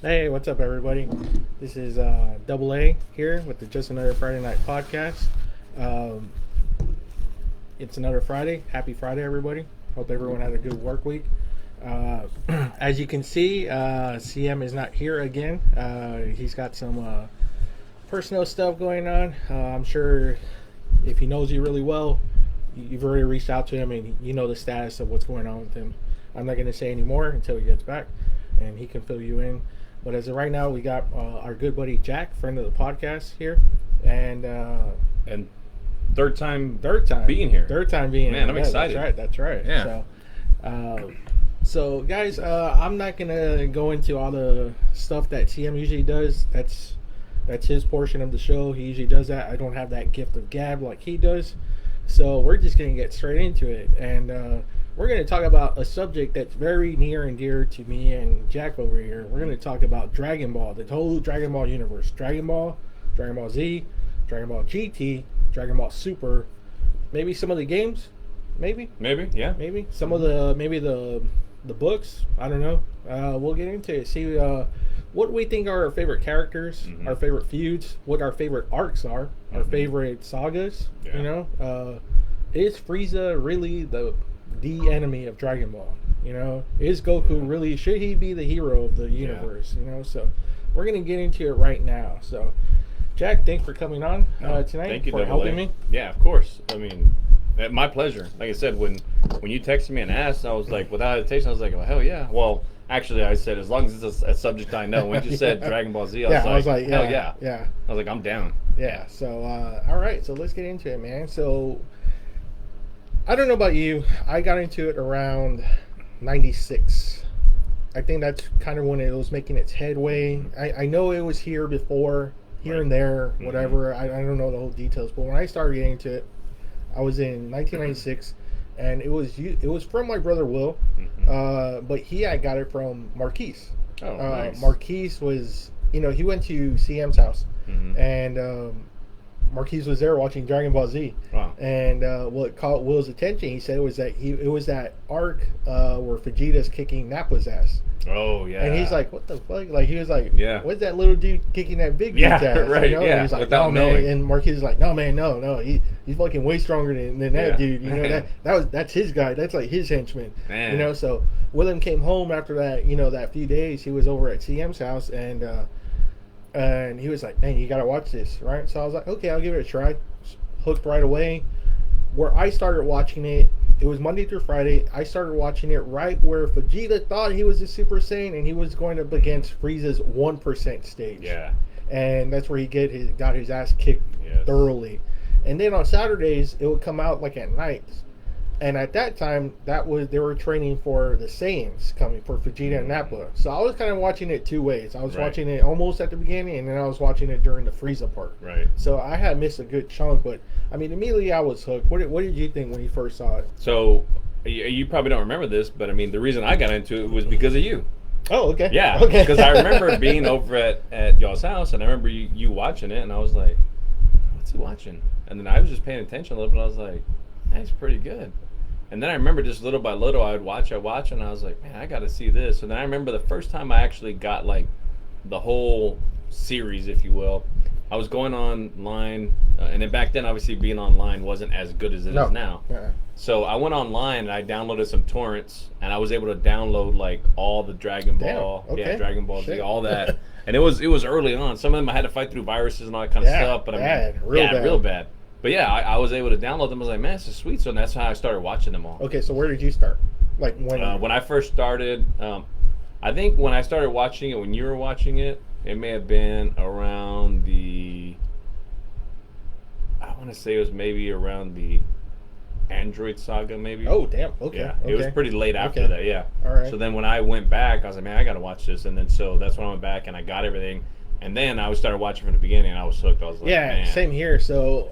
Hey, what's up, everybody? This is Double A here with the Just Another Friday Night podcast. It's another Friday. Happy Friday, everybody. Hope everyone had a good work week. As you can see, CM is not here again. He's got some personal stuff going on. I'm sure if he knows you really well, you've already reached out to him and you know the status of what's going on with him. I'm not going to say any more until he gets back and he can fill you in. But as of right now, we got our good buddy Jack, friend of the podcast here, and third time being here. Man, I'm excited. That's right. Yeah. So guys, I'm not gonna go into all the stuff that CM usually does. That's his portion of the show. He usually does that. I don't have that gift of gab like he does. So we're just gonna get straight into it, and we're going to talk about a subject that's very near and dear to me and Jack over here. We're going to talk about Dragon Ball, the whole Dragon Ball universe. Dragon Ball, Dragon Ball Z, Dragon Ball GT, Dragon Ball Super, maybe some of the games, maybe, yeah, maybe some of the books. I don't know. We'll get into it. See what we think are our favorite characters, our favorite feuds, what our favorite arcs are, our favorite sagas. Yeah. You know, is Frieza really the enemy of Dragon Ball? You know, is Goku really, should he be the hero of the universe? You know, so we're gonna get into it right now. So Jack, thanks for coming on tonight. Thank you for helping me. Yeah, of course. I mean, my pleasure. Like I said, when you texted me and asked, I was like, without hesitation, I was like, well, hell yeah. Well, actually, I said, as long as it's a subject I know. When you said Dragon Ball Z, I was like, hell yeah. I was like, I'm down. Yeah. So all right, so let's get into it, man. So I don't know about you. I got into it around 96. I think that's kind of when it was making its headway. I know it was here before, here and there, whatever. I don't know the whole details. But when I started getting into it, I was in 1996. And it was from my brother Will. But he had got it from Marquise. Oh, nice. Marquise was, he went to CM's house. And Marquise was there watching Dragon Ball Z. Wow. And what caught Will's attention, he said, was that it was that arc where Vegeta's kicking Nappa's ass. Oh, yeah. And he's like, what the fuck? Like, he was like, yeah, what's that little dude kicking that big dude's ass? Right, you know? yeah. And he's like, without no, knowing. man. And Marquise is like, no, man, no. He's fucking way stronger than that dude. You know, that's his guy. That's like his henchman. Man. You know, so William came home after that, that few days. He was over at CM's house, and he was like, man, you got to watch this, right? So I was like, okay, I'll give it a try. Hooked right away. Where I started watching it, it was Monday through Friday. I started watching it right where Vegeta thought he was a Super Saiyan and he was going up against Frieza's 1% stage. Yeah. And that's where he got his ass kicked thoroughly. And then on Saturdays, it would come out like at night. And at that time, they were training for the Saiyans coming for Vegeta and Nappa. So I was kind of watching it two ways. I was watching it almost at the beginning, and then I was watching it during the Frieza part. Right. So I had missed a good chunk, but I mean, immediately I was hooked. What did you think when you first saw it? So you probably don't remember this, but I mean, the reason I got into it was because of you. Oh, okay. Yeah. Okay. Because I remember being over at y'all's house, and I remember you watching it, and I was like, what's he watching? And then I was just paying attention a little bit. I was like, that's pretty good. And then I remember just little by little, I would watch, and I was like, man, I got to see this. And then I remember the first time I actually got, like, the whole series, if you will. I was going online, and then back then, obviously, being online wasn't as good as it is now. Yeah. So I went online, and I downloaded some torrents, and I was able to download, like, all the Dragon Ball, Dragon Ball Z, all that. And it was early on. Some of them I had to fight through viruses and all that kind of stuff. But real bad. But yeah, I was able to download them. I was like, man, this is sweet. So that's how I started watching them all. Okay, so where did you start? Like when I first started, I think when I started watching it, when you were watching it, it may have been around I want to say it was maybe around the Android saga, maybe. Oh, damn. Okay. Yeah, okay. It was pretty late after that, yeah. All right. So then when I went back, I was like, man, I got to watch this. And then so that's when I went back and I got everything. And then I started watching from the beginning, and I was hooked. I was like, man. Same here. So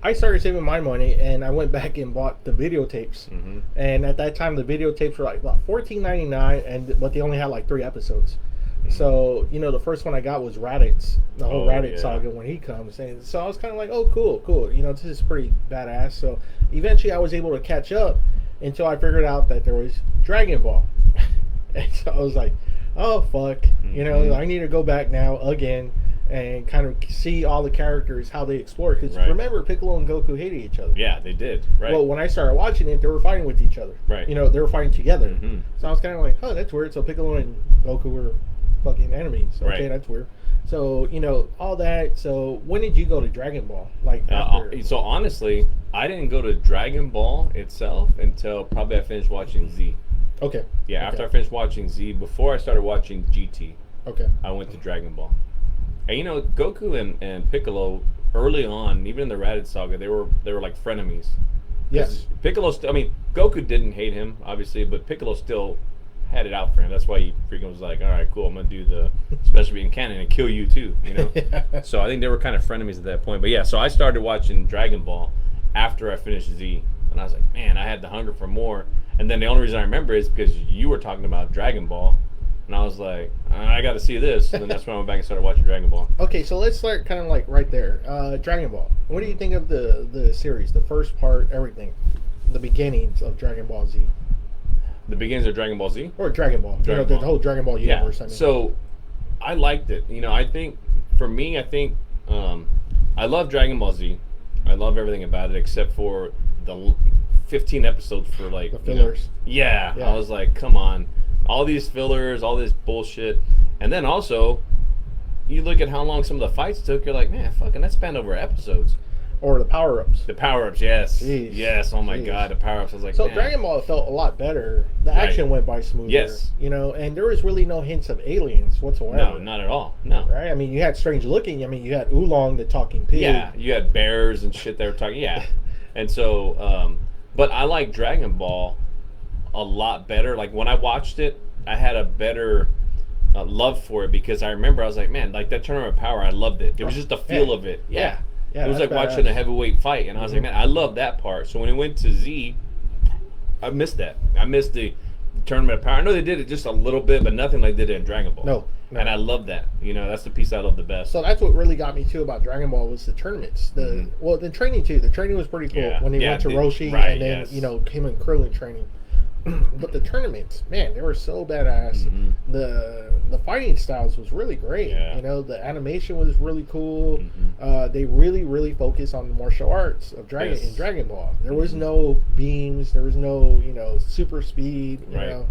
I started saving my money, and I went back and bought the videotapes. And at that time, the videotapes were like about $14.99, but they only had like 3 episodes. So, the first one I got was Raditz, the whole Raditz saga when he comes. And so I was kind of like, oh, cool. This is pretty badass. So eventually I was able to catch up until I figured out that there was Dragon Ball. And so I was like, oh fuck, you know, I need to go back now again and kind of see all the characters how they explore. Because remember, Piccolo and Goku hated each other. Yeah, they did. Right. Well, when I started watching it, they were fighting with each other. Right. You know, they were fighting together. So I was kind of like, oh, that's weird. So Piccolo and Goku were fucking enemies. Okay, that's weird. So, you know, all that. So when did you go to Dragon Ball? Like after? So honestly, I didn't go to Dragon Ball itself until probably I finished watching Z. Okay. Yeah, after I finished watching Z, before I started watching GT. Okay. I went to Dragon Ball. And you know, Goku and Piccolo early on, even in the Raditz saga, they were like frenemies. Yes. Piccolo, I mean, Goku didn't hate him obviously, but Piccolo still had it out for him. That's why he freaking was like, all right, cool, I'm gonna do the special being canon and kill you too. You know. So I think they were kind of frenemies at that point. But yeah, so I started watching Dragon Ball after I finished Z, and I was like, man, I had the hunger for more. And then the only reason I remember is because you were talking about Dragon Ball. And I was like, I got to see this. And then that's when I went back and started watching Dragon Ball. Okay, so let's start kind of like right there. Dragon Ball. What do you think of the series? The first part, everything. The beginnings of Dragon Ball Z. The beginnings of Dragon Ball Z? Or Dragon Ball. Dragon Ball. The whole Dragon Ball universe. Yeah. I mean. So, I liked it. You know, I think, for me, I love Dragon Ball Z. I love everything about it except for the 15 episodes for like... The fillers. You know, yeah. I was like, come on. All these fillers, all this bullshit. And then also, you look at how long some of the fights took, you're like, man, fucking, that spanned over episodes. Or the power-ups. The power-ups, yes. Jeez. Yes, oh my god, the power-ups. I was like, so man. Dragon Ball felt a lot better. The action went by smoother. Yes. You know, and there was really no hints of aliens whatsoever. No, not at all. No. Right? I mean, you had strange looking. I mean, you had Oolong, the talking pig. Yeah, you had bears and shit that were talking. Yeah. And so, but I like Dragon Ball a lot better. Like, when I watched it, I had a better love for it because I remember I was like, man, like that Tournament of Power, I loved it. It was just the feel of it. Yeah. It was like watching a heavyweight fight, and I was like, man, I love that part. So when it went to Z, I missed that. I missed the Tournament of Power. I know they did it just a little bit, but nothing like they did in Dragon Ball. No. And I love that. You know, that's the piece I love the best. So that's what really got me too about Dragon Ball was the tournaments. Well, the training too. The training was pretty cool when they went to Roshi and then you know him and Krillin training. But the tournaments, man, they were so badass. The fighting styles was really great. You know, the animation was really cool. They really focused on the martial arts of in Dragon Ball. There was no beams. There was no super speed. You know,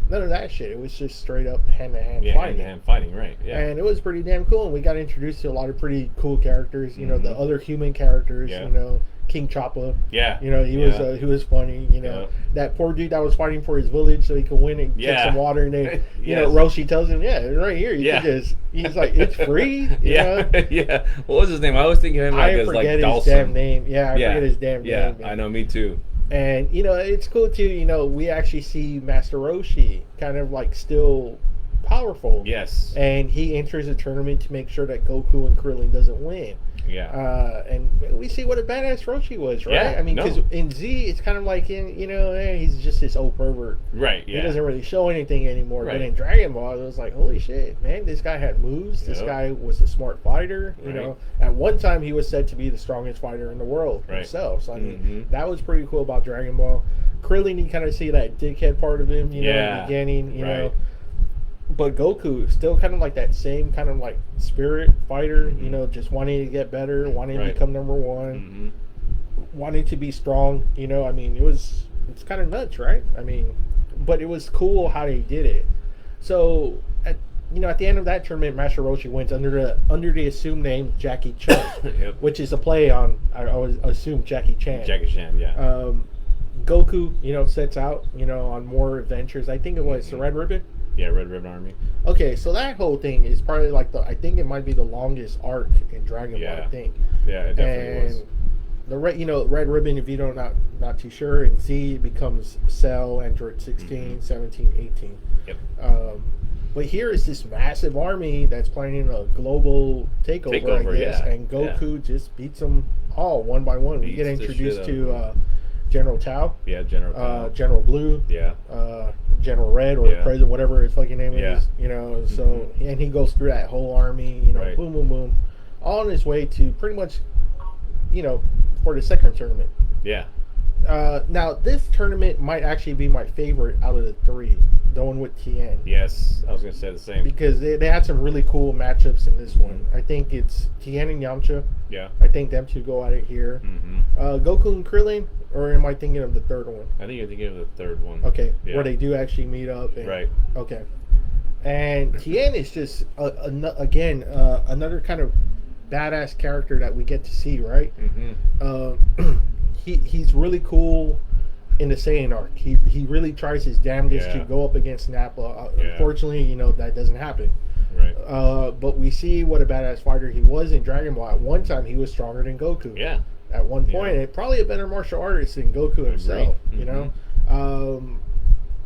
none of that shit. It was just straight up hand-to-hand fighting. Hand-to-hand fighting, right? Yeah. And it was pretty damn cool. And we got introduced to a lot of pretty cool characters. You know, the other human characters. You know. King Choppa. Yeah. You know, he was funny. You know, that poor dude that was fighting for his village so he could win and get some water. And then, you know, Roshi tells him, right here. You can just, he's like, it's free. You know? Yeah. What was his name? I always think of him like as like Dawson. I forget his damn name. Yeah, I forget his damn name. Yeah, I know, me too. And, you know, it's cool too. You know, we actually see Master Roshi kind of like still powerful. Yes. And he enters a tournament to make sure that Goku and Krillin doesn't win. Yeah. And we see what a badass Roshi was, right? Yeah, I mean, because in Z, it's kind of like, he's just this old pervert. Right, yeah. He doesn't really show anything anymore. Right. But in Dragon Ball, it was like, holy shit, man, this guy had moves. This guy was a smart fighter. You know, at one time, he was said to be the strongest fighter in the world himself. So, I mean, that was pretty cool about Dragon Ball. Krillin, you kind of see that dickhead part of him, you know, in the beginning, you know. But Goku still kind of like that same kind of like spirit fighter, you know, just wanting to get better, wanting to become number one, wanting to be strong. You know, I mean, it's kind of nuts, right? I mean, but it was cool how they did it. So, at the end of that tournament, Master Roshi wins under the assumed name Jackie Chun, which is a play on I would assume Jackie Chan. Jackie Chan, yeah. Goku, you know, sets out, you know, on more adventures. I think it was the Red Ribbon. Yeah, Red Ribbon Army. Okay, so that whole thing is probably like I think it might be the longest arc in Dragon Ball. I think. Yeah, it definitely was. The Red Ribbon, if you don't not too sure, in Z it becomes Cell, Android 16, 17, 18. Yep. But here is this massive army that's planning a global takeover, I guess, and Goku just beats them all one by one. We get introduced to General Tao. Yeah, General Tao. General Blue. Yeah. General Red or President, whatever his fucking name is. You know, so and he goes through that whole army. You know, boom, boom, boom, all on his way to pretty much, you know, for the second tournament. Yeah. Now this tournament might actually be my favorite out of the three. the one with Tien. Yes, I was gonna say the same. Because they had some really cool matchups in this one. I think it's Tien and Yamcha. Yeah. I think them two go at it here. Goku and Krillin, or am I thinking of the third one? I think you're thinking of the third one. Okay, Yeah. where they do actually meet up. And, Right. Okay. And Tien is just, again, another kind of badass character that we get to see, right? He's really cool in the Saiyan arc. He really tries his damnedest to go up against Nappa. Unfortunately, that doesn't happen. Right. But we see what a badass fighter he was in Dragon Ball. At one time, he was stronger than Goku. Yeah. At one point, and probably a better martial artist than Goku himself. You know.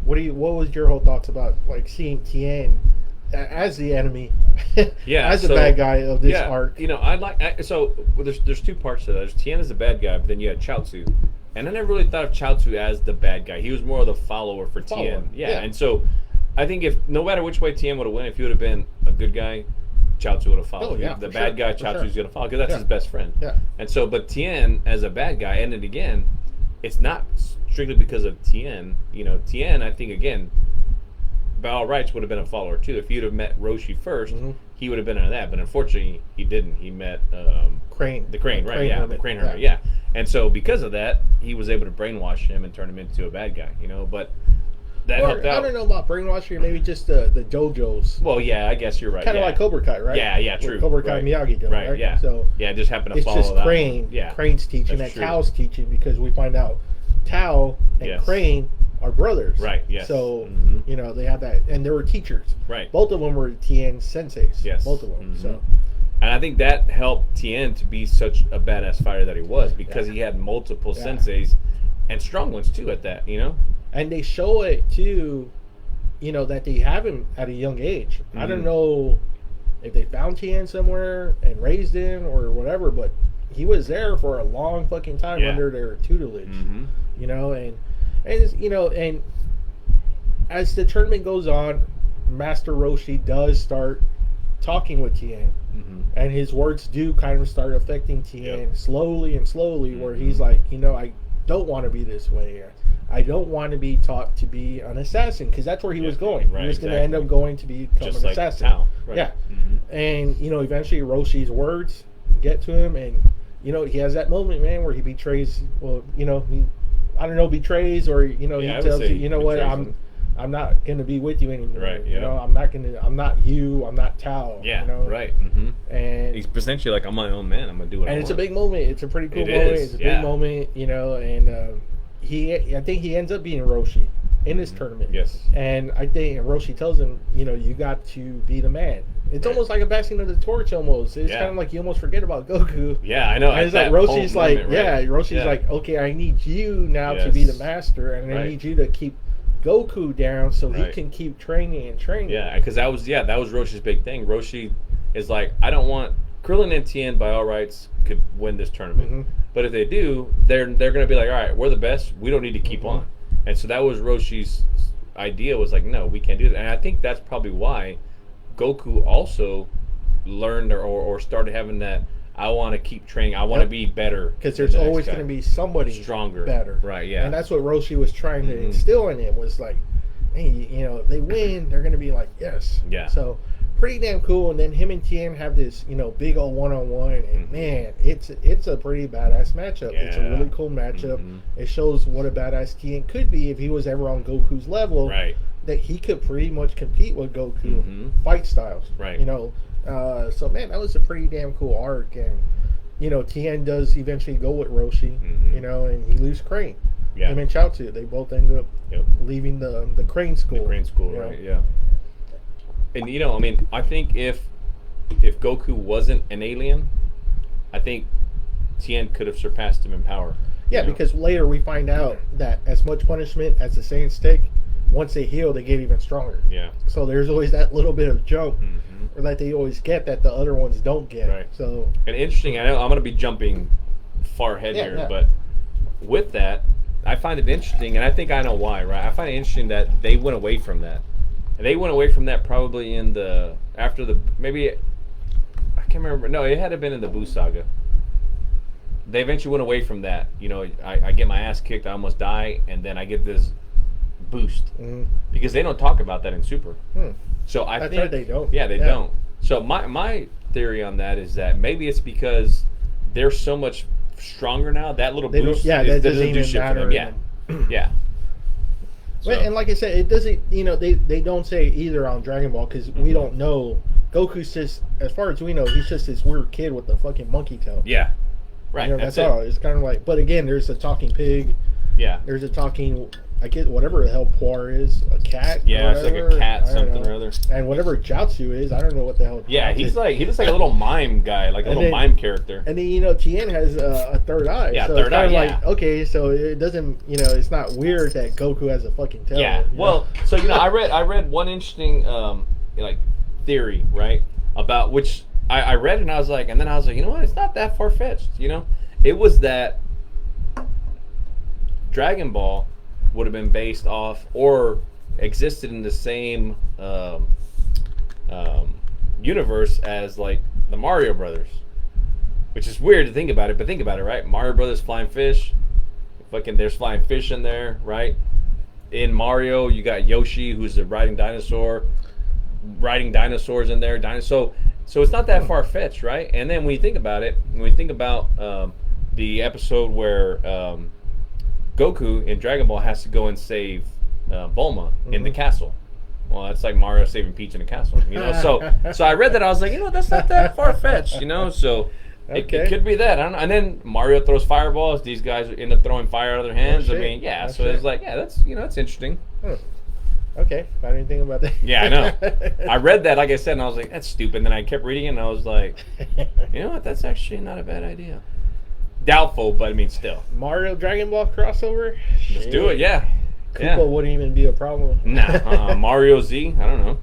What was your whole thoughts about seeing Tien as the enemy? As the bad guy of this arc. There's two parts to that. There's Tien as the bad guy, but then you had Chaozu. And I never really thought of Chaozu as the bad guy. He was more of the follower for Tien. Yeah. And so I think if no matter which way Tien would have went, if he would have been a good guy, Chaozu would have followed. The bad guy, Chaozu's going to follow because that's his best friend. Yeah. And so, but Tien as a bad guy, and then again, it's not strictly because of Tien. Tien, I think, again, by all rights, would have been a follower too. If you'd have met Roshi first, he would have been on that. But unfortunately, he didn't. He met Crane. The Crane, right? Crane The Crane Hermit, yeah. And so, because of that, he was able to brainwash him and turn him into a bad guy. But that helped out. I don't know about brainwashing, maybe just the JoJo's. Well, yeah, I guess you're right. Kind of like Cobra Kai, right? Yeah, true. What Cobra Kai Miyagi did, right? Yeah. So it just happened to follow it's just that Crane. one. Yeah. Crane's teaching That's and true. Tao's teaching, because we find out Tao and Crane are brothers. Right, yes. So, they have that. And they were teachers. Right. Both of them were Tien senseis. Yes. Both of them. So. And I think that helped Tien to be such a badass fighter that he was, because he had multiple senseis and strong ones too at that, And they show it too, that they have him at a young age. I don't know if they found Tien somewhere and raised him or whatever, but he was there for a long fucking time under their tutelage. And as the tournament goes on, Master Roshi does start talking with Tien. And his words do kind of start affecting Tien slowly, where he's like, I don't want to be this way. I don't want to be taught to be an assassin, because that's where he was going. He was going to end up going to become an assassin. Tao, right. Yeah. And, eventually Roshi's words get to him, and, he has that moment, man, where he betrays, betrays, or, he tells you, what, I'm not gonna be with you anymore. Right. Yeah. I'm not you. I'm not Tao. Yeah. Right. And he's essentially like, I'm my own man. I'm gonna do what I want. And it's a big moment. It's a pretty cool moment. It's a big moment. And I think he ends up being Roshi in this tournament. Yes. And I think Roshi tells him, you got to be the man. It's almost like a passing of the torch. Almost. It's kind of like you almost forget about Goku. Yeah, I know. And it's like Roshi's like, Roshi's like, okay, I need you now to be the master, and I need you to keep Goku down so he can keep training and training. Yeah, because that was Roshi's big thing. Roshi is like, I don't want Krillin and Tien by all rights could win this tournament, but if they do, they're gonna be like, all right, we're the best. We don't need to keep on. And so that was Roshi's idea. Was like, no, we can't do that. And I think that's probably why Goku also learned or started having that. I want to keep training. I want to be better. Because there's always going to be somebody stronger, better. Right, yeah. And that's what Roshi was trying to instill in him, was like, hey, if they win, they're going to be like, yes. Yeah. So, pretty damn cool. And then him and Tien have this, big old one-on-one. And, man, it's a pretty badass matchup. Yeah. It's a really cool matchup. It shows what a badass Tien could be if he was ever on Goku's level. Right. That he could pretty much compete with Goku fight styles. Right. So, man, that was a pretty damn cool arc. And, Tien does eventually go with Roshi, and he leaves Crane. Yeah. Him and Chaozu, they both end up leaving the Crane school. The Crane school, right, yeah. And, I think if Goku wasn't an alien, I think Tien could have surpassed him in power. Yeah, because later we find out that as much punishment as the Saiyans take, once they heal, they get even stronger. Yeah. So there's always that little bit of jump that they always get that the other ones don't get. Right. So. And interesting, I know I'm going to be jumping far ahead here, but with that, I find it interesting, and I think I know why, right? I find it interesting that they went away from that. And they went away from that probably maybe, I can't remember. No, it had to have been in the Buu Saga. They eventually went away from that. I get my ass kicked, I almost die, and then I get this boost because they don't talk about that in Super. So I think right, they don't. Yeah, they don't. So my theory on that is that maybe it's because they're so much stronger now. That little boost, that doesn't do shit for them. Yeah, yeah. So. And like I said, it doesn't. You know, they don't say either on Dragon Ball because we don't know. Goku's just, as far as we know, he's just this weird kid with the fucking monkey tail. Yeah, right. You know, that's all. It's kind of like, but again, there's a talking pig. Yeah. There's a talking, I get whatever the hell Poir is, a cat. Yeah, it's like a cat, something or other. And whatever Jiaozu is, I don't know what the hell. Yeah, he looks like a little mime guy, like a little mime character. And then you know, Tien has a third eye. Yeah, so third eye. Like, okay, so it doesn't, you know, it's not weird that Goku has a fucking tail. Yeah. Well, so you know, I read one interesting like theory, right, about which I read and I was like, you know what, it's not that far fetched. You know, it was that Dragon Ball would have been based off or existed in the same universe as like the Mario Brothers, which is weird to think about it, but think about it, right? Mario Brothers flying fish, fucking there's flying fish in there, right? In Mario, you got Yoshi, who's a riding dinosaurs in there. So it's not that far fetched, right? And then when you think about it, the episode where Goku in Dragon Ball has to go and save Bulma in the castle. Well, that's like Mario saving Peach in a castle, you know. So I read that, I was like, you know, that's not that far fetched, you know. So it could be that. I don't know. And then Mario throws fireballs. These guys end up throwing fire out of their hands. I mean, yeah. So it's like, yeah, that's that's interesting. Okay, I didn't think about that. Yeah, I know. I read that, like I said, and I was like, that's stupid. And then I kept reading it, and I was like, you know what? That's actually not a bad idea. Doubtful, but I mean, still. Mario Dragon Ball crossover? Let's do it, yeah. Koopa wouldn't even be a problem. Nah, Mario Z? I don't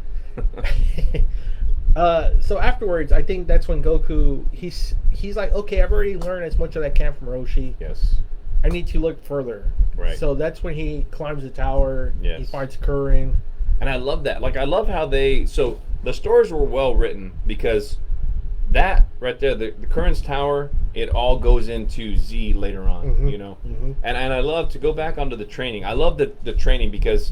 know. So afterwards, I think that's when Goku, he's like, okay, I've already learned as much as I can from Roshi. Yes. I need to look further. Right. So that's when he climbs the tower. Yes. He finds Krillin. And I love that. Like, I love how so the stories were well written because that right there, the Krillin tower, it all goes into Z later on, you know? And I love to go back onto the training. I love the training because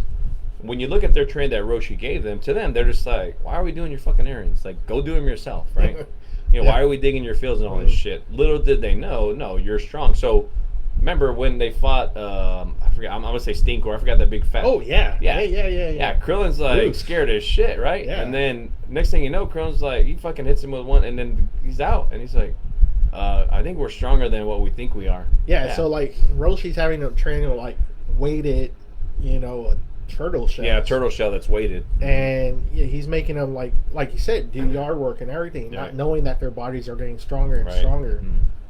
when you look at their training that Roshi gave them, to them, they're just like, why are we doing your fucking errands? Like, go do them yourself, right? You know, why are we digging your fields and all this shit? Little did they know, no, you're strong. So, remember when they fought, I forgot, I'm going to say Stinkor, I forgot that big fat. Oh, yeah. Yeah. Yeah, Krillin's like scared as shit, right? Yeah. And then next thing you know, Krillin's like, he fucking hits him with one, and then he's out. And he's like, I think we're stronger than what we think we are. Yeah, so like, Roshi's having a training with like weighted, you know, a turtle shell. Yeah, a turtle shell that's weighted. And he's making them, like you said, do yard work and everything, not knowing that their bodies are getting stronger and stronger.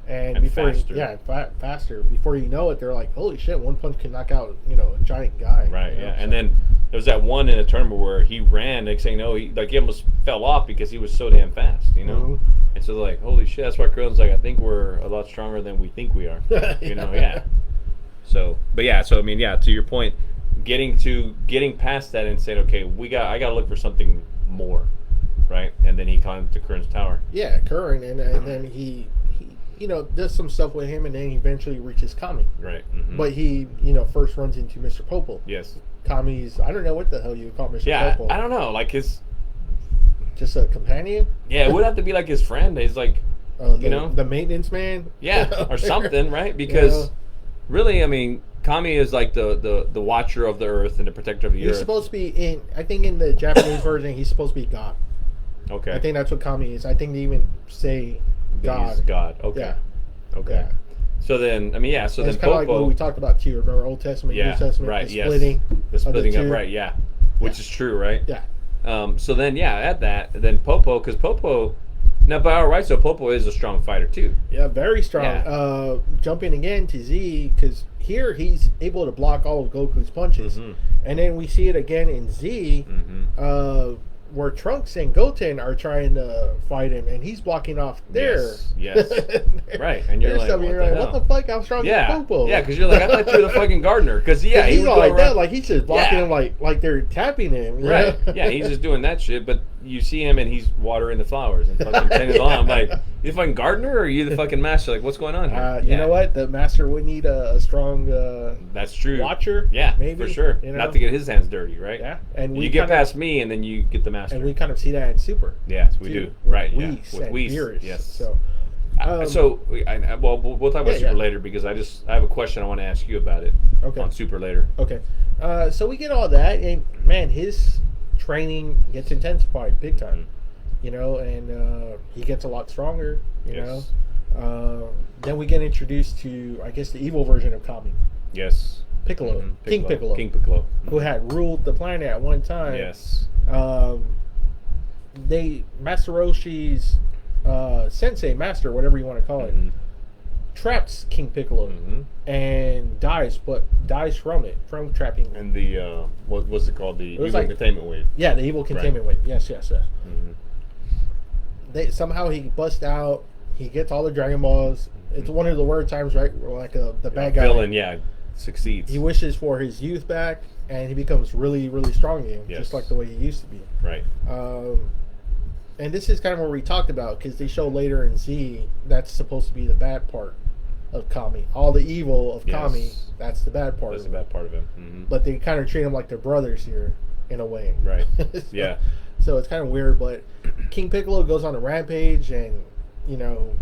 And before faster. Faster. Before you know it, they're like, holy shit, one punch can knock out, you know, a giant guy. Right, you know? And then there was that one in a tournament where he ran, next thing you know, he almost fell off because he was so damn fast, you know? And so they're like, holy shit, that's why Krillin's like, I think we're a lot stronger than we think we are. You know, So, but I mean, to your point, getting past that and saying, okay, I got to look for something more, right? And then he climbed to Krillin's tower. Yeah, Krillin, and then he you know, does some stuff with him, and then he eventually reaches Kami. Right. But he, you know, first runs into Mr. Popo. Yes. Kami's, I don't know what the hell you would call Mr. Popo. I don't know, like his... Just a companion? Yeah, it would have to be like his friend. He's like, you know? The maintenance man? Yeah, or something, right? Because, really, I mean, Kami is like the watcher of the earth and the protector of the earth. He's supposed to be I think in the Japanese version, he's supposed to be God. Okay. I think that's what Kami is. I think they even say God. He's God. Okay. Yeah. Okay. Yeah. So then, I mean, so and then it's kind of like Popo... what we talked about too. Remember Old Testament, New Testament, right, the splitting. The splitting up, right, which is true, right? Yeah. So then, at that, then Popo, because Popo... Now, by all rights, so Popo is a strong fighter, too. Yeah, very strong. Yeah. Jumping again to Z, because here he's able to block all of Goku's punches. And then we see it again in Z, where Trunks and Goten are trying to fight him, and he's blocking off there. Yes. Right. And you're like, what the fuck? How strong is Popo? Yeah, because you're like, I thought you were the fucking gardener. Because, he's all like that. Like, he's just blocking him like they're tapping him. Right. Yeah, he's just doing that shit. But you see him, and he's watering the flowers and fucking tending on. I'm like, You the fucking gardener, or are you the fucking master? Like, what's going on here? You know what? The master would need a strong that's true. watcher. Yeah, maybe for sure. You know? Not to get his hands dirty, right? Yeah, and you get past me, and then you get the master. And we kind of see that in Super. Yes, we do. Right, yeah. With Whis. Yes. So, we'll talk about Super later because I have a question I want to ask you about it. Okay. On Super later. Okay. So we get all that, and man, his training gets intensified big time. You know, and he gets a lot stronger. You know. Then we get introduced to, I guess, the evil version of Kami. Yes. Piccolo. Mm-hmm. King Piccolo. King Piccolo. Who had ruled the planet at one time. Yes. Master Roshi's sensei, master, whatever you want to call it, traps King Piccolo and dies, but dies from from trapping. And the what was it called? The evil containment wave. Yeah, the evil containment wave. Yes. Somehow he busts out. He gets all the Dragon Balls. It's one of the rare times, right? Where like the bad guy villain, succeeds. He wishes for his youth back, and he becomes really, really strong again, just like the way he used to be. Right. And this is kind of what we talked about, because they show later in Z that's supposed to be the bad part of Kami. All the evil of Kami, that's the bad part. That's the bad part of him. But they kind of treat him like they're brothers here, in a way. Right. So, so it's kind of weird, but King Piccolo goes on a rampage, and you know,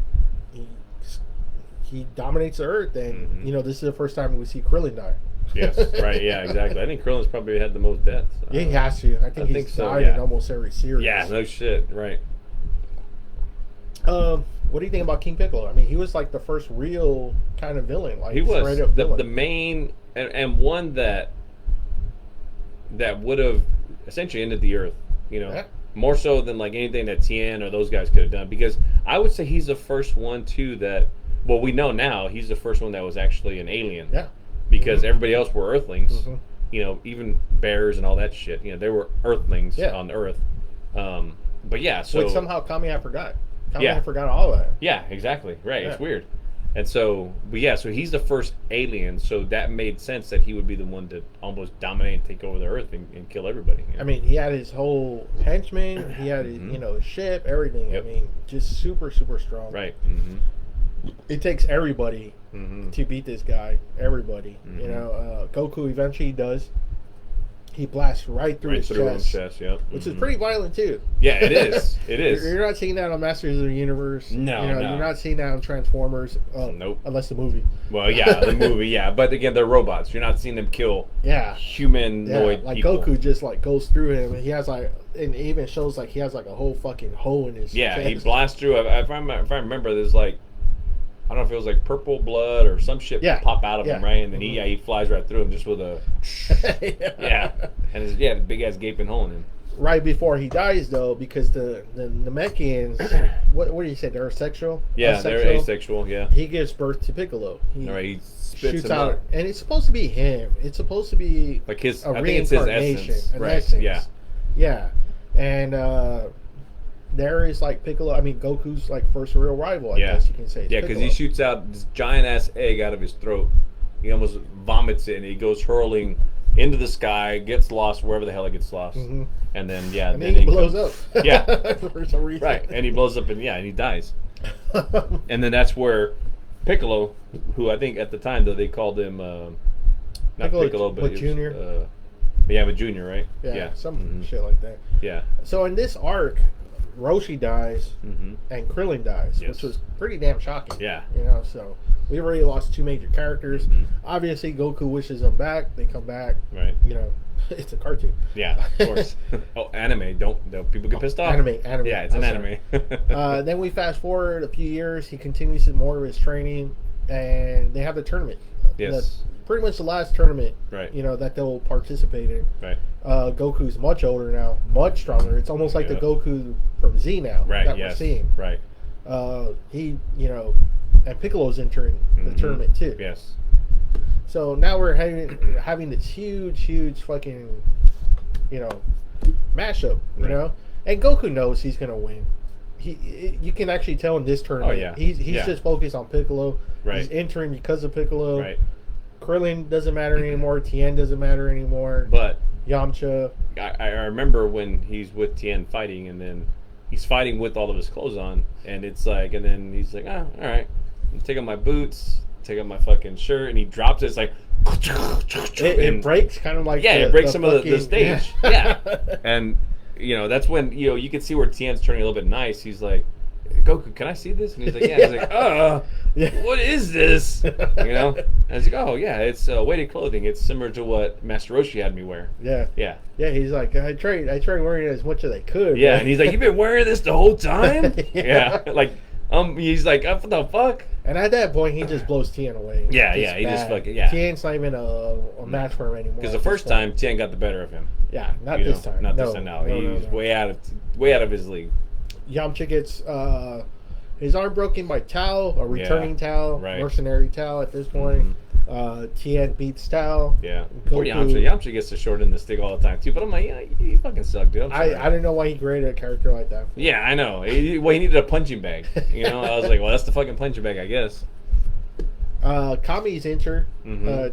he dominates the Earth, and you know, this is the first time we see Krillin die. Yes, right, yeah, exactly. I think Krillin's probably had the most deaths. Yeah, he has to. I think he's died in almost every series. Yeah, no shit, right. What do you think about King Piccolo? I mean, he was like the first real kind of villain. Like he was villain. the main and one that would have essentially ended the Earth. You know, more so than like anything that Tien or those guys could have done. Because I would say he's the first one too that. Well, we know now he's the first one that was actually an alien. Yeah. Because everybody else were Earthlings. You know, even bears and all that shit. You know, they were Earthlings on Earth. But yeah, so which somehow Kami forgot. Kami forgot all of that. Yeah, exactly. Right. Yeah. It's weird. And so, but yeah, so he's the first alien. So that made sense that he would be the one to almost dominate and take over the Earth and kill everybody. You know? I mean, he had his whole henchmen. He had his, his ship, everything. Yep. I mean, just super, super strong. Right. It takes everybody to beat this guy. Everybody. You know, Goku eventually does. He blasts right through his chest. Which is pretty violent too. Yeah, it is. It is. You're not seeing that on Masters of the Universe. No, you know, you're not seeing that on Transformers. Nope. Unless the movie. Well, yeah, the movie, yeah. But again, they're robots. You're not seeing them kill humanoid like people. Goku just like goes through him. He has like, and it even shows like he has like a whole fucking hole in his chest. He blasts through. If I remember, there's like, I don't know if it was like purple blood or some shit pop out of him, right? And then he flies right through him just with a and his the big ass gaping hole in him. Right before he dies, though, because the Namekians, what do you say? They're asexual. Yeah, they're asexual. Yeah. He gives birth to Piccolo. He spits shoots out, and it's supposed to be him. It's supposed to be like his. I think it's his essence, right? Yeah, and there is like Piccolo. I mean, Goku's like first real rival. I guess you can say. Yeah, because he shoots out this giant ass egg out of his throat. He almost vomits it, and he goes hurling into the sky, gets lost wherever the hell it gets lost, and then and then he blows up. Yeah, for some reason. Right, and he blows up, and he dies. And then that's where Piccolo, who I think at the time though they called him not Piccolo, but Junior. But Junior, right? Yeah, some shit like that. Yeah. So in this arc, Roshi dies and Krillin dies, which was pretty damn shocking. Yeah. You know, so we already lost two major characters. Obviously, Goku wishes them back. They come back. Right. You know, it's a cartoon. Yeah, of course. Anime. Don't people get pissed off? Anime. Yeah, it's an anime. Then we fast forward a few years. He continues more of his training, and they have the tournament. Yes. Pretty much the last tournament, right? You know, that they'll participate in. Right. Goku's much older now, much stronger. It's almost like the Goku from Z now that we're seeing. Right. He, you know, and Piccolo's entering the tournament too. Yes. So now we're having this huge fucking, you know, mashup. You know, and Goku knows he's gonna win. You can actually tell in this tournament. Oh, yeah. He's just focused on Piccolo. Right. He's entering because of Piccolo. Right. Krillin doesn't matter anymore. Tien doesn't matter anymore. But Yamcha. I remember when he's with Tien fighting, and then he's fighting with all of his clothes on, and it's like, and then he's like, all right, take off my boots, take off my fucking shirt, and he drops it. It's like, it breaks kind of like it breaks some of the stage. Yeah. And that's when you can see where Tien's turning a little bit nice. He's like, Goku, can I see this? And he's like, yeah. He's like, what is this? And he's like, oh yeah, it's weighted clothing. It's similar to what Master Roshi had me wear. Yeah. He's like, I tried wearing it as much as I could. Yeah, and he's like, you've been wearing this the whole time? Yeah. Like, he's like, what the fuck? And at that point, he just blows Tien away. Yeah, he just fucking, yeah. Tien's not even a match for him anymore. Because the first time, Tien got the better of him. Yeah, not this time. Not this time. No, he's way out of his league. Yamcha gets his arm broken by Tao, a returning Tao, mercenary Tao at this point. Tien beats Tao. Yeah. Poor Yamcha. Yamcha gets the short end of the stick all the time too. But I'm like, you fucking suck, dude. I don't know why he created a character like that. Yeah, I know. He needed a punching bag. I was like, well, that's the fucking punching bag, I guess. Kami's injured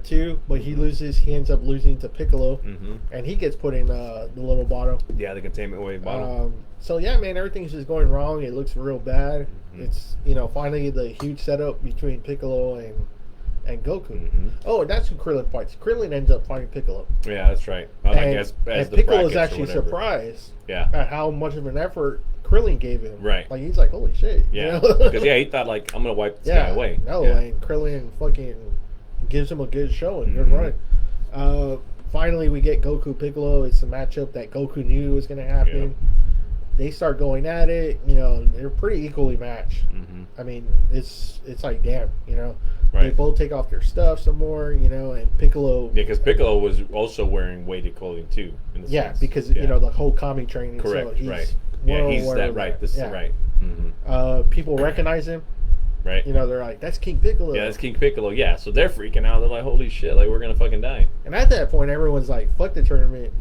too, but he ends up losing to Piccolo, and he gets put in the little bottle. Yeah, the containment wave bottle. So yeah, man, everything's just going wrong. It looks real bad. It's finally the huge setup between Piccolo and Goku. Oh, that's who Krillin fights. Krillin ends up fighting Piccolo. Yeah, that's right. As Piccolo is actually surprised at how much of an effort Krillin gave him. Right. Like, he's like, holy shit. Yeah. Because, he thought, like, I'm going to wipe this guy away. No, and Krillin fucking gives him a good show and good run. Finally, we get Goku Piccolo. It's a matchup that Goku knew was going to happen. Yeah. They start going at it. They're pretty equally matched. I mean, it's like, damn, They both take off their stuff some more, and Piccolo... Yeah, because Piccolo was also wearing weighted clothing, too. In the sense. Because, the whole Kami training. Correct, so he's right. Yeah, he's that right. This is right. People recognize him. Right. They're like, that's King Piccolo. Yeah, that's King Piccolo. Yeah, so they're freaking out. They're like, holy shit, like, we're going to fucking die. And at that point, everyone's like, fuck the tournament,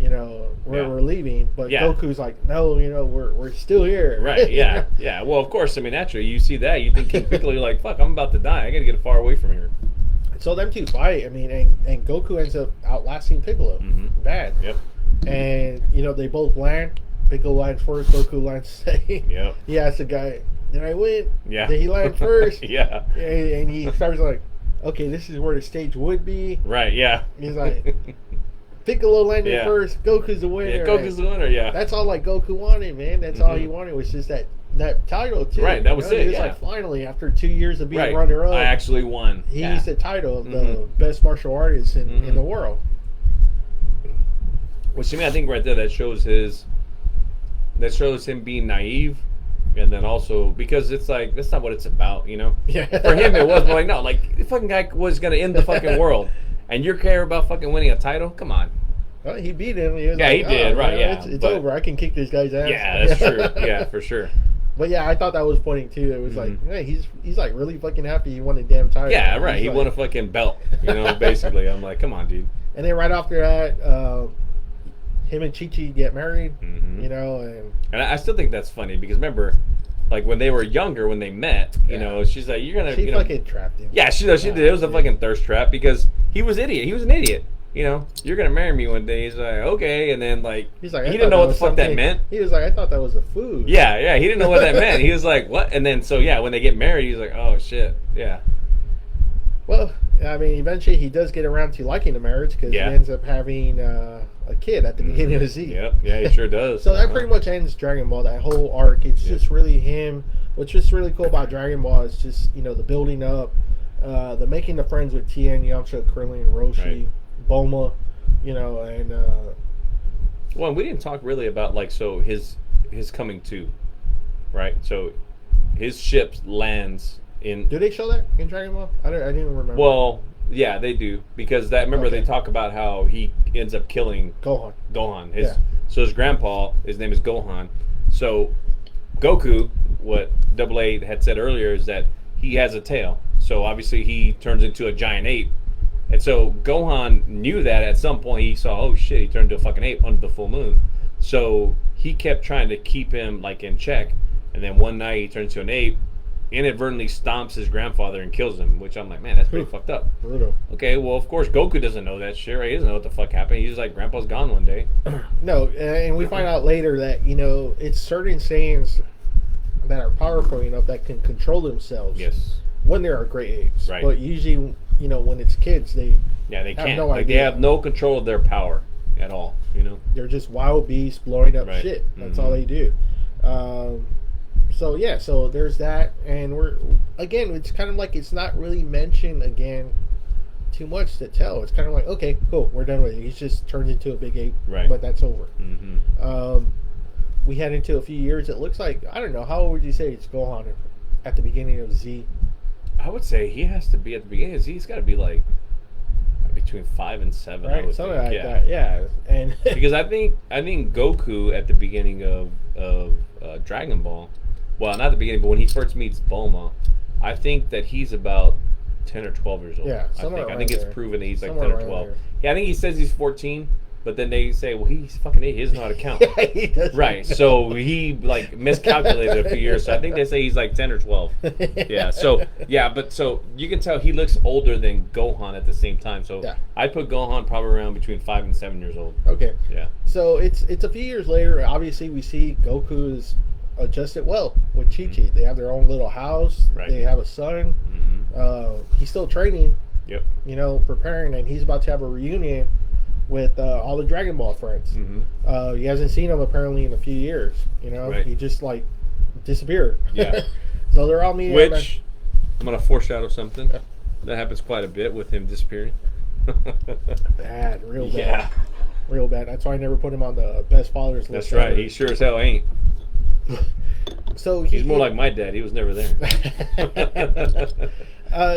we're leaving. But Goku's like, no, we're still here. Right, yeah. Yeah, well, of course, I mean, naturally, you see that, you think King Piccolo, you're like, fuck, I'm about to die. I got to get far away from here. So them two fight, I mean, and Goku ends up outlasting Piccolo. Bad. Yep. And, they both land. Piccolo lands first, Goku lands second. Yep. He asks the guy, did I win? Yeah. Did he land first? Yeah. And he starts like, okay, this is where the stage would be. Right, yeah. He's like, Piccolo landed first, Goku's the winner. Yeah, Goku's the winner, yeah. That's all like Goku wanted, man. That's all he wanted was just that title, too. Right, that was it, He was like, finally, after 2 years of being runner-up. I actually won. He's the title of the best martial artist in the world. Which to me, I think right there, that shows him being naive. And then also, because it's like, that's not what it's about, Yeah. For him, it was like, no, like, the fucking guy was going to end the fucking world. And you care about fucking winning a title? Come on. Well, he beat him. He was he did, right, It's over. I can kick this guy's ass. Yeah, that's true. Yeah, for sure. But yeah, I thought that was funny, too. It was like, hey, he's like really fucking happy he won a damn title. Yeah, right. He won a fucking belt, basically. I'm like, come on, dude. And then right after that, him and Chi-Chi get married, and I still think that's funny because remember, like when they were younger, when they met, she's like, "You're gonna," she fucking trapped him. Yeah, she did. It was a fucking thirst trap because he was an idiot. You're gonna marry me one day. He's like, okay, and then like he's like, he didn't know what the fuck that meant. He was like, I thought that was a food. Yeah, he didn't know what that meant. He was like, what? And then when they get married, he's like, oh shit, yeah. Well, I mean, eventually he does get around to liking the marriage because he ends up having a kid at the beginning of the season. Yep, yeah, he sure does. So that pretty much ends Dragon Ball, that whole arc. It's just really him. What's just really cool about Dragon Ball is just, the building up, the making the friends with Tien, Yamcha, Krillin, Roshi, Bulma, and... Well, we didn't talk really about, like, so his coming to, right? So his ship lands in... Do they show that in Dragon Ball? I didn't remember. Well... Yeah, they do because they talk about how he ends up killing Gohan. So his grandpa, his name is Gohan. So Goku, what Double A had said earlier is that he has a tail. So obviously he turns into a giant ape, and so Gohan knew that at some point he saw, oh shit, he turned into a fucking ape under the full moon. So he kept trying to keep him like in check, and then one night he turned into an ape. inadvertently stomps his grandfather and kills him, which I'm like, man, that's pretty fucked up. Brutal. Okay, well, of course, Goku doesn't know that shit, right? He doesn't know what the fuck happened. He's like, Grandpa's gone one day. No, and we find out later that, you know, it's certain Saiyans that are powerful enough that can control themselves. Yes. When they are great apes. Right. But usually, you know, when it's kids, they they have can't. no Like, idea. they have no control of their power at all, you know? They're just wild beasts blowing up Right. shit. That's all they do. So yeah, so there's that, and we're again. It's kind of like it's not really mentioned again too much to tell. It's kind of like, okay, cool, we're done with it. He just turns into a big ape, Right. but that's over. Mm-hmm. We head into a few years. It looks like, I don't know, how old would you say it's Gohan at the beginning of Z? I would say he has to be at the beginning. He's got to be like between 5 and 7. I Right, would something think. like that. Yeah, and Because I think Goku at the beginning of Dragon Ball, well, not the beginning, but when he first meets Bulma, I think that he's about 10 or 12 years old. Yeah, I somewhere think around it's there. proven that he's like Somewhere 10 or around 12. there. Yeah, I think he says he's 14, but then they say, well, he's fucking 8. He doesn't know how to count. yeah, he does. Right, so he like miscalculated a few years. So I think they say he's like 10 or 12. Yeah, so but so you can tell he looks older than Gohan at the same time. So Yeah. I'd put Gohan probably around between 5 and 7 years old. Okay. Yeah. So it's a few years later. Obviously, we see Goku's adjusted well with Chi Chi. They have their own little house. Right. They have a son. He's still training. Yep. You know, preparing, and he's about to have a reunion with all the Dragon Ball friends. He hasn't seen them apparently in a few years. You know, Right. he just like disappeared. Yeah. So they're all meeting. Which I'm gonna foreshadow something that happens quite a bit with him disappearing. bad, real bad, Yeah. real bad. That's why I never put him on the best fathers list. That's right. ever. He sure as hell ain't. So He's more like my dad. He was never there.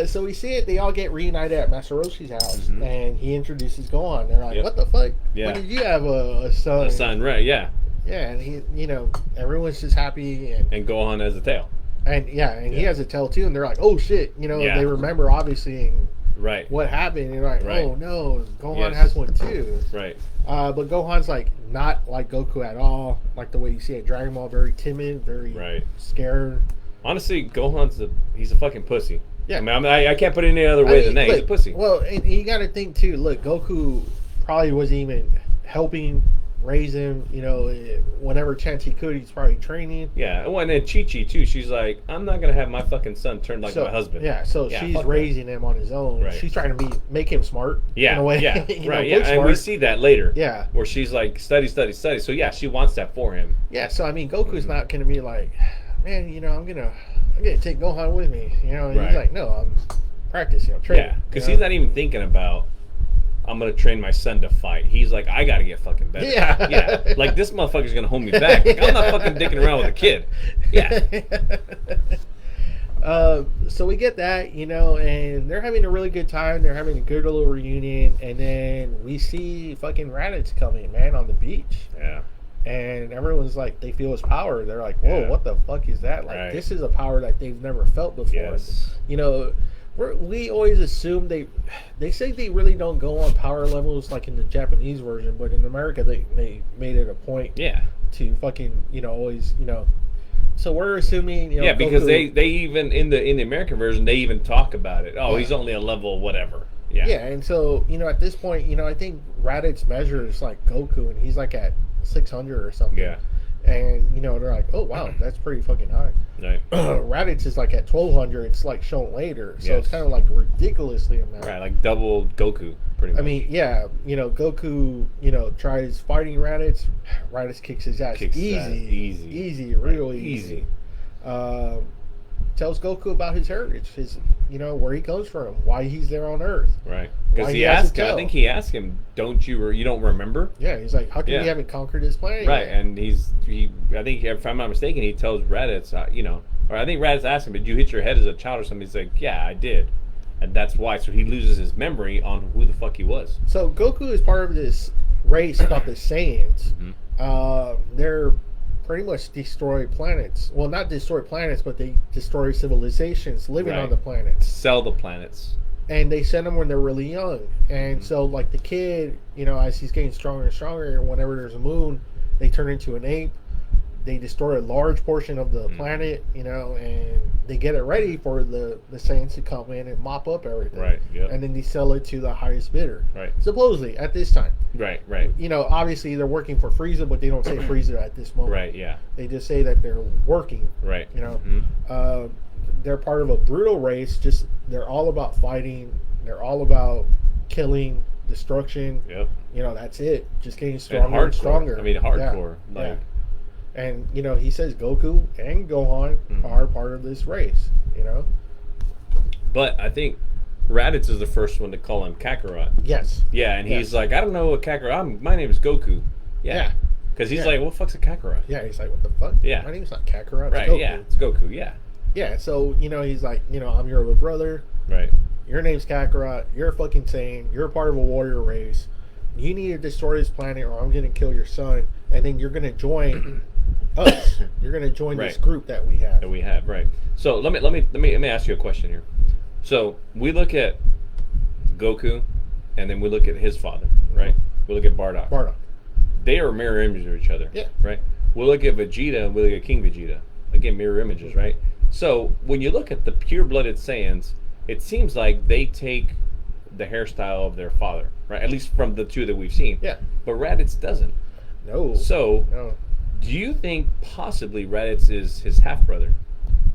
So we see it. They all get reunited at Master Roshi's house, and he introduces Gohan. They're like, Yep. "What the fuck? Yeah. When did you have a son?" A son, right? Yeah. Yeah, and he, you know, everyone's just happy, And Gohan has a tail. he has a tail too. And they're like, "Oh shit!" You know, Yeah. they remember obviously Right. what happened. And they're like, Right. "Oh no, Gohan Yes. has one too." Right. But Gohan's like not like Goku at all. Like the way you see it, Dragon Ball, very timid, very Right. scared. Honestly, he's a fucking pussy. Yeah. I mean, I can't put it any other way than that. He's a look, pussy. Well, and you got to think too. Look, Goku probably wasn't even helping raise him. You know, whenever chance he could, he's probably training. Yeah. Well, and then Chi-Chi, too. She's like, I'm not going to have my fucking son turned like So, my husband. Yeah, so Yeah, she's fuck that. raising him on his own. Right. She's trying to make him smart. Yeah. in a way. Yeah. You know, Right. book Yeah. And we smart. see that later. Yeah. Where she's like, study. So, yeah, she wants that for him. Yeah, so I mean, Goku's not going to be like, man, you know, I'm gonna take Gohan with me. You know, Right. he's like, no, I'm practicing, I'm training. Yeah. Because you he's know? not even thinking about, I'm going to train my son to fight. He's like, I got to get fucking better. Yeah. Yeah. Like, this motherfucker's going to hold me back. Like, I'm not fucking dicking around with a kid. Yeah. So we get that, you know, and they're having a really good time. They're having a good little reunion, and then we see fucking Raditz coming, man, on the beach. Yeah. And everyone's like, they feel his power. They're like, whoa, Yeah. what the fuck is that? Like, Right. this is a power that they've never felt before. Yes. You know, we always assume they say they really don't go on power levels like in the Japanese version, but in America they made it a point Yeah. to fucking, you know, always, you know. So we're assuming, you know, Yeah, because Goku- they even in the American version they even talk about it. Oh, Yeah. he's only a level whatever. Yeah. Yeah, and so, you know, at this point, you know, I think Raditz measures like Goku, and he's like at 600 or something. Yeah. And, you know, they're like, oh, wow, that's pretty fucking high. Right. Raditz is like at 1200, it's like shown later. So Yes. it's kind of like ridiculously amount. Right, like double Goku, pretty much. I mean, yeah, you know, Goku, you know, tries fighting Raditz. Raditz kicks his ass. Kicks his Easy. ass. Easy. Easy, really Easy. Tells Goku about his heritage, his, you know, where he comes from, why he's there on Earth. Right. Why Because he he has asked to him, I tell. think he asked him, you don't remember? Yeah, he's like, how come Yeah. you haven't conquered this planet Right, yet? and I think if I'm not mistaken, he tells Raditz, you know, or I think Raditz asked him, did you hit your head as a child or something? He's like, yeah, I did. And that's why. So he loses his memory on who the fuck he was. So Goku is part of this race called the Saiyans. They're pretty much destroy planets. Well, not destroy planets, but they destroy civilizations living Right. on the planets. Sell the planets. And they send them when they're really young. And so, like, the kid, you know, as he's getting stronger and stronger, whenever there's a moon, they turn into an ape. they destroy a large portion of the planet, you know, and they get it ready for the Saiyans to come in and mop up everything. Right. Yep. And then they sell it to the highest bidder. Right. Supposedly at this time. Right. You know, obviously they're working for Frieza, but they don't say Frieza at this moment. Right. Yeah. They just say that they're working. Right. You know, they're part of a brutal race. Just they're all about fighting. They're all about killing, destruction. Yep. You know, that's it. Just getting stronger and stronger. I mean, hardcore. Yeah. Like. Yeah. And you know, he says Goku and Gohan are part of this race. You know. But I think Raditz is the first one to call him Kakarot. Yes. Yeah, and he's like, I don't know what Kakarot. My name is Goku. Yeah. Because he's like, what the fuck's a Kakarot? Yeah, he's like, what the fuck? Yeah. My name's not Kakarot. It's Right. Goku. Yeah. It's Goku. Yeah. Yeah. So you know, he's like, you know, I'm your little brother. Right. Your name's Kakarot. You're a fucking Saiyan. You're part of a warrior race. You need to destroy this planet, or I'm gonna kill your son. And then you're gonna join us. You're gonna join this group that we have. Right. So let me ask you a question here. So we look at Goku, and then we look at his father, right? We look at Bardock. They are mirror images of each other. Yeah. Right. We look at Vegeta, and we look at King Vegeta. Again, mirror images, right? So when you look at the pure-blooded Saiyans, it seems like they take the hairstyle of their father, right? At least from the two that we've seen. Yeah. But Raditz doesn't. No. So, no. Do you think possibly Raditz is his half-brother?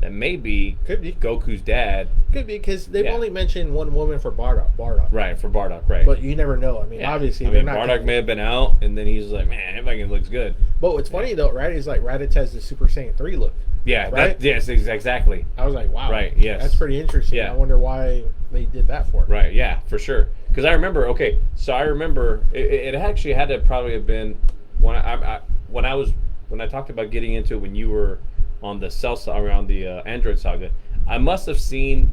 That maybe could be Goku's dad. Could be, because they've only mentioned one woman for Bardock. Right, for Bardock, right. But you never know. I mean, obviously, they're not Bardock may have been out, and then he's like, man, that fucking looks good. But what's funny, though, right, is like Raditz has the Super Saiyan 3 look. Yeah, right? Yes, exactly. I was like, wow. Right, yes. That's pretty interesting. Yeah. I wonder why they did that for it. Right, yeah, for sure. Because I remember, it actually had to probably have been when I talked about getting into it when you were on the Cell Saga, around the Android Saga. I must have seen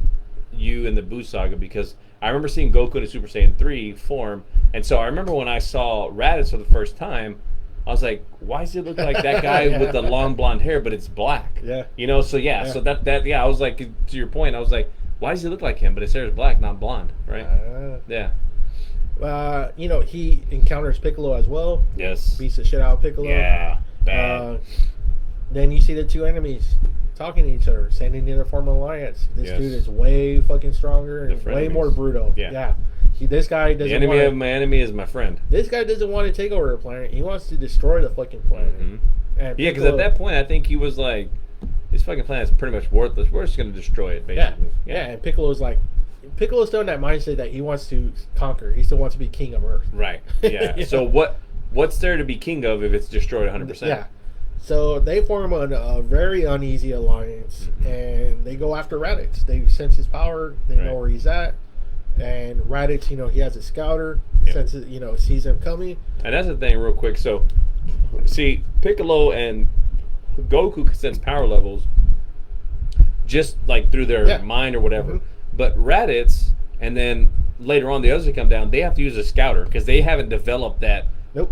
you in the Boo Saga, because I remember seeing Goku in the Super Saiyan 3 form, and so I remember when I saw Raditz for the first time, I was like, why does it look like that guy with the long blonde hair, but it's black? Yeah. You know, so so that I was like, to your point, I was like, why does he look like him, but his hair is black, not blonde, right? Yeah. You know, he encounters Piccolo as well. Yes. Beats the shit out of Piccolo. Yeah. Bad. Then you see the two enemies talking to each other, standing in a form of alliance. This dude is way fucking stronger and way more brutal. Yeah. This guy doesn't. The enemy of my enemy is my friend. This guy doesn't want to take over the planet. He wants to destroy the fucking planet. And because at that point, I think he was like, "This fucking planet's pretty much worthless. We're just going to destroy it." Basically. Yeah. And Piccolo's still in that mindset that he wants to conquer. He still wants to be king of Earth. Right. Yeah. So what's there to be king of if it's destroyed 100%? Yeah. So they form a very uneasy alliance, and they go after Raditz. They sense his power. They know where he's at. And Raditz, you know, he has a scouter. Senses, you know, sees him coming. And that's the thing, real quick. So, see, Piccolo and Goku can sense power levels just like through their mind or whatever. But Raditz, and then later on the others that come down, they have to use a scouter because they haven't developed that.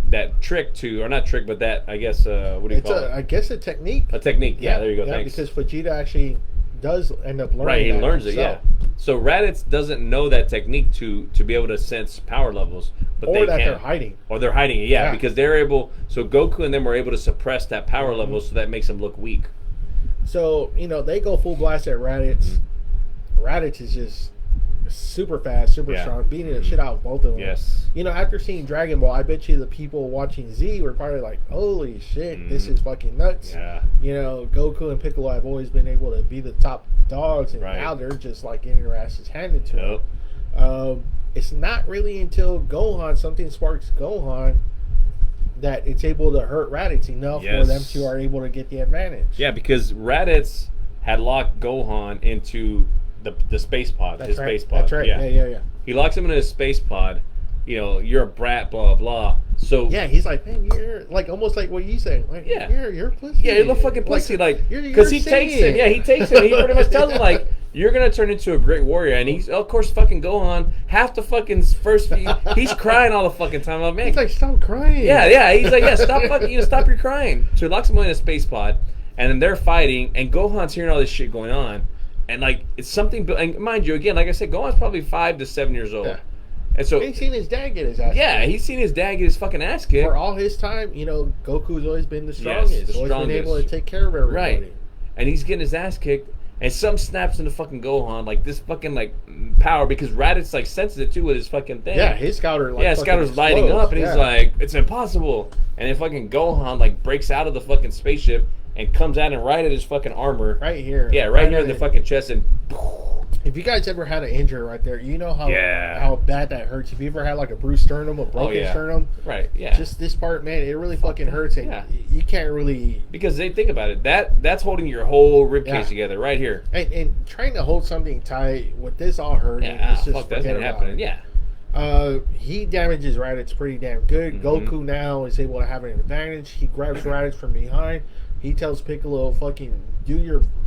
That trick or not trick, but that, I guess, what do you call it? I guess a technique. A technique, yeah, there you go, thanks. Because Vegeta actually does end up learning Right, he learns himself. it, yeah. So Raditz doesn't know that technique to be able to sense power levels. But they're hiding. Or they're hiding it, yeah, because they're able, so Goku and them are able to suppress that power level, so that makes them look weak. So, you know, they go full blast at Raditz. Raditz is just super fast, super strong, beating the shit out of both of them. Yes. You know, after seeing Dragon Ball, I bet you the people watching Z were probably like, holy shit, this is fucking nuts. Yeah. You know, Goku and Piccolo have always been able to be the top dogs, and now they're just like getting their asses handed to them. It's not really until Gohan, something sparks Gohan, that it's able to hurt Raditz enough for them to are able to get the advantage. Yeah, because Raditz had locked Gohan into the space pod, space pod. That's right. Yeah. He locks him in his space pod. You know, you're a brat, blah blah. So he's like, man, you're like almost like what you saying. Like, you're a pussy. Yeah, you're a fucking pussy. Like, because he takes him. Yeah, he takes him. He pretty much tells him like, you're gonna turn into a great warrior. And he's, of course, fucking Gohan. Half the fucking first, he's crying all the fucking time. I'm like, man, he's like, stop crying. Yeah. He's like, stop fucking, stop your crying. So he locks him in a space pod, and then they're fighting, and Gohan's hearing all this shit going on. And, like, it's something... And mind you, again, like I said, Gohan's probably 5 to 7 years old. Yeah. And so he's seen his dad get his ass yeah, kicked. he's seen his dad get his fucking ass kicked. For all his time, you know, Goku's always been the strongest. the Always been able to strongest. take care of everybody. Right. And he's getting his ass kicked, and some snaps into fucking Gohan, like this fucking like power, because Raditz like senses it too with his fucking thing. Yeah, his scouter like his scouter's lighting up, and he's like, it's impossible. And then fucking Gohan like breaks out of the fucking spaceship and comes at him right at his fucking armor. right here. Yeah, right here in the fucking chest, and If you guys ever had an injury right there, you know how Yeah. how bad that hurts. If you ever had like a bruised sternum, a broken yeah. sternum, right, yeah. just this part, man, it really fucking hurts. And Yeah. you can't really Because they think about it, that's holding your whole rib cage Yeah. together right here. and trying to hold something tight with this all hurting. Yeah, it's just fuck, that's forget not about happening. it. Yeah, He damages Raditz pretty damn good. Mhm. Goku now is able to have an advantage. He grabs Raditz from behind. He tells Piccolo, "Fucking do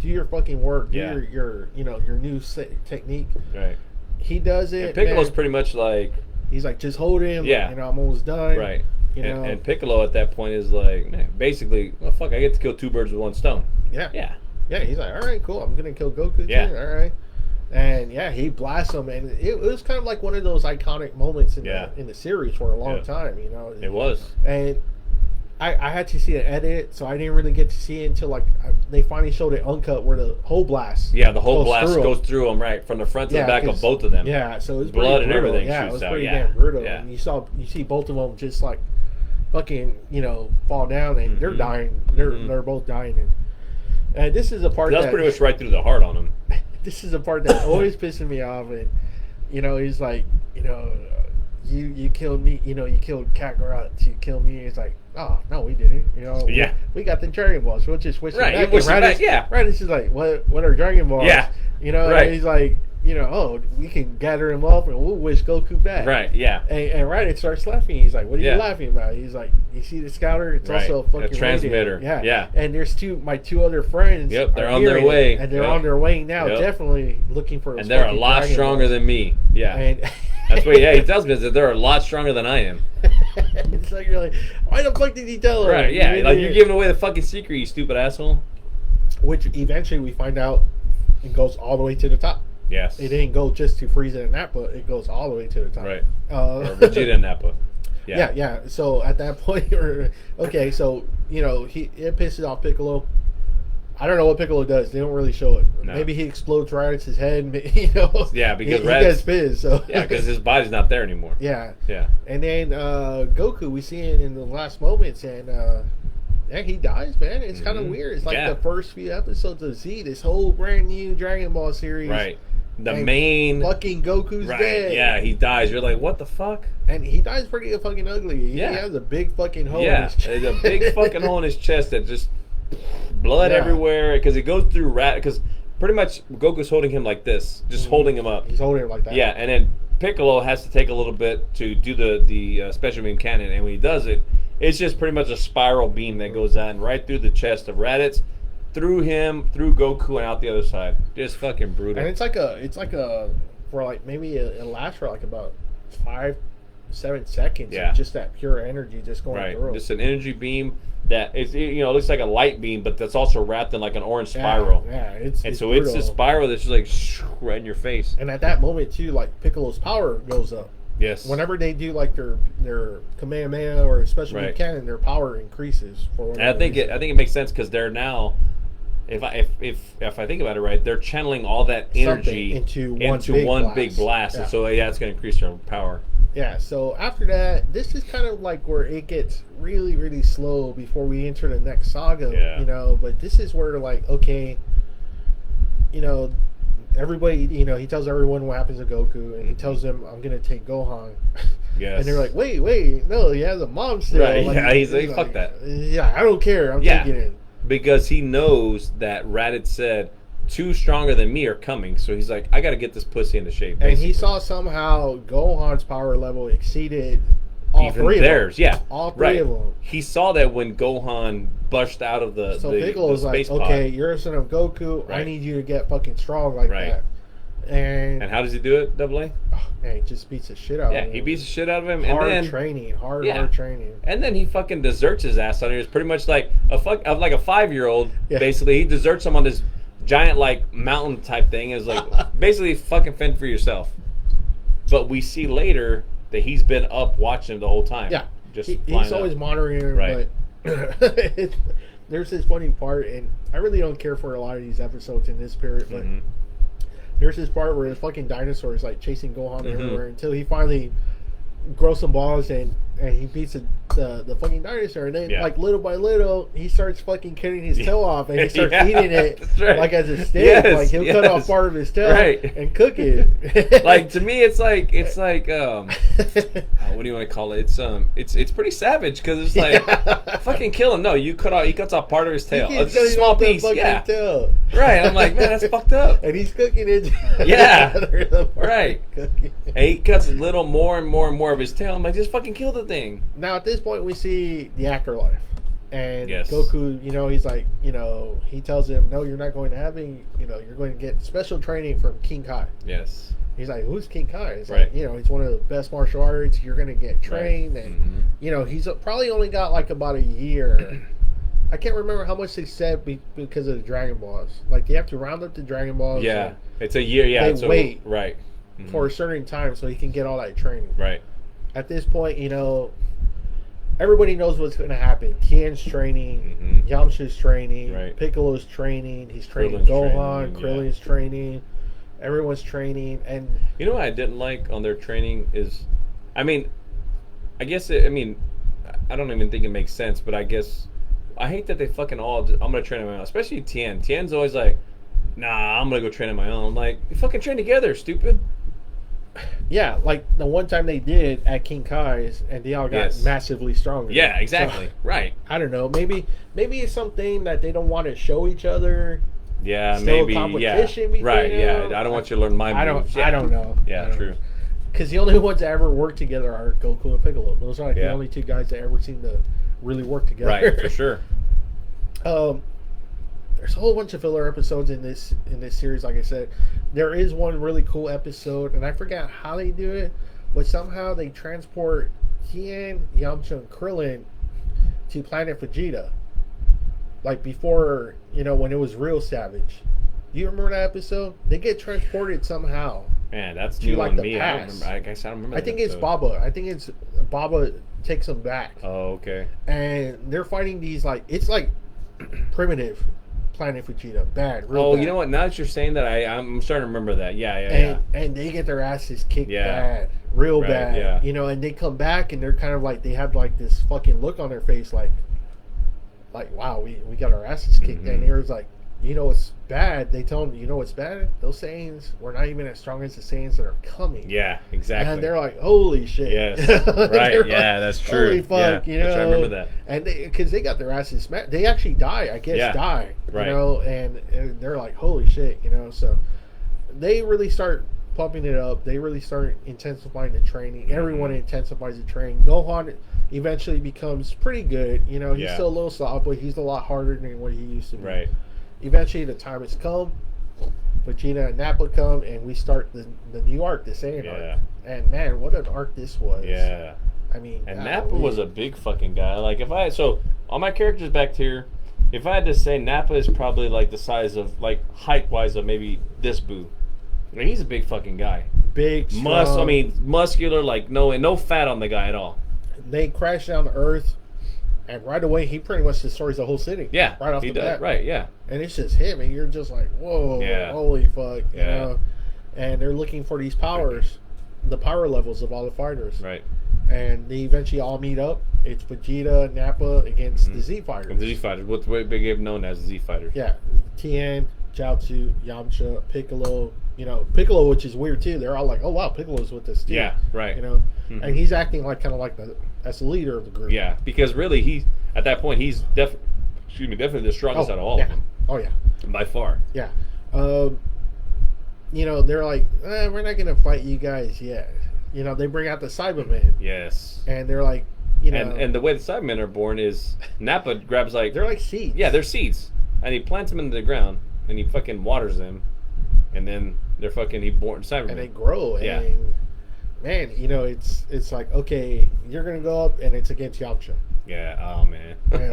your fucking work. Do Yeah. your your new technique." right. He does it. And Piccolo's man. pretty much like, He's like, just hold him. Yeah. You know, I'm almost done. right. You know. And Piccolo at that point is like, man, basically, well, fuck, I get to kill two birds with one stone. Yeah. Yeah, Yeah. He's like, all right, cool. I'm gonna kill Goku. Yeah. Too. All right. And yeah, he blasts him, and it was kind of like one of those iconic moments in Yeah. the series for a long Yeah. time. You know. it was. And I had to see an edit, so I didn't really get to see it until they finally showed it uncut where the whole blast. Yeah, the whole goes blast through goes him. through them, right, from the front to Yeah, the back of 'cause- both of them. Yeah, so it was Blood pretty and brutal. everything Yeah, shoots it was out, pretty yeah. damn brutal. Yeah. And you see both of them just like fucking fall down, and they're Mhm. dying. Mhm. They're both dying, and this is a part That's that pretty much right through the heart on him. this is a part that always pissing me off. And he's like, you killed me. You killed Kakarot. You killed me. He's like, oh no, we didn't. Yeah. we got the Dragon Balls. We'll just wish Right, it you back. wish it And back, Raditz- yeah. Raditz is like, what are Dragon Balls? Yeah. Right. And he's like, oh, we can gather him up and we'll wish Goku back. Right, yeah. And Raditz starts laughing. He's like, what are Yeah. you laughing about? He's like, you see the scouter? It's Right. also a fucking A transmitter. radio. Yeah. Yeah. And there's my two other friends. Yep, they're are on their hearing it, way. and they're Yep. on their way now, Yep. definitely looking for those And they're a fucking lot Dragon stronger Balls. than me. Yeah. And That's what, yeah, he tells me is that they're a lot stronger than I am. it's like, you're like, why the fuck did he tell her? Right, yeah. You Like, you're idiot. giving away the fucking secret, you stupid asshole. Which eventually we find out it goes all the way to the top. Yes. It didn't go just to Frieza and Nappa. It goes all the way to the top. Right. Or Vegeta and Nappa. Yeah. So at that point, okay, so it pisses off Piccolo. I don't know what Piccolo does. They don't really show it. No. Maybe he explodes Raditz's head. Yeah, because he Raditz- gets pissed. So Yeah, because his body's not there anymore. yeah. Yeah. And then Goku, we see it in the last moments, and he dies, man. It's kind of Mhm. weird. It's like Yeah. the first few episodes of Z, this whole brand new Dragon Ball series. Right. The And main. Fucking Goku's Right. dead. Yeah, he dies. You're like, what the fuck? And he dies pretty fucking ugly. He Yeah. has a big fucking hole in Yeah. his chest. There's a big fucking hole in his chest that just blood Yeah. everywhere because it goes through because pretty much Goku's holding him like this, just holding him up. He's holding it like that. Yeah, and then Piccolo has to take a little bit to do the special beam cannon, and when he does it, it's just pretty much a spiral beam that goes on right through the chest of Raditz, through him, through Goku, and out the other side. Just fucking brutal. And it's like a for like maybe it lasts for like about 5-7 seconds. Yeah. Just that pure energy just going Right, through. just an energy beam that is, it looks like a light beam, but that's also wrapped in like an orange spiral. Yeah, it's And it's so it's brutal. a spiral that's just like right in your face. And at that moment too, like Piccolo's power goes up. Yes. Whenever they do like their Kamehameha or special beam Right. cannon, their power increases for And I think it makes sense because they're now, if I think about it right, they're channeling all that energy into one big blast, Yeah. and so it's going to increase their power. Yeah, so after that, this is kind of like where it gets really, really slow before we enter the next saga, Yeah. But this is where, like, okay, everybody, he tells everyone what happens to Goku, and he tells them, I'm going to take Gohan. Yes. And they're like, wait, no, he has a mom still. Right, Like, yeah, he's like, fuck that. Yeah, I don't care, I'm Yeah. taking it. Because he knows that Raditz said, two stronger than me are coming, so he's like, I got to get this pussy into shape. And he basically. saw somehow Gohan's power level exceeded all Even three of theirs, them. yeah. All three Right. of them. He saw that when Gohan bushed out of the So the, Piccolo the was like, space pod. okay, you're a son of Goku. I Right. need you to get fucking strong like Right. that. And And how does he do it, Double A? man, he just beats the shit out Yeah, of him. he beats the shit out of him, hard and then training, hard Yeah. training. And then he fucking deserts his ass on here. It's pretty much like a 5-year-old. Yeah. Basically, he deserts him on this giant like mountain type thing. Is like basically fucking fend for yourself. But we see later that he's been up watching him the whole time. Yeah, just he's always monitoring him. Right. But there's this funny part, and I really don't care for a lot of these episodes in this period, but there's this part where the fucking dinosaur is like chasing Gohan everywhere until he finally grows some balls and he beats the fucking dinosaur, and then like little by little he starts fucking cutting his tail off, and he starts eating it like as a steak. Like he'll cut off part of his tail and cook it. Like to me, it's like what do you want to call it? It's pretty savage because it's like fucking kill him. No, he cuts off part of his tail. It's a small piece. Yeah, tail. Right. I'm like, man, that's fucked up. And he's cooking it. Yeah, right. And he cuts a little more and more and more of his tail. I'm like, just fucking kill the thing. Now at this point we see the afterlife, and yes. Goku, he's like, he tells him, no, you're not going to have any, you're going to get special training from King Kai. Yes. He's like, who's King Kai? He's like, he's one of the best martial arts. You're going to get trained, and he's probably only got like about a year. I can't remember how much they said because of the Dragon Balls. Like they have to round up the Dragon Balls. Yeah, it's a year. Yeah, they wait for a certain time so he can get all that training. Right. At this point, everybody knows what's going to happen. Tien's training, Yamcha's training, Piccolo's training. He's training Gohan, Krillin's training. Everyone's training, and you know what I didn't like on their training is, I don't even think it makes sense, but I guess I hate that they fucking I'm gonna train on my own, especially Tien. Tien's always like, nah, I'm gonna go train on my own. Like, you fucking train together, stupid. Yeah, like the one time they did at King Kai's, and they all got massively stronger. Yeah, exactly. So, right. I don't know. Maybe it's something that they don't want to show each other. Yeah, still maybe. Competition between right. them. Yeah, I don't want you to learn my moves. I don't know. Yeah, true. Because the only ones that ever work together are Goku and Piccolo. Those are like the only two guys that ever seem to really work together. Right, for sure. There's a whole bunch of filler episodes in this series. Like I said, there is one really cool episode, and I forgot how they do it, but somehow they transport Tien, Yamcha, and Krillin to planet Vegeta. Like before, when it was real savage. Do you remember that episode? They get transported somehow. Man, that's new on me. I don't remember. I don't remember. I think it's Baba. I think it's Baba takes them back. Oh, okay. And they're fighting these it's like primitive planet Vegeta. Bad. Real bad. You know what? Now that you're saying that, I'm starting to remember that. Yeah. And they get their asses kicked bad. Real bad. Yeah. And they come back and they're kind of like, they have like this fucking look on their face like wow, we got our asses kicked. And here's like, it's bad. They tell them, what's bad? Those Saiyans were not even as strong as the Saiyans that are coming. Yeah, exactly. And they're like, holy shit. Yes. Right. Yeah, that's true. Holy fuck, I remember that. And because they got their asses smacked. They actually die, I guess, Right. And they're like, holy shit, So they really start pumping it up. They really start intensifying the training. Everyone intensifies the training. Gohan eventually becomes pretty good. He's still a little soft, but he's a lot harder than what he used to be. Right. Eventually, the time has come. Vegeta and Nappa come, and we start the new arc, the Saiyan arc. And man, what an arc this was! Yeah. I mean, and Nappa was a big fucking guy. Like all my characters back here, if I had to say, Nappa is probably like the size of height wise of maybe this Boo. I mean, he's a big fucking guy. Big, strong. Muscular. Like no fat on the guy at all. They crash down to Earth. And right away, he pretty much destroys the whole city. Yeah, right off the bat. Right, yeah. And it's just him, and you're just like, whoa, holy fuck, you know? And they're looking for these powers, the power levels of all the fighters. Right. And they eventually all meet up. It's Vegeta, Nappa against the Z Fighters. The Z Fighters, what's big known as the Z Fighters. Yeah, Tien, Jiaozu, Yamcha, Piccolo. Piccolo, which is weird too. They're all like, oh wow, Piccolo's with us too. Yeah, right. And he's acting like kind of like as the leader of the group. Yeah, because really, he's at that point he's definitely the strongest out of all of them. Oh yeah, by far. Yeah. They're like, we're not gonna fight you guys yet. They bring out the Cybermen. Yes. And they're like, and the way the Cybermen are born is Nappa grabs they're like seeds. Yeah, they're seeds, and he plants them into the ground, and he fucking waters them, and then they're fucking born Cybermen. And they grow. Yeah. And man, it's like, okay, you're gonna go up, and it's against Yamcha. Yeah. Oh man. Man,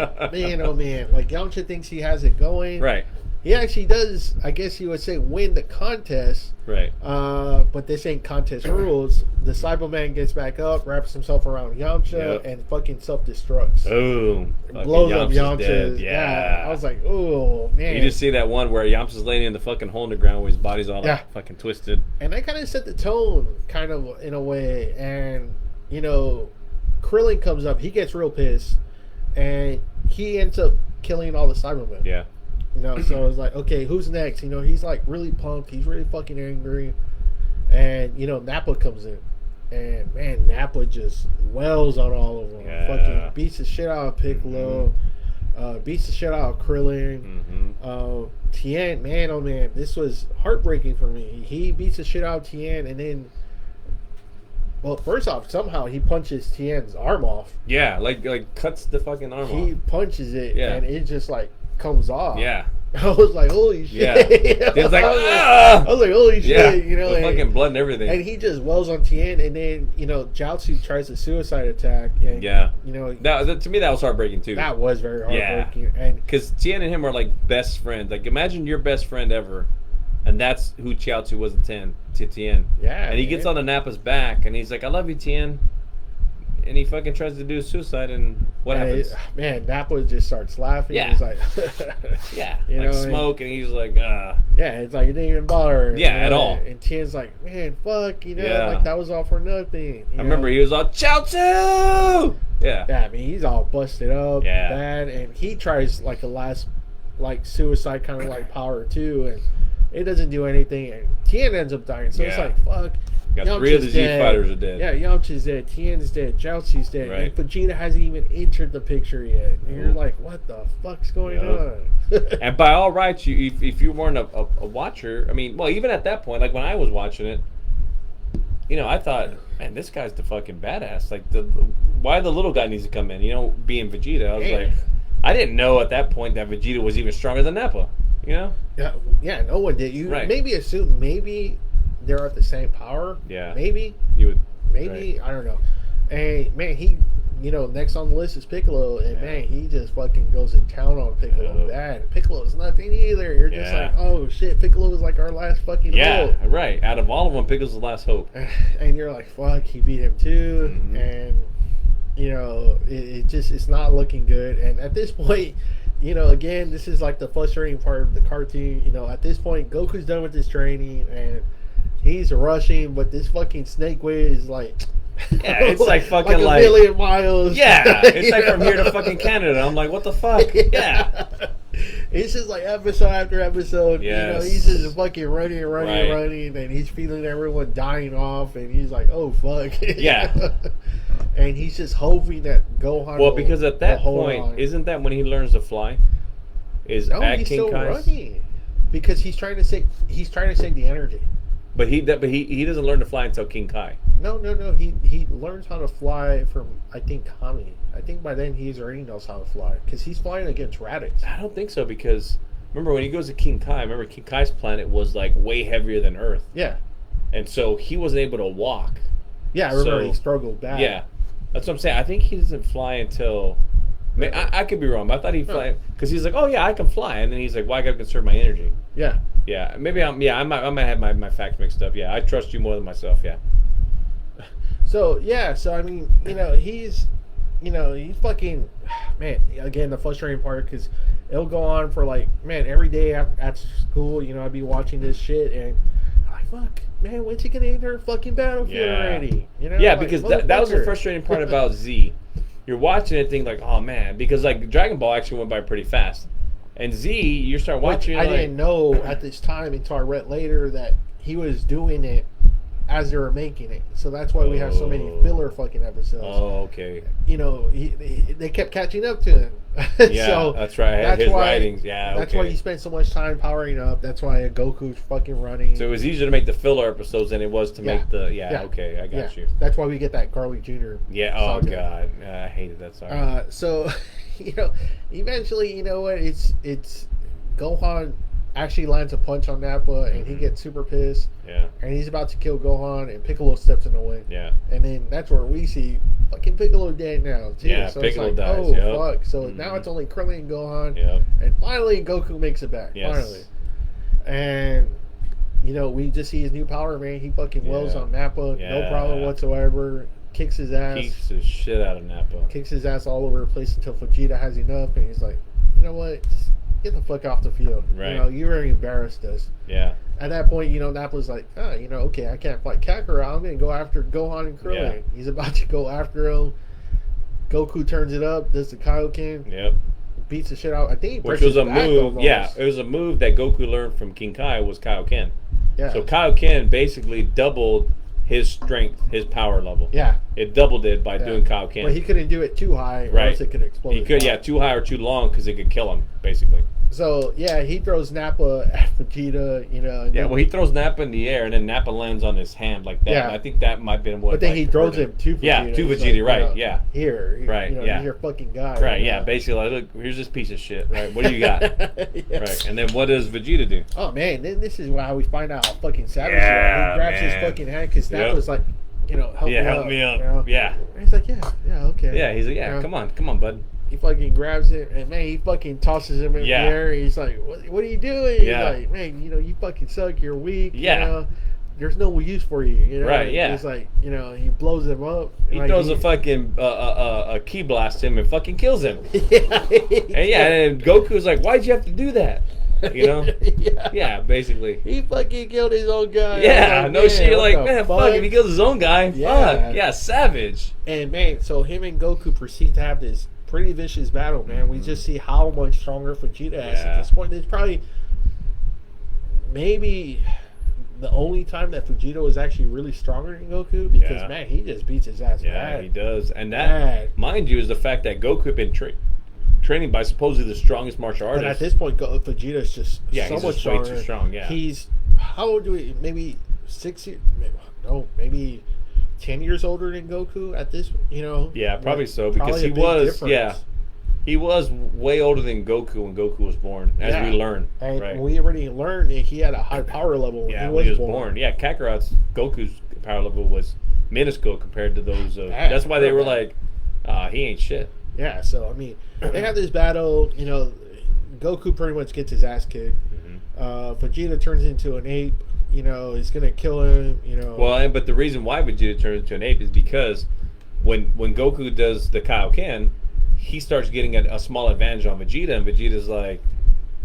like Yamcha thinks he has it going. Right. he actually does, I guess you would say, win the contest. Right. But this ain't contest rules. The Cyberman gets back up, wraps himself around Yamcha, and fucking self-destructs. Boom. Blows up Yamcha. Dead. Yeah. I was like, oh, man. You just see that one where Yamcha's laying in the fucking hole in the ground where his body's all like fucking twisted. And that kind of set the tone, kind of, in a way. And, you know, Krillin comes up. He gets real pissed. And he ends up killing all the Cybermen. Yeah. You know, so it's like, okay, who's next? You know, he's like really pumped. He's really fucking angry. And, you know, Nappa comes in. And, man, Nappa just wells on all of them. Yeah. Fucking beats the shit out of Piccolo. Beats the shit out of Krillin. Tien, man, oh man, this was heartbreaking for me. He beats the shit out of Tien, and then, well, first off, somehow he punches Tien's arm off. Yeah, like cuts the fucking arm off. He punches it, and it just like comes off. Yeah. I was like, holy shit. Yeah. It's like, I was like, holy shit. Yeah. You know, the fucking blood and everything. And he just wells on Tien, and then, you know, Jiaozi tries a suicide attack. And, you know, that, to me, that was heartbriking too. That was very heartbreaking. Yeah. Because Tien and him are like best friends. Like, imagine your best friend ever. And that's who Jiaozi was to Tien. Yeah. And he gets on the Nappa's back, and he's like, I love you, Tien. And he fucking tries to do suicide, and what happens? Man, Nappa just starts laughing. Yeah. He's like, you know, smoke, and he's like, Yeah, it's like, it didn't even bother him. Yeah, at all. And Tien's like, man, fuck, you know, like, that was all for nothing. I remember he was all, Jiaozi! Yeah. Yeah, I mean, he's all busted up, bad, and he tries, like, a last, like, suicide kind of, like, power, too, and it doesn't do anything, and Tien ends up dying, so it's like, fuck. Got 3 of the Z fighters are dead. Yeah, Yamcha's dead, Tien's dead, Jiaozi's dead, and Vegeta hasn't even entered the picture yet. And you're like, what the fuck's going on? And by all rights, if you weren't a watcher, I mean, well, even at that point, like when I was watching it, you know, I thought, man, this guy's the fucking badass. Like, why the little guy needs to come in? You know, being Vegeta, I was like, I didn't know at that point that Vegeta was even stronger than Nappa. You know? Yeah, no one did. You maybe assume they're at the same power. Yeah. Maybe. You would. Maybe. I don't know. And, man, he, you know, next on the list is Piccolo. And, man, he just fucking goes to town on Piccolo. Bad. Piccolo's nothing either. You're just like, oh, shit, Piccolo was like our last fucking hope. Yeah, right. Out of all of them, Piccolo's the last hope. And you're like, fuck, he beat him too. And, you know, it's not looking good. And at this point, you know, again, this is like the frustrating part of the cartoon. You know, at this point, Goku's done with his training, and he's rushing, but this fucking snake way is like... Yeah, it's like fucking like a million miles. Yeah, it's like from here to fucking Canada. I'm like, what the fuck? Yeah. It's just like episode after episode. Yes. You know, he's just fucking running, and he's feeling everyone dying off, and he's like, oh, fuck. Yeah. And he's just hoping that Gohan. Well, because at that point, isn't that when he learns to fly? He's still running because he's trying to save the energy. But he doesn't learn to fly until King Kai. No. He learns how to fly from, I think, Kami. I think by then he already knows how to fly because he's flying against Raditz. I don't think so because remember when he goes to King Kai. Remember King Kai's planet was like way heavier than Earth. Yeah. And so he wasn't able to walk. Yeah, I remember he struggled bad. Yeah, that's what I'm saying. I think he doesn't fly until. I could be wrong, but I thought he'd fly because he's like, oh yeah, I can fly, and then he's like, well, I gotta conserve my energy. Yeah. Yeah, maybe I might have my facts mixed up. Yeah, I trust you more than myself. Yeah. So I mean, he's fucking, man. Again, the frustrating part because it'll go on for like, man, every day at school. I'd be watching this shit and I'm like, fuck, man, when's he gonna enter fucking Battlefield already? Yeah, because that was the frustrating part about Z. You're watching it, thinking like, oh man, because like Dragon Ball actually went by pretty fast. And Z, you start watching. I didn't know at this time until I read later that he was doing it as they were making it. So that's why we have so many filler fucking episodes. Oh, okay. They kept catching up to him. Yeah, so that's right. That's his why, writings. Yeah, okay. That's why he spent so much time powering up. That's why Goku's fucking running. So it was easier to make the filler episodes than it was to make the. Yeah, okay, I got you. That's why we get that Garlic Jr. Yeah. Oh saga. God, I hated that song. So, eventually, it's Gohan actually lands a punch on Nappa, and he gets super pissed. Yeah. And he's about to kill Gohan, and Piccolo steps in the way. Yeah. And then that's where we see fucking Piccolo dead now, too. Yeah, so Piccolo it's like, dies, oh, yep. fuck. So now it's only Krillin and Gohan. Yep. And finally, Goku makes it back. Yes. Finally. And, you know, we just see his new power, man. He fucking wells on Nappa. Yeah. No problem whatsoever. Kicks his ass. Kicks the shit out of Nappa. Kicks his ass all over the place until Vegeta has enough. And he's like, you know what? Just get the fuck off the field. Right. You know, you already embarrassed us. Yeah. At that point, you know, Nappa's like, you know, okay, I can't fight Kakarot. I'm going to go after Gohan and Krillin. Yeah. He's about to go after him. Goku turns it up, does the Kaioken, Yep. beats the shit out. I think he Which breaks was his a back move. almost. Yeah, it was a move that Goku learned from King Kai was Kaioken. Yeah. So Kaioken basically doubled his strength, his power level. Yeah. It doubled it by doing Kaioken. But he couldn't do it too high, or Right. else it could explode. He could, yeah, too high or too long because it could kill him, basically. So, yeah, he throws Nappa at Vegeta, you know. Yeah, well, he throws Nappa in the air, and then Nappa lands on his hand like that. Yeah. And I think that might have been what. But then like, he throws hurt him to Vegeta. Yeah, to He's Vegeta, like, right? you know, Yeah. Here, Right, you know, yeah. he's your fucking guy. Right, you yeah. know? Basically, like, look, here's this piece of shit. Right, what do you got? Yeah. Right, and then what does Vegeta do? Oh man, then this is how we find out how fucking savage he Yeah, is. He grabs his man. fucking hand because Nappa's like, you know, help me up. You know? Yeah, And he's like, yeah, okay. yeah. He's like, yeah, You know? come on, bud. He fucking grabs it, and man, he fucking tosses him in Yeah. the air. He's like, what are you doing? Yeah. He's like, man, you know, you fucking suck. You're weak. Yeah. You know? There's no use for you. You know? Right, yeah. He's like, you know, he blows him up. He like, throws a fucking a key blast him and fucking kills him. yeah. And yeah, and Goku's like, why'd you have to do that? You know? Yeah. Yeah, basically. He fucking killed his own guy. Yeah, Like, no man, shit. You're what like, the man, fuck, if he kills his own guy, Yeah. fuck. Yeah, savage. And man, so him and Goku proceed to have this pretty vicious battle, man. We just see how much stronger Vegeta is at Yeah. this point. It's probably maybe the only time that Vegeta was actually really stronger than Goku because Yeah. man, he just beats his ass. Yeah, bad. he does. And that, Bad. mind you, is the fact that Goku had been training by supposedly the strongest martial But at artist. this point, Vegeta's just Yeah, so he's much just way stronger. too strong, yeah. He's how old do we? Maybe 6 years? No, maybe 10 years older than Goku at this. You know? Yeah, probably Like, so because probably a he big was, difference. yeah, he was way older than Goku when Goku was born, as Yeah. we learn. And right? we already learned that he had a high power level when Yeah, he when was he was born. Yeah, Goku's power level was minuscule compared to those of. Bad. That's why they were like, he ain't shit. Yeah, so I mean, they have this battle. You know, Goku pretty much gets his ass kicked. Vegeta turns into an ape. You know, he's gonna kill him. You know. Well, but the reason why Vegeta turns into an ape is because when Goku does the Kaioken, he starts getting a small advantage on Vegeta, and Vegeta's like,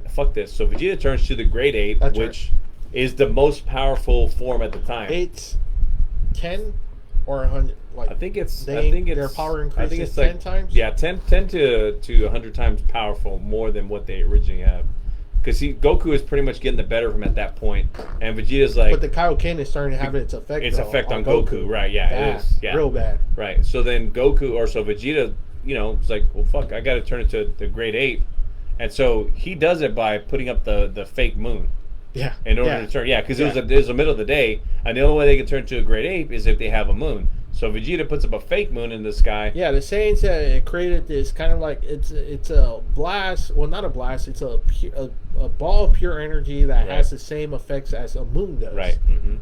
fuck this. So Vegeta turns to the Great Ape, That's which is the most powerful form at the time. It's 10 or 100. Like I think it's their power I think increases it's like 10 times. Yeah, 10 to 100 times powerful more than what they originally have. Because Goku is pretty much getting the better of him at that point, and Vegeta's like, But the Kaioken is starting to have its effect. its though, effect on Goku, right? Yeah, Bad, it is. Yeah, real bad. right. So then Vegeta, you know, it's like, well, fuck, I got to turn it to the Great Ape, and so he does it by putting up the fake moon Yeah. in order to turn. Yeah, because it was the middle of the day, and the only way they can turn to a Great Ape is if they have a moon. So Vegeta puts up a fake moon in the sky. Yeah, the Saiyans it created this kind of like it's a blast. Well, not a blast. It's a ball of pure energy that Right. has the same effects as a moon does. Right.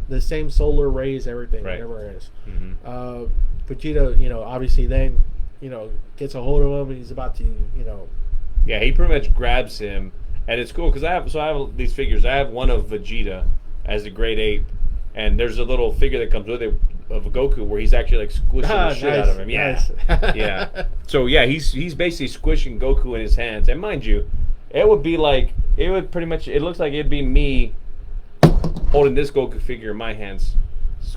The same solar rays, everything, Right. whatever it is. Vegeta, you know, obviously then, you know, gets a hold of him and he's about to, you know. Yeah, he pretty much grabs him, and it's cool because I have these figures. I have one of Vegeta as the Great Ape, and there's a little figure that comes with it of Goku where he's actually like squishing the shit out of him. Yeah, nice. yeah. So yeah, he's basically squishing Goku in his hands, and mind you, it would pretty much. It looks like it'd be me holding this Goku figure in my hands.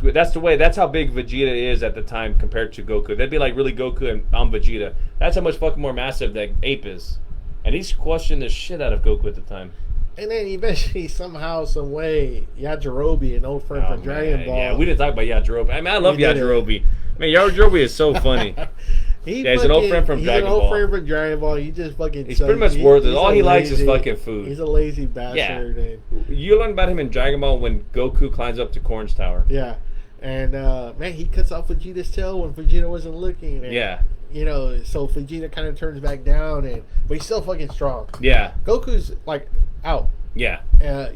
That's how big Vegeta is at the time compared to Goku. That'd be like really Goku and I'm Vegeta. That's how much fucking more massive that Ape is. And he's squashing the shit out of Goku at the time. And then eventually, somehow, some way, Yajirobe, an old friend from Dragon Ball. Yeah, we didn't talk about Yajirobe. I mean, I love We didn't. Yajirobe. I mean, Yajirobe is so funny. He's an old friend from Dragon He's an old Ball. friend from Dragon Ball. He just fucking He's pretty much worthless. All he likes is fucking food. He's a lazy bastard. And, You learn about him in Dragon Ball when Goku climbs up to Korn's tower. yeah. And, man, he cuts off Vegeta's tail when Vegeta wasn't looking. And, Yeah. You know, so Vegeta kind of turns back down, but he's still fucking strong. Yeah. Goku's, like, out. Yeah.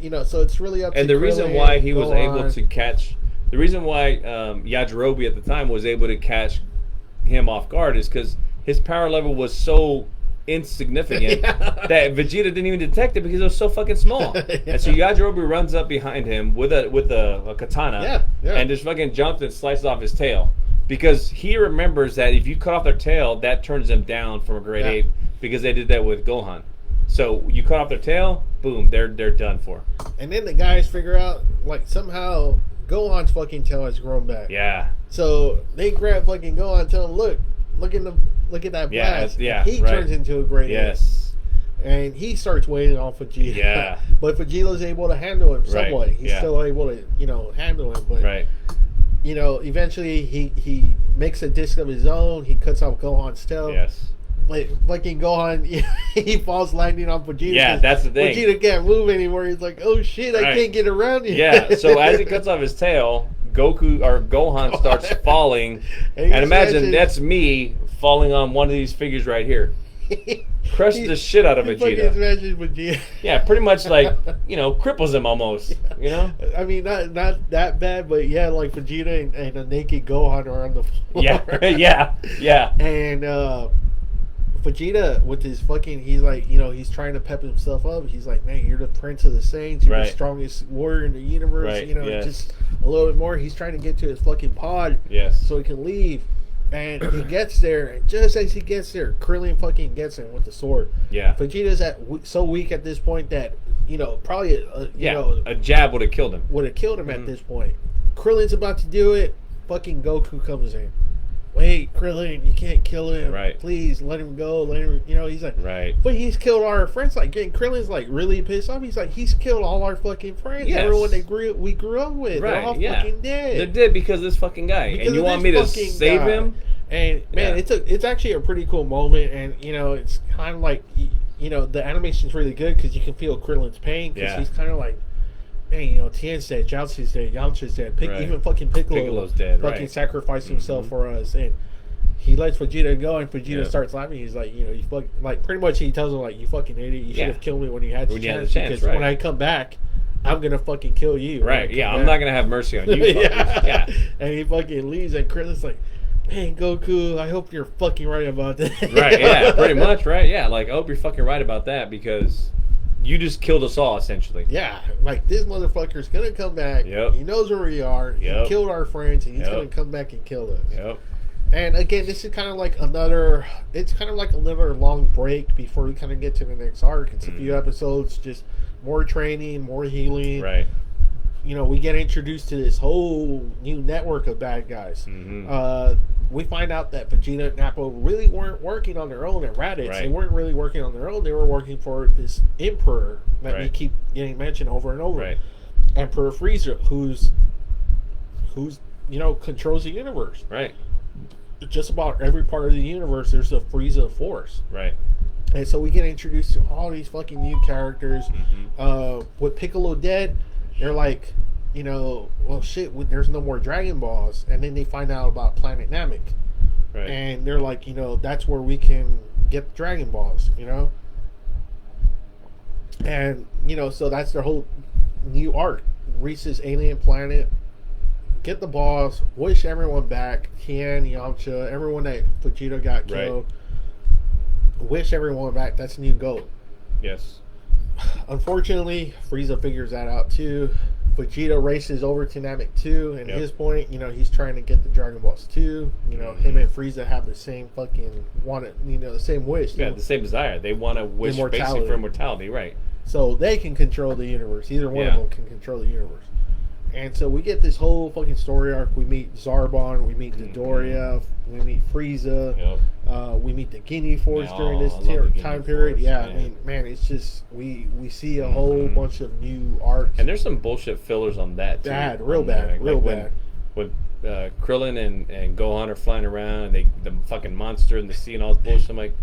You know, so it's really up to And the Krillin, reason why he was Gohan. able to catch, the reason why Yajirobe at the time was able to catch him off guard is because his power level was so insignificant that Vegeta didn't even detect it because it was so fucking small. And so Yajirobe runs up behind him with a katana and just fucking jumps and slices off his tail. Because he remembers that if you cut off their tail, that turns them down from a great ape, because they did that with Gohan. So you cut off their tail, boom, they're done for. And then the guys figure out, like, somehow Gohan's fucking tail has grown back. Yeah. So they grab fucking Gohan and tell him, look at that blast. Yeah, he turns into a great ape. And he starts waiting on Vegeta. Yeah. But Vegeta's able to handle him somewhat. He's still able to, you know, handle him. But, you know, eventually he makes a disc of his own. He cuts off Gohan's tail. Yes. Like, fucking Gohan, he falls landing on Vegeta. Yeah, that's the thing. Vegeta can't move anymore. He's like, oh shit, I can't get around here. Yeah, so as he cuts off his tail, Gohan starts falling. And imagine that's me falling on one of these figures right here. Crush the shit out of Vegeta. Yeah, pretty much like, you know, cripples him almost. You know? I mean, not that bad, but yeah, like Vegeta and a naked Gohan are on the floor. Yeah. And Vegeta with his fucking, he's like, you know, he's trying to pep himself up. He's like, man, you're the Prince of the Saints. You're the strongest warrior in the universe. You know, just a little bit more. He's trying to get to his fucking pod so he can leave. And he gets there, and just as he gets there, Krillin fucking gets him with the sword. Yeah. Vegeta's so weak at this point that, you know, probably, a jab would have killed him. At this point. Krillin's about to do it. Fucking Goku comes in. Wait, Krillin, you can't kill him. Please, let him go. Let him, you know, he's like, but he's killed all our friends. Like, Krillin's like really pissed off. He's like, he's killed all our fucking friends. Everyone we grew up with. They're all fucking dead. They're dead because of this fucking guy. And you want me to save him? And man, it's actually a pretty cool moment. And, you know, it's kind of like, you know, the animation's really good because you can feel Krillin's pain because he's kind of like, man, you know, Tien's dead, Jiaozi's dead, Yamcha's dead, even fucking Piccolo's dead. Fucking sacrificed himself for us, and he lets Vegeta go, and Vegeta starts laughing. He's like, you know, you fuck, like pretty much he tells him like, you fucking idiot, you should have killed me when you had the chance, because when I come back, I'm gonna fucking kill you. I'm not gonna have mercy on you. And he fucking leaves, and Krillin's like, man, Goku, I hope you're fucking right about that. Pretty much, like, I hope you're fucking right about that, because you just killed us all, essentially. Yeah, like, this motherfucker's gonna come back. He knows where we are. He killed our friends, and he's gonna come back and kill us. And again, this is kind of like another long break before we kind of get to the next arc. It's a few episodes, just more training, more healing. You know, we get introduced to this whole new network of bad guys. We find out that Vegeta and Nappa really weren't working on their own at Raditz. They weren't really working on their own. They were working for this emperor that we keep getting mentioned over and over. Emperor Frieza, who's you know, controls the universe. Just about every part of the universe, there's a Frieza force. And so we get introduced to all these fucking new characters. With Piccolo dead, they're like, you know, well, shit, there's no more Dragon Balls. And then they find out about Planet Namek. And they're like, you know, that's where we can get the Dragon Balls, you know? And, you know, so that's their whole new arc. Reach this alien planet, get the balls, wish everyone back. Tien, Yamcha, everyone that Vegeta got killed. Wish everyone back. That's a new goal. Unfortunately, Frieza figures that out too. Vegeta races over to Namek 2, and at his point, you know, he's trying to get the Dragon Balls too. You know, him and Frieza have the same fucking the same wish. The same desire. They want to wish basically for immortality, So they can control the universe. Either one of them can control the universe. And so we get this whole fucking story arc. We meet Zarbon, we meet Dodoria, we meet Frieza, we meet the Guinea Force during this time period. I mean, man, it's just we see a whole bunch of new arcs. And there's some bullshit fillers on that too. Real bad. When Krillin and Gohan are flying around, and the fucking monster in the sea and all this bullshit, I'm like,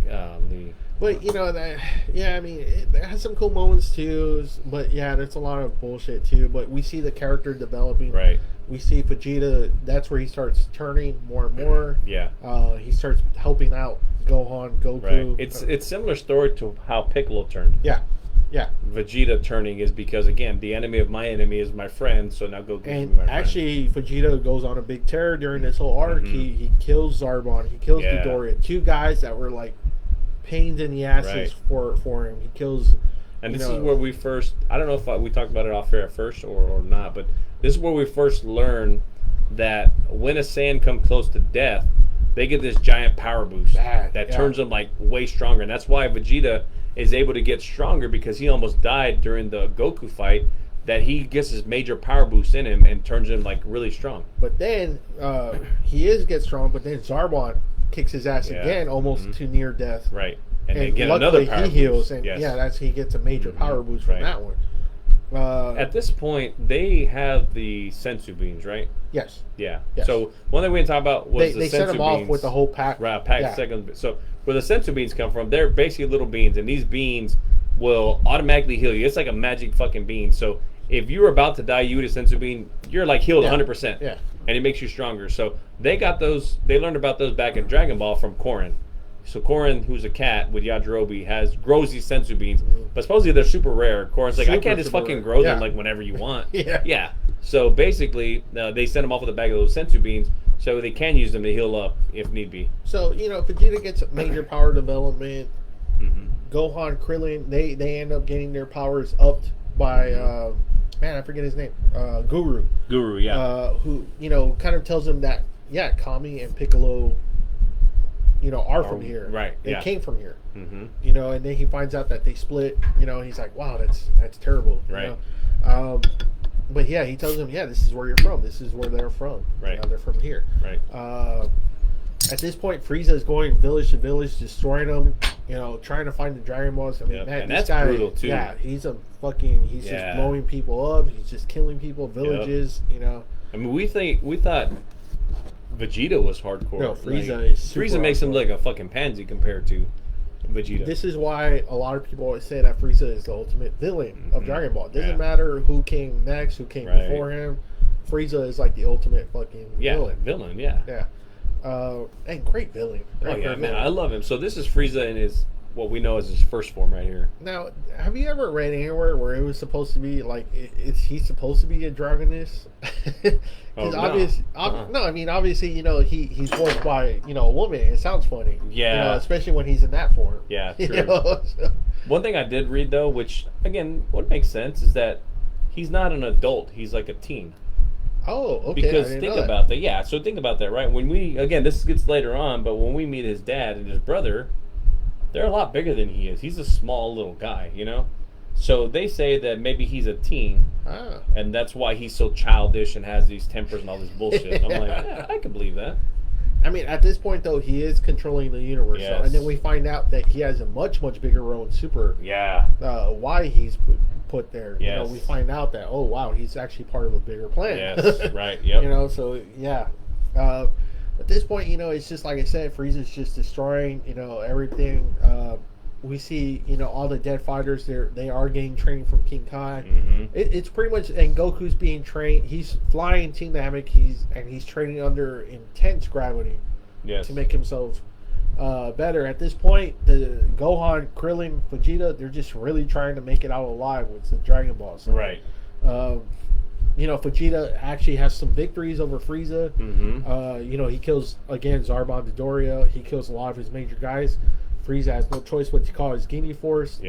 Lee. But, you know, I mean, it has some cool moments, too. But, yeah, there's a lot of bullshit, too. But we see the character developing. We see Vegeta, that's where he starts turning more and more. He starts helping out Gohan, Goku. It's similar story to how Piccolo turned. Yeah. Vegeta turning is because, again, the enemy of my enemy is my friend, so now Goku And is my actually, Vegeta goes on a big tear during this whole arc. Mm-hmm. He kills Zarbon. He kills Midoriya. Two guys that were like pains in the asses for him. He kills. And this is where we first, I don't know if we talked about it off air at first or not, but this is where we first learn that when a Saiyan comes close to death, they get this giant power boost that turns them like way stronger. And that's why Vegeta is able to get stronger, because he almost died during the Goku fight, that he gets this major power boost in him and turns him like really strong. But then he gets strong, but then Zarbon kicks his ass again, almost to near death. Right. And they get luckily another power he heals, boost. and he gets a major power boost from that one. At this point, they have the Senzu Beans, right? Yes. Yeah. Yes. So one thing we didn't talk about was they the Senzu set them Beans. off with the whole pack. Right, second. So where the Senzu Beans come from, they're basically little beans, and these beans will automatically heal you. It's like a magic fucking bean. So if you were about to die, you eat a Senzu Bean, you're like healed 100%. Yeah. And it makes you stronger. So they got those. They learned about those back in Dragon Ball from Korin. So Korin, who's a cat with Yajirobe, grows these Senzu Beans, but supposedly they're super rare. Korin's like, I can't just fucking grow them like whenever you want. Yeah. So basically, they send them off with a bag of those Senzu Beans, so they can use them to heal up if need be. So Vegeta gets major power development. Gohan, Krillin, they end up getting their powers upped by man, I forget his name, Guru. Guru, yeah. Who kind of tells him that Kami and Piccolo are from here. Right. They came from here. Mm-hmm. And then he finds out that they split. He's like, wow, that's terrible. Right. But yeah, he tells him, this is where you're from. This is where they're from. Right. They're from here. Right. At this point, Frieza is going village to village, destroying them. Trying to find the Dragon Balls. I mean, man, and this that's guy, brutal too. Yeah, he's just blowing people up. He's just killing people, villages. I mean, we thought Vegeta was hardcore. No, Frieza is super Frieza makes him hardcore. like a fucking pansy compared to Vegeta. This is why a lot of people always say that Frieza is the ultimate villain of Dragon Ball. It doesn't matter who came next, who came before him. Frieza is like the ultimate fucking villain. Yeah. And great villain. Man, I love him. So this is Frieza in what we know as his first form right here. Now, have you ever read anywhere where it was supposed to be like, is he supposed to be a dragoness? No, I mean, obviously, he's voiced by, a woman. It sounds funny. Yeah. Especially when he's in that form. Yeah, true. One thing I did read, though, which, again, what makes sense is that he's not an adult. He's like a teen. Oh, okay. Because think about that. Yeah, so think about that, right? When this gets later on, but when we meet his dad and his brother, they're a lot bigger than he is. He's a small little guy, So they say that maybe he's a teen, and that's why he's so childish and has these tempers and all this bullshit. I'm like, yeah, I can believe that. I mean, at this point, though, he is controlling the universe. Yes. So, and then we find out that he has a much, much bigger role in Super. Yeah. Why he's put there. Yes. We find out that, oh, wow, he's actually part of a bigger plan. Yes, right, yep. So, yeah. At this point, it's just like I said, Frieza's just destroying, everything. We see, all the dead fighters. They are getting training from King Kai. Mm-hmm. It's pretty much, and Goku's being trained. He's flying Team Namek. He's training under intense gravity. Yes. To make himself better. At this point, the Gohan, Krillin, Vegeta, they're just really trying to make it out alive with the Dragon Balls. Right. Vegeta actually has some victories over Frieza. Mm-hmm. He kills, again, Zarbon Midoriya. He kills a lot of his major guys. Frieza has no choice but to call his Guinea Force,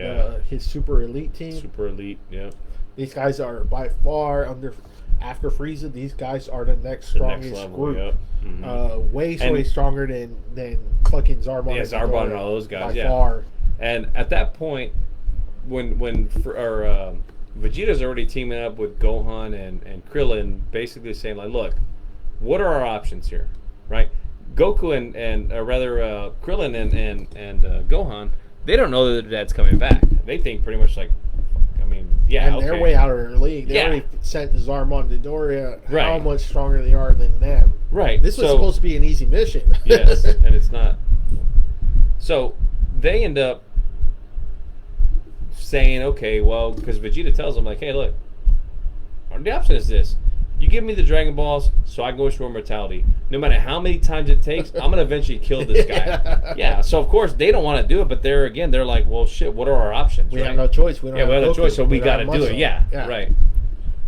his super elite team. Super elite, yeah. These guys are by far after Frieza. These guys are the next strongest group. Yep. Mm-hmm. Way stronger than fucking Zarbon. Yeah, Zarbon and all those guys. By far. And at that point, when Vegeta's already teaming up with Gohan and Krillin, basically saying like, look, what are our options here, right? Goku and Krillin and Gohan, they don't know that their dad's coming back. They think pretty much like, they're way out of their league. They already sent Zarbon Midoriya how much stronger they are than them. Right. This was supposed to be an easy mission. Yes, and it's not. So they end up saying, okay, well, because Vegeta tells them like, hey, look, the option is this: You give me the Dragon Balls so I can go restore mortality. No matter how many times it takes, I'm going to eventually kill this guy. Yeah, so of course they don't want to do it, but they're like, well, shit, what are our options? We have no choice. We have no choice, so we got to do it. Yeah, right.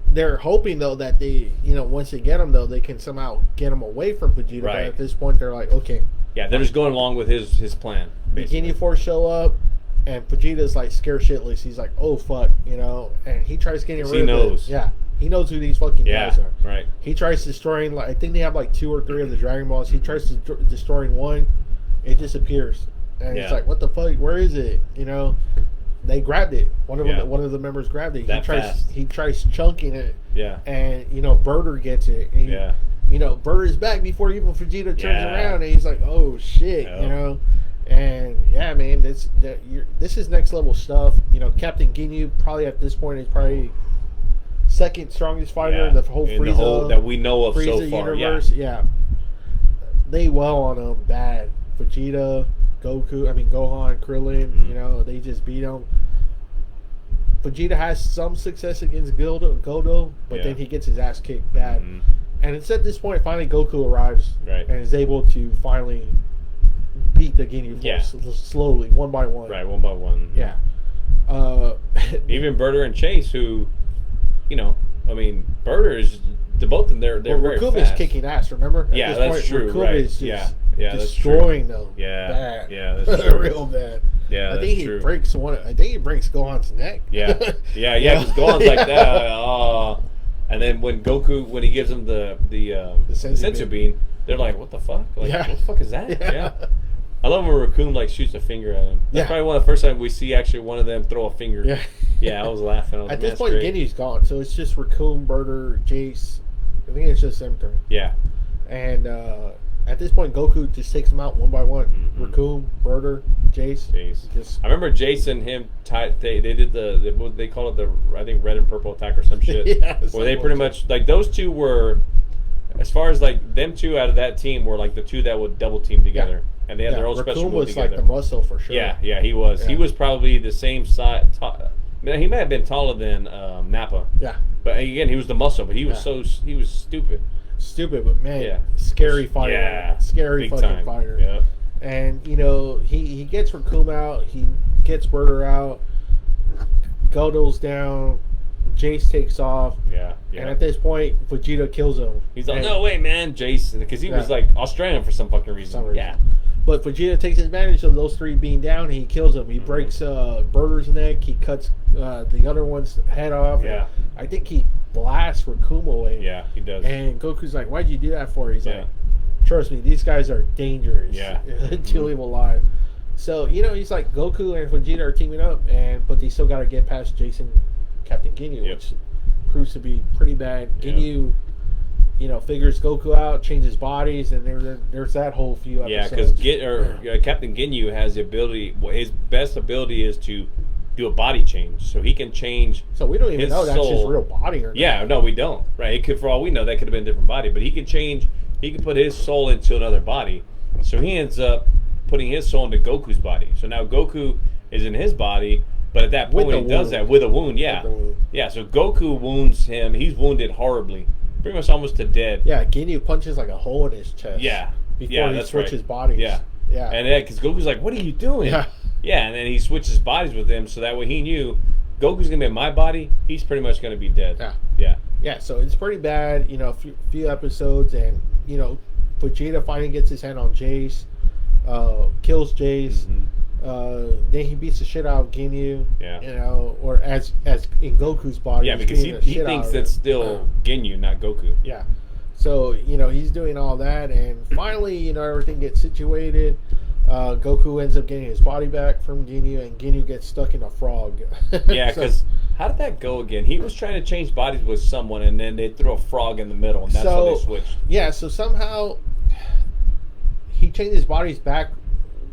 They're hoping, though, that they, once they get him, though, they can somehow get him away from Vegeta. Right. But at this point, they're like, okay. Yeah, they're just going along with his plan. The Ginyu Force show up, and Vegeta's like scared shitless. He's like, oh, fuck, and he tries getting rid of it. He knows. Yeah. He knows who these fucking guys are. Right. He tries destroying, I think they have 2 or 3 of the Dragon Balls. He tries to destroying one. It disappears. And it's like, what the fuck? Where is it? They grabbed it. One of the members grabbed it. He tries chunking it. Yeah. And Birder gets it. And Birder's back before even Vegeta turns around, and he's like, "Oh shit," And yeah, man, this is next level stuff. Captain Ginyu probably at this point is probably second strongest fighter in the whole Frieza that we know of Frieza so far. Universe. Yeah. They well on him bad. Vegeta, Gohan, Krillin, they just beat him. Vegeta has some success against Godo, but then he gets his ass kicked bad. And it's at this point, finally, Goku arrives and is able to finally beat the Ginyu Force slowly, one by one. Right, one by one. Yeah. Even Birder and Chase, who, Birder is, the both of them, they're very Rakuba fast. is kicking ass, remember? At this point, true. Rakuba is just destroying them. Bad. Yeah, that's true. Real bad. Yeah, I think he breaks Gohan's neck. Yeah, because Gohan's like that. And then when he gives him the Senzu Bean, they're like, what the fuck? Like, what the fuck is that? Yeah. I love when Raccoon shoots a finger at him. That's probably one of the first time we see actually one of them throw a finger. Yeah, I was laughing. At this point, Ginyu's gone, so it's just Raccoon, Birder, Jace. I think it's just them three. Yeah. And at this point, Goku just takes them out one by one. Raccoon, Birder, Jace. I remember Jace and him. They did what they call it, I think red and purple attack or some shit. Where they pretty much those two were, as far as them two out of that team were the two that would double team together. And they had their own special move together. Raccoon was the muscle for sure. Yeah, he was. Yeah. He was probably the same size. He may have been taller than Nappa. Yeah. But again, he was the muscle. But he was he was stupid. Stupid, but man, scary fighter. Yeah, scary fucking fighter. Yeah. And he gets Raccoon out. He gets Birder out. Godo's down. Jace takes off. Yeah. And at this point, Vegeta kills him. He's like, no way, man, Jace. Because he was Australian for some fucking reason. Yeah. But Vegeta takes advantage of those three being down. He kills him. He breaks Birder's neck. He cuts the other one's head off. Yeah. I think he blasts Raccoon away. Yeah, he does. And Goku's like, why'd you do that for? He's like, trust me, these guys are dangerous. Yeah. To leave alive. So, he's like, Goku and Vegeta are teaming up, but they still got to get past Captain Ginyu, which proves to be pretty bad. Ginyu, figures Goku out, changes bodies, and there's that whole few episodes. Yeah, because Captain Ginyu has the ability. His best ability is to do a body change, so he can change. So we don't even know that's his real body, or not. Yeah, no, we don't. Right? It could, for all we know, that could have been a different body, but he can change. He can put his soul into another body, so he ends up putting his soul into Goku's body. So now Goku is in his body. But at that point, when he does that with a wound, yeah. So Goku wounds him. He's wounded horribly, pretty much almost to dead. Yeah, Ginyu punches a hole in his chest. Yeah, before he switches bodies. Yeah. And because Goku's like, "What are you doing?" Yeah, and then he switches bodies with him, so that way he knew Goku's gonna be in my body. He's pretty much gonna be dead. Yeah. So it's pretty bad. A few episodes, and Vegeta finally gets his hand on Jace, kills Jace. Then he beats the shit out of Ginyu. Or as in Goku's body. Yeah, because he thinks that's still Ginyu, not Goku. Yeah. So he's doing all that, and finally everything gets situated. Goku ends up getting his body back from Ginyu, and Ginyu gets stuck in a frog. Yeah, because how did that go again? He was trying to change bodies with someone, and then they threw a frog in the middle, and that's how they switched. Yeah. So somehow he changed his bodies back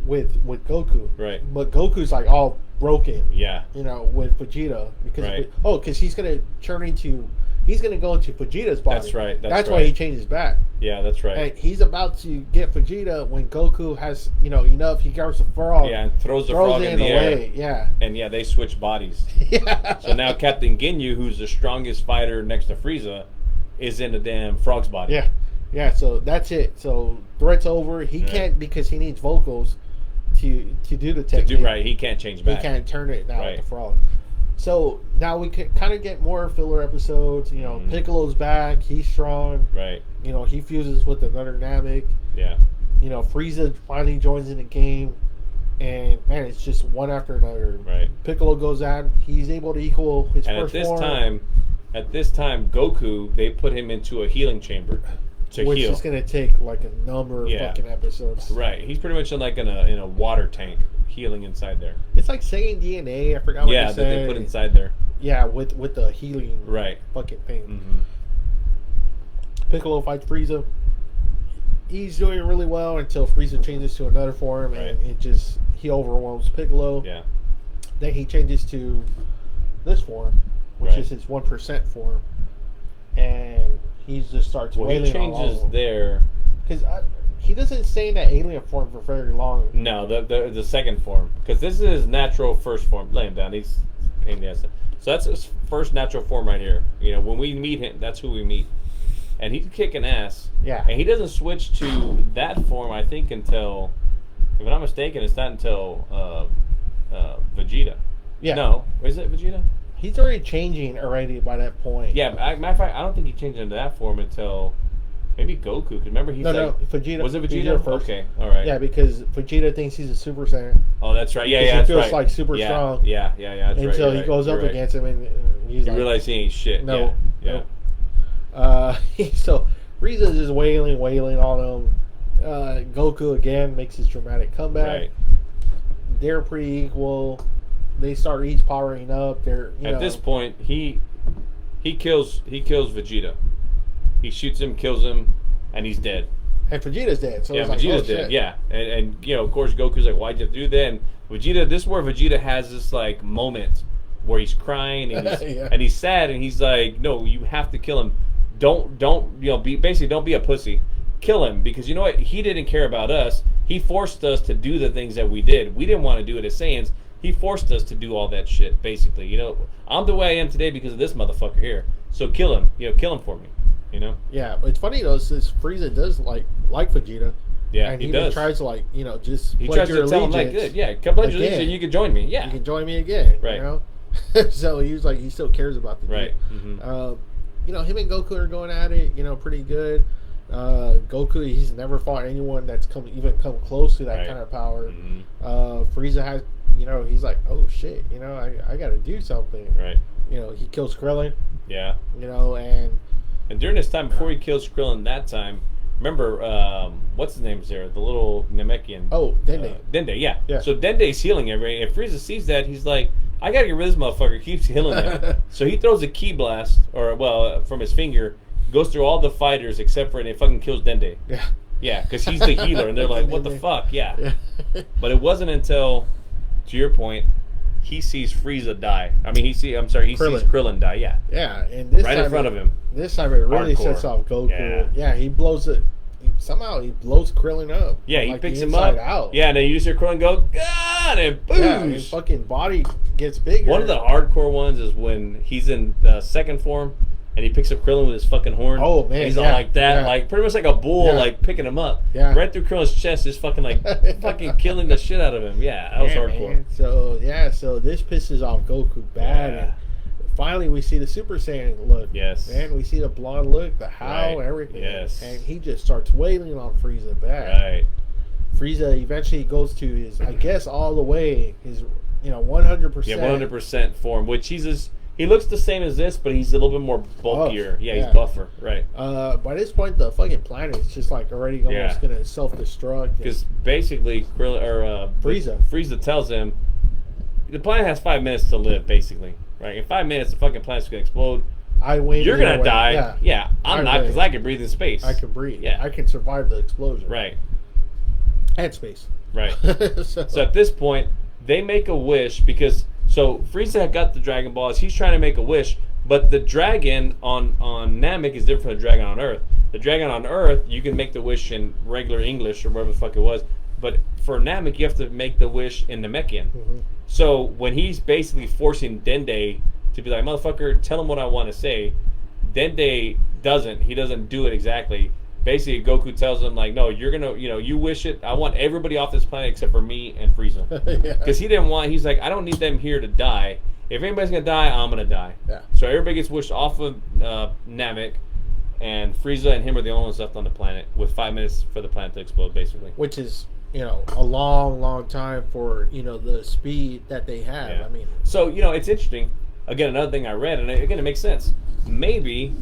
with Goku, right? But Goku's all broken, with Vegeta because he's gonna go into Vegeta's body. That's right. That's why he changes back. Yeah, that's right. And he's about to get Vegeta when Goku has enough. He grabs the frog, and throws the frog in the air. Yeah, and they switch bodies. Yeah. So now Captain Ginyu, who's the strongest fighter next to Frieza, is in a damn frog's body. Yeah. Yeah, so that's it. So threat's over. He can't, because he needs vocals to do the technique. Right, he can't change back. He can't turn it now with the frog. So now we can kind of get more filler episodes. You know, Piccolo's back. He's strong. Right. You know, he fuses with another Namek. Yeah. You know, Frieza finally joins in the game. And, man, it's just one after another. Right. Piccolo goes out. He's able to equal his first form. At this time, Goku, they put him into a healing chamber. Which is going to take like a number of fucking episodes. Right. He's pretty much in a water tank healing inside there. It's like saying DNA. I forgot what that they put inside there. Yeah, with the healing fucking thing. Mm-hmm. Piccolo fights Frieza. He's doing really well until Frieza changes to another form, and he overwhelms Piccolo. Yeah. Then he changes to this form, which is his 1% form, and he just starts wailing. He changes there because he doesn't stay in that alien form for very long. No, the second form, because this is his natural first form. Lay him down. He's a pain in the ass. So that's his first natural form right here. You know, when we meet him, that's who we meet, and he's kicking ass. Yeah. And he doesn't switch to that form, I think, until, if I'm not mistaken, it's not until Vegeta. Yeah. No, is it Vegeta? He's already changing by that point. Yeah, matter of fact, I don't think he changed into that form until maybe Goku. Cause remember, he's no, Vegeta. Was it Vegeta first? Okay, all right. Yeah, because Vegeta thinks he's a Super Saiyan. Oh, that's right. Yeah, he feels like super strong. Yeah. That's until he goes up against him, and he's like, realizes he ain't shit. No. Yeah. So Frieza's just wailing on him. Goku again makes his dramatic comeback. Right. They're pretty equal. They start each powering up. At this point, he kills Vegeta. He shoots him, kills him, and he's dead. And Vegeta's dead. So Vegeta's dead. Shit. Yeah, and you know, of course, Goku's like, "Why'd you have to do that?" And Vegeta, this is where Vegeta has this like moment where he's crying and he's and he's sad, and he's like, "No, you have to kill him. Don't don't be a pussy. Kill him, because you know what? He didn't care about us. He forced us to do the things that we did. We didn't want to do it as Saiyans." He forced us to do all that shit, basically. You know, I'm the way I am today because of this motherfucker here. So kill him. You know, kill him for me. You know? Yeah, it's funny though, since Frieza does like Vegeta. Yeah, and he does. Tries to just he tries to tell him like, good, come pledge your allegiance, you can join me. Yeah, you can join me again. Right. You know? So he was like, he still cares about the dude. Right. Mm-hmm. You know, him and Goku are going at it. You know, pretty good. Goku, he's never fought anyone that's even come close to that kind of power. Mm-hmm. Frieza has. You know, he's like, oh shit, you know, I got to do something. Right. You know, he kills Krillin. Yeah. You know, and during this time, before he kills Krillin, that time, remember, what's his name there? The little Namekian. Oh, Dende. Dende, yeah. So Dende's healing everybody. If Frieza sees that, he's like, I got to get rid of this motherfucker. He keeps healing him. So he throws a ki blast, from his finger, goes through all the fighters except for, and it fucking kills Dende. Yeah. Yeah, because he's the healer, and they're like, what the fuck? Yeah. But it wasn't until, to your point, he sees Frieza die. I mean, he sees Krillin die. Yeah. Yeah, and this right time in front of him. This time it really sets off Goku. Yeah, he blows it. Somehow he blows Krillin up. Yeah, he picks him up. Out. Yeah, and then you just hear Krillin go, God, and boom. Yeah, his fucking body gets bigger. One of the hardcore ones is when he's in the second form. And he picks up Krillin with his fucking horn. Oh man, he's all like that, like pretty much like a bull, like picking him up, right through Krillin's chest, just fucking like fucking killing the shit out of him. Yeah, that was hardcore. Man. So this pisses off Goku bad. And finally, we see the Super Saiyan look. Yes, man, we see the blonde look, the howl, everything. Yes, and he just starts wailing on Frieza bad. Right. Frieza eventually goes to his, I guess, all the way his, 100%. Yeah, 100% form, which he looks the same as this, but he's a little bit more bulkier. He's buffer, right? By this point, the fucking planet is just like already almost gonna self-destruct. Because basically, Frieza tells him the planet has 5 minutes to live. Basically, right? In 5 minutes, the fucking planet's gonna explode. I win. You're gonna die. Yeah, I'm not, because I can breathe in space. I can breathe. Yeah, I can survive the explosion. Right. And space. Right. So at this point, they make a wish because. So Frieza had got the Dragon Balls. He's trying to make a wish, but the dragon on Namek is different from the dragon on Earth. The dragon on Earth, you can make the wish in regular English or whatever the fuck it was, but for Namek, you have to make the wish in Namekian. Mm-hmm. So when he's basically forcing Dende to be like, motherfucker, tell him what I want to say, Dende doesn't. He doesn't do it exactly. Basically, Goku tells him, like, no, you're going to, you wish it. I want everybody off this planet except for me and Frieza. Because he didn't want, he's like, I don't need them here to die. If anybody's going to die, I'm going to die. Yeah. So everybody gets wished off of Namek, and Frieza and him are the only ones left on the planet with 5 minutes for the planet to explode, basically. Which is, a long time for, the speed that they have. Yeah. I mean. So, it's interesting. Again, another thing I read, and again, it makes sense. Maybe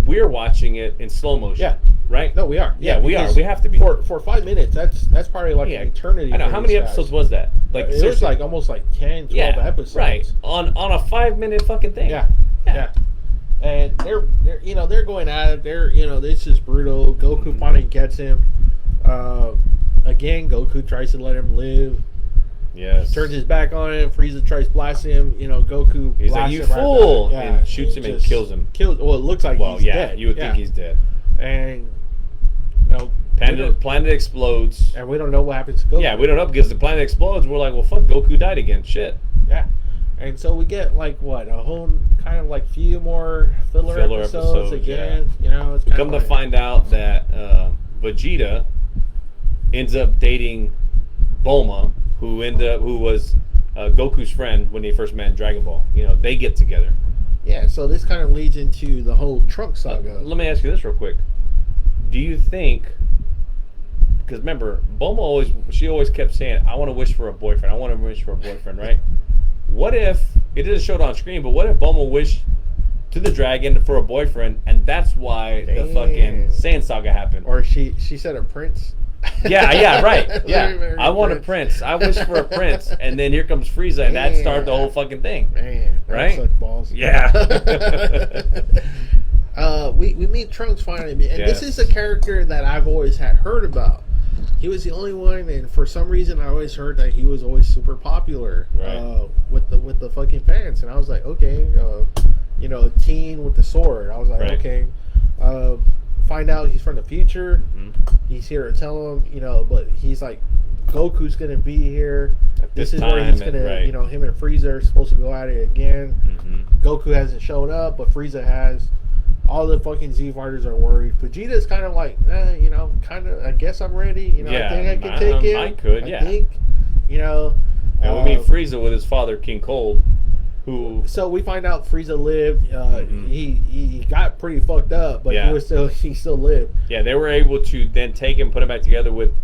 we're watching it in slow motion. Yeah. Right? No, we are. Yeah, we are. We have to be. For 5 minutes, that's probably like an eternity. I know. How many episodes was that? Like it was like almost like 10, 12 episodes. Right. On a 5 minute fucking thing. Yeah. And they're going at it. This is brutal. Goku finally gets him. Again, Goku tries to let him live. Yes. Turns his back on him. Frieza tries blasting him. Goku. He's like, "You him fool!" right and shoots him and kills him. Well, it looks like he's dead. You would think he's dead. And planet explodes. And we don't know what happens to Goku. Yeah, we don't know because the planet explodes. We're like, well, fuck, Goku died again. Shit. Yeah. And so we get like what, a whole kind of like few more filler episodes again. Yeah. It's come to find out that Vegeta ends up dating Bulma, who was Goku's friend when they first met in Dragon Ball. They get together. Yeah. So this kind of leads into the whole Trunks saga. Let me ask you this real quick. Do you think? Because remember, Bulma always kept saying, "I want to wish for a boyfriend. I want to wish for a boyfriend." Right? What if it didn't show it on screen? But what if Bulma wished to the dragon for a boyfriend, and that's why the fucking Saiyan saga happened? Or she said a prince. Yeah, right. Yeah, I want a prince. I wish for a prince, and then here comes Frieza, and that started the whole fucking thing. Man, right? Suck balls. Yeah. We meet Trunks finally, and this is a character that I've always had heard about. He was the only one, and for some reason, I always heard that he was always super popular with the fucking fans. And I was like, okay, Tien with the sword. I was like, okay. Find out he's from the future. Mm-hmm. He's here to tell him, but he's like, Goku's gonna be here. This is where he's gonna, him and Frieza are supposed to go at it again. Mm-hmm. Goku hasn't shown up, but Frieza has. All the fucking Z fighters are worried. Vegeta's kind of like, I guess I'm ready. I think I can take it. I could, I think, And we meet Frieza with his father, King Cold, who. So we find out Frieza lived. He got pretty fucked up, but he still lived. Yeah, they were able to then take him, put him back together with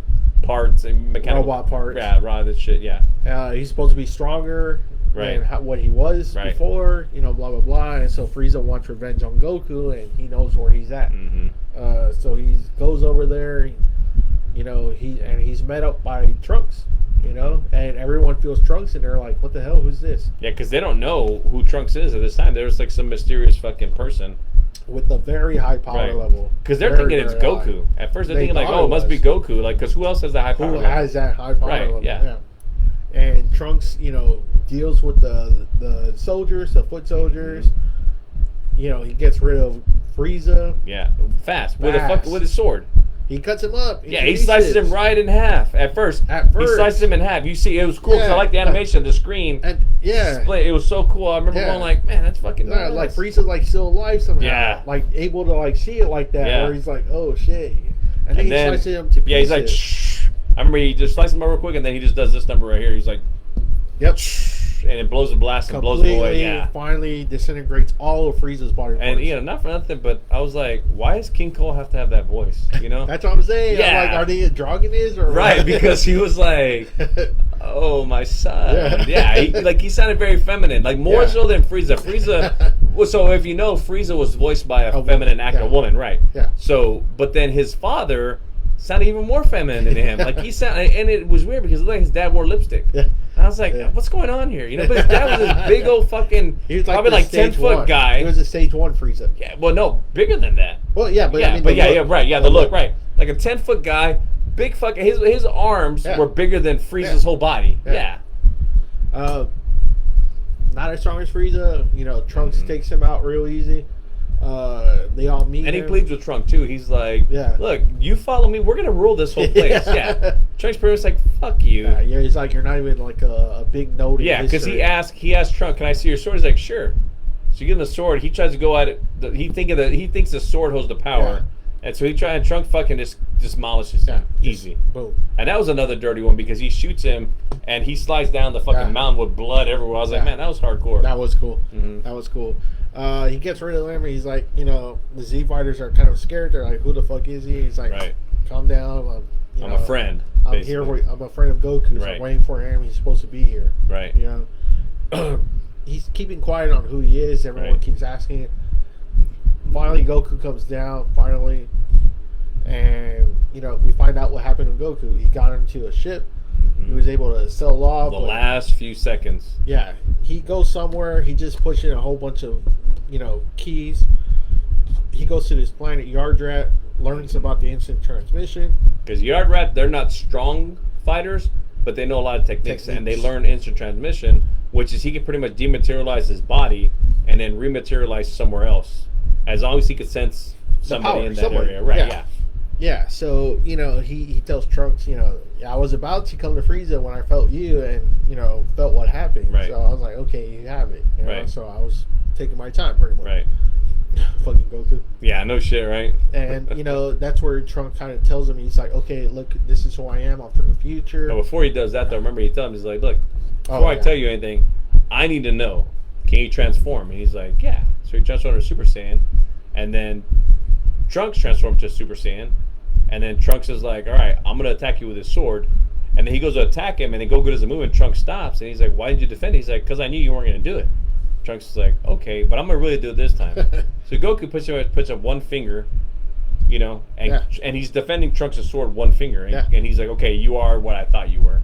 parts and mechanical robot parts. Yeah, that shit. Yeah. He's supposed to be stronger. Right. And what he was before, blah, blah, blah. And so Frieza wants revenge on Goku, and he knows where he's at. Mm-hmm. So he goes over there, he's met up by Trunks, and everyone feels Trunks, and they're like, what the hell, who's this? Yeah, because they don't know who Trunks is at this time. There's like some mysterious fucking person. With a very high power level. Because they're thinking it's Goku. At first they're thinking like, it must be Goku. Like, because who else has that high power level? Who has that high power level? Right, yeah. And Trunks, deals with the soldiers, the foot soldiers. Mm-hmm. He gets rid of Frieza. Yeah, fast. With his sword. He cuts him up. He slices him right in half. At first, he slices him in half. You see, it was cool because I like the animation of the screen. Split. It was so cool. I remember going like, man, that's fucking nice. Like Frieza's like still alive somehow. Yeah. Like able to like see it like that. Where he's like, oh shit. And then he slices him to pieces. Yeah, he's like, shh. I remember he just slices him up real quick, and then he just does this number right here. He's like, yep. And it blows the blast and blows him away. Yeah. Finally disintegrates all of Frieza's body parts. And not for nothing, but I was like, why does King Cole have to have that voice? That's what I'm saying. Yeah. I'm like, are they androgynous or right? Because he was like, oh my son. Yeah. He sounded very feminine, like more so than Frieza. So if Frieza was voiced by a feminine actor, woman, right? Yeah. So, but then his father sounded even more feminine than him. Like he sounded, and it was weird because it looked like his dad wore lipstick. Yeah. And I was like, what's going on here? But his dad was this big old fucking, he was probably like 10-foot guy. He was a stage 1 Frieza. Yeah. Well, no, bigger than that. Well, yeah, but right. Yeah, the look, right. Like a 10-foot guy, big fucking. His arms were bigger than Frieza's whole body. Yeah. Not as strong as Frieza. Trunks takes him out real easy. They all meet and he pleads with Trunks too. He's like, look, you follow me, we're gonna rule this whole place. Trunks pretty much like, fuck you. He's like, you're not even like a big note. Yeah, because he asked Trunks, can I see your sword? He's like, sure. So you give him the sword. He tries to go at it. He thinks the sword holds the power, and so he tries. And Trunks fucking just demolishes him. Easy. Boom. And that was another dirty one because he shoots him and he slides down the fucking mountain with blood everywhere. I was like, man, that was hardcore. That was cool. Mm-hmm. That was cool. He gets rid of them. He's like, the Z fighters are kind of scared. They're like, who the fuck is he? He's like, calm down. I'm a friend. I'm here. I'm a friend of Goku's. I'm waiting for him. He's supposed to be here. Right. He's keeping quiet on who he is. Everyone keeps asking. Finally, Goku comes down. Finally, and we find out what happened to Goku. He got into a ship. Mm-hmm. He was able to sell off. The last few seconds. Yeah, he goes somewhere. He just puts in a whole bunch of keys. He goes to this planet Yardrat, learns about the instant transmission. Because Yardrat, they're not strong fighters, but they know a lot of techniques. And they learn instant transmission, which is he can pretty much dematerialize his body and then rematerialize somewhere else, as long as he could sense somebody in that area. Right? Yeah. So he tells Trunks, I was about to come to Frieza when I felt you, and felt what happened. Right. So I was like, okay, you have it. Right. So I was taking my time, pretty much. Right. Fucking Goku. Yeah, no shit, right? And that's where Trunks kind of tells him, he's like, okay, look, this is who I am. I'm from the future. But before he does that, though, remember he tells him, he's like, look, before I tell you anything, I need to know, can you transform? And he's like, yeah. So he transforms to Super Saiyan, and then Trunks transforms to Super Saiyan, and then Trunks is like, all right, I'm gonna attack you with his sword. And then he goes to attack him, and then Goku doesn't move, and Trunks stops, and he's like, why did you defend? He's like, because I knew you weren't gonna do it. Trunks is like, okay, but I'm gonna really do it this time. So Goku puts up one finger, and he's defending Trunks' sword one finger, and he's like, okay, you are what I thought you were.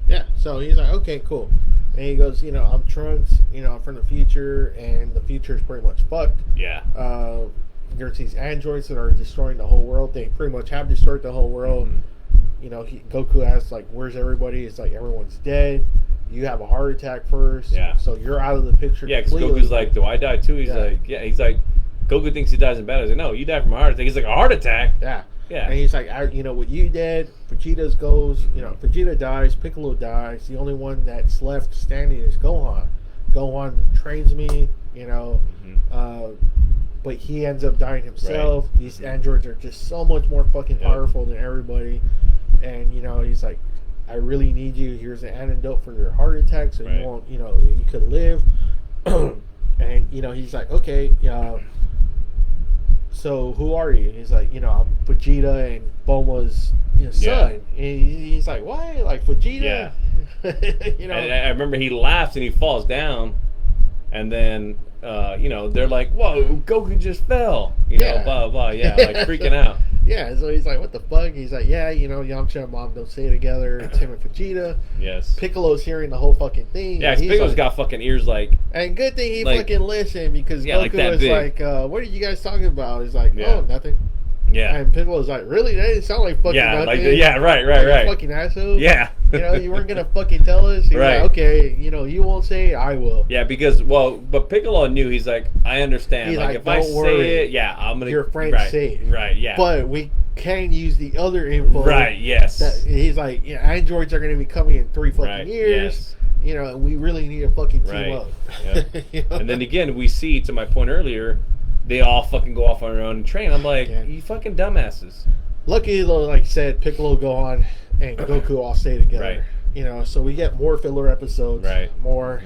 Yeah. So he's like, okay, cool. And he goes, I'm Trunks, I'm from the future, and the future is pretty much fucked. Yeah. There's these androids that are destroying the whole world. They pretty much have destroyed the whole world. Mm-hmm. Goku asks, like, where's everybody? It's like, everyone's dead. You have a heart attack first. Yeah. So you're out of the picture. Yeah, because Goku's like, do I die too? He's like, yeah. He's like, Goku thinks he dies in battle. He's like, no, you die from a heart attack. He's like, a heart attack? Yeah. Yeah. And he's like, what you did, Vegeta's goes, Vegeta dies, Piccolo dies. The only one that's left standing is Gohan. Gohan trains me, but he ends up dying himself. Right. These androids are just so much more fucking powerful than everybody. And, he's like, I really need you. Here's an antidote for your heart attack so you won't, you could live. And, he's like, okay, so who are you? And he's like, I'm Vegeta and Bulma's son. And he's like, what? Like Vegeta? Yeah. And I remember he laughs and he falls down, and then they're like, whoa, Goku just fell. Blah blah blah. Yeah, like freaking out. Yeah, so he's like, what the fuck? He's like, yeah, Yamcha and Mom don't stay together. It's him and Vegeta. Yes. Piccolo's hearing the whole fucking thing. Yeah, Piccolo's got fucking ears like... And good thing he fucking listened, because Goku was like, what are you guys talking about? He's like, oh, nothing. Yeah. And Piccolo's like, really? That didn't sound like fucking nothing. Right. Fucking asshole. Yeah. You weren't going to fucking tell us? He's like, okay, you won't say it, I will. Yeah, because, but Piccolo knew, he's like, I understand. He's like if I say it, I'm going to... Your friends say it. Right, yeah. But we can use the other info. Right, yes. He's like, androids are going to be coming in 3 fucking years. Yes. And we really need to fucking team up. Yeah. And then again, we see, to my point earlier, they all fucking go off on their own and train. I'm like, you fucking dumbasses. Luckily, like I said, Piccolo, Gohan, and Goku all stay together. Right. So we get more filler episodes. Right. More,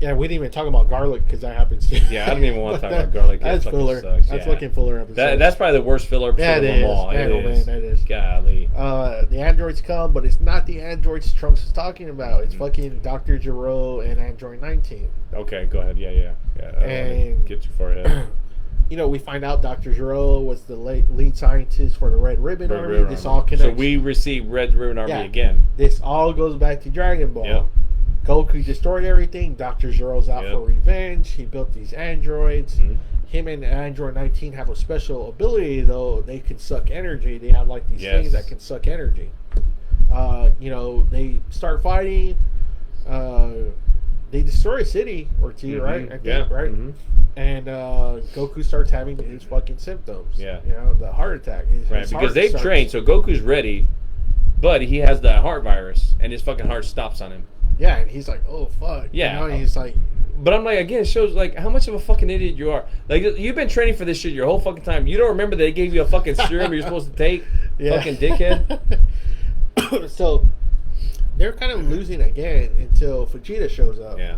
and we didn't even talk about garlic, because that happens too. Yeah, I don't even want to talk about garlic. That's filler. Sucks. That's fucking filler episode. That's probably the worst filler episode of them all. Man, that is. Golly. The androids come, but it's not the androids Trunks is talking about. It's fucking Dr. Gero and Android 19. Okay, go ahead. Yeah. And get too far ahead. We find out Dr. Gero was the lead scientist for the Red Ribbon Army. This all connects. So we receive Red Ribbon Army again. This all goes back to Dragon Ball. Yep. Goku destroyed everything. Dr. Gero's out for revenge. He built these androids. Mm-hmm. Him and Android 19 have a special ability, though. They can suck energy. They have like these things that can suck energy. They start fighting. They destroy a city or two, right? I think, right? Mm-hmm. And Goku starts having his fucking symptoms. Yeah. The heart attack. Right, because they train, so Goku's ready, but he has the heart virus, and his fucking heart stops on him. Yeah, and he's like, oh, fuck. Yeah. He's like, But I'm like, again, it shows like how much of a fucking idiot you are. Like, you've been training for this shit your whole fucking time. You don't remember they gave you a fucking serum you're supposed to take? Yeah. Fucking dickhead. So they're kind of losing again until Vegeta shows up. Yeah.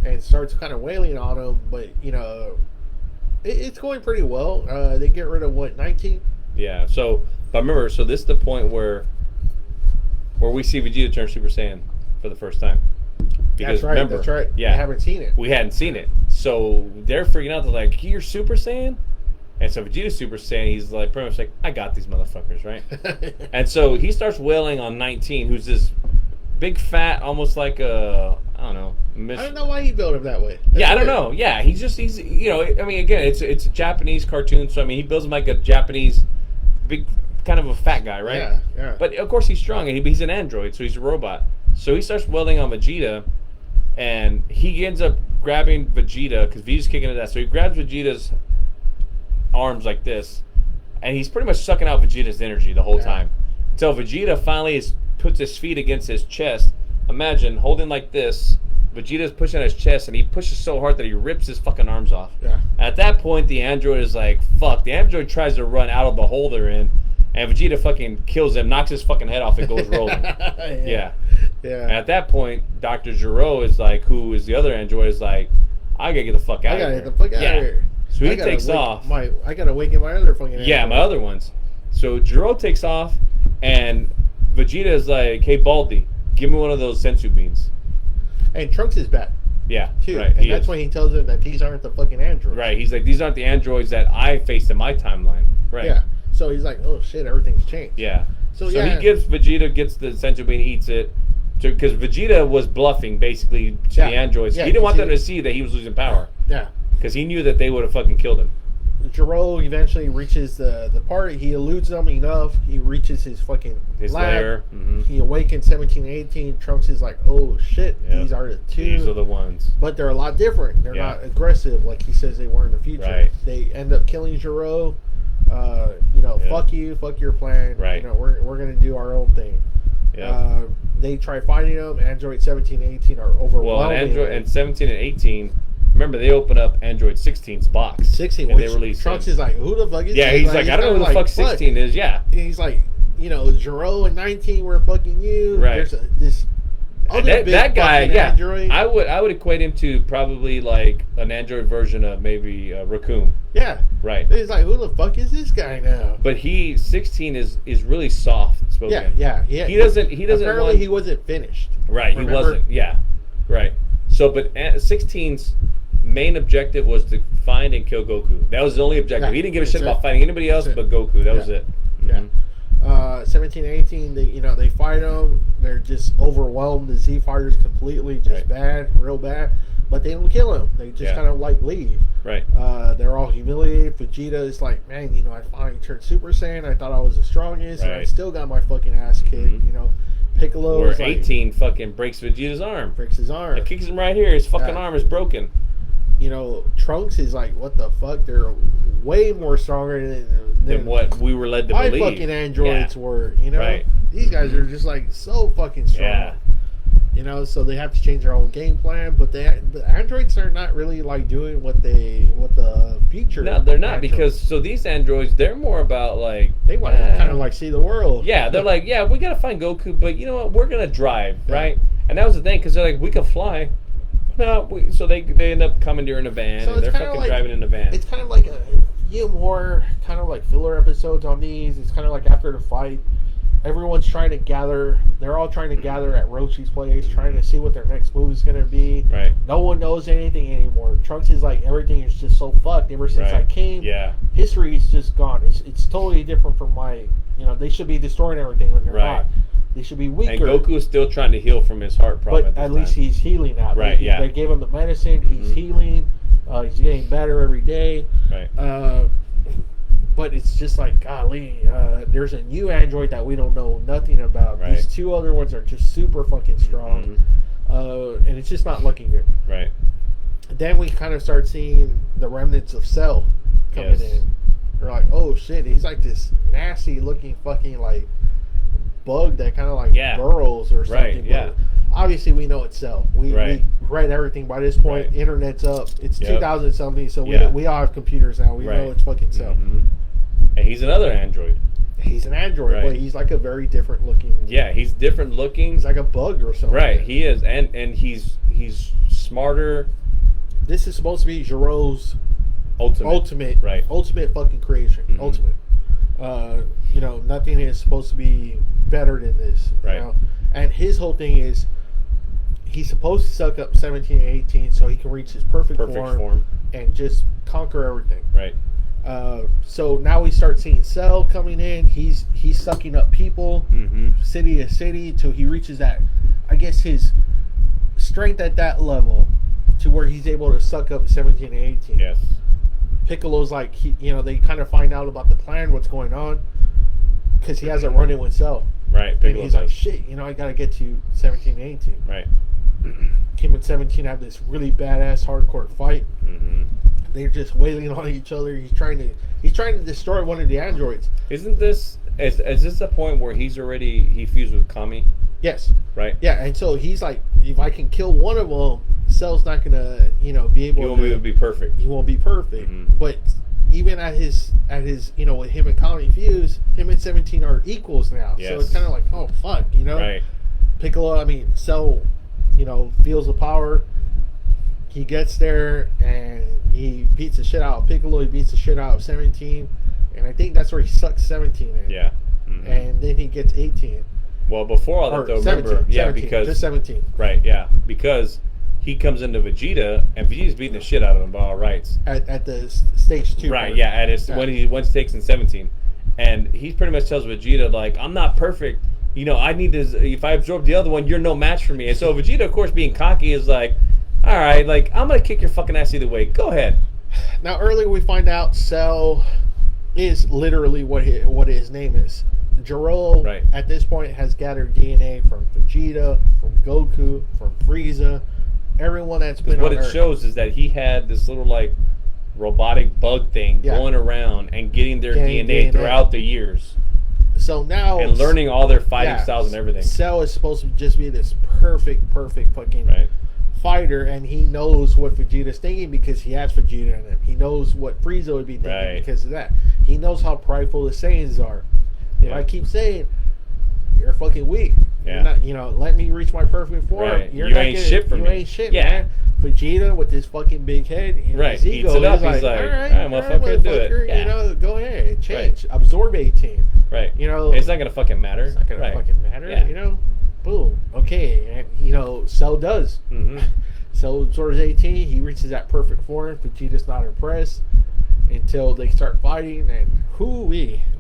And starts kind of wailing on him, but you know, it's going pretty well. They get rid of what, 19? Yeah. So, but remember, so this is the point where we see Vegeta turn Super Saiyan for the first time. Because That's right. remember, That's right. Yeah, We haven't seen it. we hadn't seen it, so they're freaking out. They're like, "You're Super Saiyan," and so Vegeta's Super Saiyan. He's like, pretty much like, "I got these motherfuckers, right?" And so he starts wailing on 19, who's this big fat, almost like a, I don't know. I don't know why he built him that way. Yeah, I don't know. Yeah, he's you know, I mean, again, it's a Japanese cartoon, so I mean, he builds him like a Japanese big kind of a fat guy, right? Yeah, yeah. But of course he's strong, and he's an android, so he's a robot. So he starts wailing on Vegeta, and he ends up grabbing Vegeta because Vegeta's kicking his ass. So he grabs Vegeta's arms like this, and he's pretty much sucking out Vegeta's energy the whole time. Until Vegeta finally puts his feet against his chest. Imagine holding like this. Vegeta's pushing on his chest, and he pushes so hard that he rips his fucking arms off. Yeah. At that point, the android is like, fuck. The android tries to run out of the hole they're in, and Vegeta fucking kills him, knocks his fucking head off, and goes rolling. Yeah. And at that point, Dr. Gero is like, who is the other android, is like, I gotta get the fuck out of here. I gotta get the fuck out of here. So he takes off. I gotta awaken my other fucking Yeah, my other ones. So Gero takes off, and Vegeta is like, hey, Baldy, give me one of those Senzu Beans. And Trunks is back. Yeah, too. right. And that's when he tells them that these aren't the fucking androids. Right, he's like, these aren't the androids that I faced in my timeline. Right. Yeah. So he's like, oh shit, everything's changed. Yeah. So yeah. he gets the Senzu Bean, eats it, because Vegeta was bluffing basically to the androids. Yeah, he didn't want them to see that he was losing power. Yeah. Because he knew that they would have fucking killed him. Gero eventually reaches the party. He eludes them enough. He reaches his fucking his lab. lair. Mm-hmm. He awakens 17 and 18. Trunks is like, oh shit, these are the two. These are the ones. But they're a lot different. They're not aggressive like he says they were in the future. Right. They end up killing Gero. You know, fuck you, fuck your plan. Right. You know, we're gonna do our own thing. Yeah. They try fighting them. Android 17 and 18 are overwhelming. Well, Android and 17 and 18. Remember, they open up Android 16's box. 16, and they release Trunks him. is like, who the fuck is Yeah, this? he's like, I don't know who the fuck 16 is. Yeah. And he's like, you know, Gero and 19 were fucking you. Right. There's this other that guy, android. I would equate him to probably like an android version of maybe Raccoon. Yeah. Right. He's like, who the fuck is this guy now? But 16 is really soft spoken. Yeah. He doesn't. Apparently, he wasn't finished. Right. Remember? He wasn't. Yeah. Right. So, but 16's main objective was to find and kill Goku. That was the only objective. He didn't give a shit about fighting anybody else but Goku. That was it. Yeah. 17 and 18, they fight them. They're just overwhelmed. The Z fighters completely just bad, real bad. But they don't kill him. They just kind of like leave. Right. They're all humiliated. Vegeta is like, man, you know, I finally turned Super Saiyan. I thought I was the strongest, and I still got my fucking ass kicked. You know, Piccolo. Where 18 fucking breaks Vegeta's arm. Breaks his arm. It kicks him right here. His fucking arm is broken. You know, Trunks is like, what the fuck? They're way more stronger than what we were led to my believe. Fucking androids were. You know, these guys are just like so fucking strong. Yeah. You know, so they have to change their own game plan. But the androids are not really like doing what the future. No, they're not because these androids, they're more about like they want to kind of like see the world. Yeah, they're like, yeah, we gotta find Goku, but you know what? We're gonna drive, right? And that was the thing because they're like, we can fly. No, so they end up commandeering a van and they're fucking driving in a van. It's kind of like a few more kind of like filler episodes on these. It's kind of like after the fight, everyone's trying to gather. They're all trying to gather at Roshi's place, trying to see what their next move is gonna be. Right. No one knows anything anymore. Trunks is like, everything is just so fucked ever since I came. Yeah. History is just gone. It's totally different from my. You know, they should be destroying everything when they're not. They should be weaker. And Goku is still trying to heal from his heart problem. But at least he's healing now. Right. They gave him the medicine. He's healing. He's getting better every day. Right. But it's just like, golly, there's a new android that we don't know nothing about. These two other ones are just super fucking strong. And it's just not looking good. Right. Then we kind of start seeing the remnants of Cell coming in. We're like, oh shit, he's like this nasty looking fucking like bug that kind of like burrows or something. Right, yeah. obviously we know it's Cell. We read everything by this point. Right. Internet's up. It's 2000 something, so we all have computers now. We know it's fucking Cell. Mm-hmm. And he's another android. He's an android, but he's like a very different looking. Yeah, he's different looking. He's like a bug or something. Right, he is, and he's smarter. This is supposed to be Giro's ultimate fucking creation. Mm-hmm. Ultimate. You know, nothing is supposed to be better than this. Right. You know? And his whole thing is he's supposed to suck up 17 and 18 so he can reach his perfect form and just conquer everything. Right. So now we start seeing Cell coming in. He's sucking up people, city to city, till he reaches that, I guess, his strength at that level to where he's able to suck up 17 and 18. Yes. Piccolo's like, they kind of find out about the plan, what's going on, because he has a run-in with Cell. Right. Piccolo he's like, shit, I got to get to 17 and 18. Right. Him and 17 have this really badass hardcore fight. Mm-hmm. They're just wailing on each other. He's trying to destroy one of the androids. Isn't this is this the point where he fused with Kami? Yes. Right. Yeah, and so he's like, if I can kill one of them, Cell's not gonna, be able. He won't be perfect. He won't be perfect. Mm-hmm. But even at his, with him and Kami fuse, him and 17 are equals now. Yes. So it's kind of like, oh fuck, Right. Piccolo, Cell, feels the power. He gets there and he beats the shit out of Piccolo. He beats the shit out of 17, and I think that's where he sucks 17 in. Yeah. Mm-hmm. And then he gets 18. Well, before all that, though, 17, remember, 17, because just 17. Right. Yeah, because he comes into Vegeta and Vegeta's beating the shit out of him by all rights. At the stage 2. Right. Yeah. At his when he takes in 17, and he pretty much tells Vegeta like, I'm not perfect. I need to. If I absorb the other one, you're no match for me. And so Vegeta, of course, being cocky, is like, all right, like, I'm going to kick your fucking ass either way. Go ahead. Now, earlier we find out Cell is literally what his name is. Jiro, at this point, has gathered DNA from Vegeta, from Goku, from Frieza, everyone that's been on Earth. What it shows is that he had this little, like, robotic bug thing going around and getting their DNA throughout the years. So now... And learning all their fighting styles and everything. Cell is supposed to just be this perfect fucking... fighter, and he knows what Vegeta's thinking because he has Vegeta in him. He knows what Frieza would be thinking because of that. He knows how prideful the Saiyans are. If I keep saying, you're fucking weak. You're not, let me reach my perfect form. Right. You ain't shit for me. You ain't shit, man. Vegeta with his fucking big head, his ego, eats it up. He's like, all right, motherfucker, do it. Yeah. Go ahead, change, absorb 18. Right. It's not gonna fucking matter. It's not gonna fucking matter. Boom. Okay, and Cell does. Mm-hmm. So towards 18, he reaches that perfect form. Vegeta's not impressed until they start fighting, and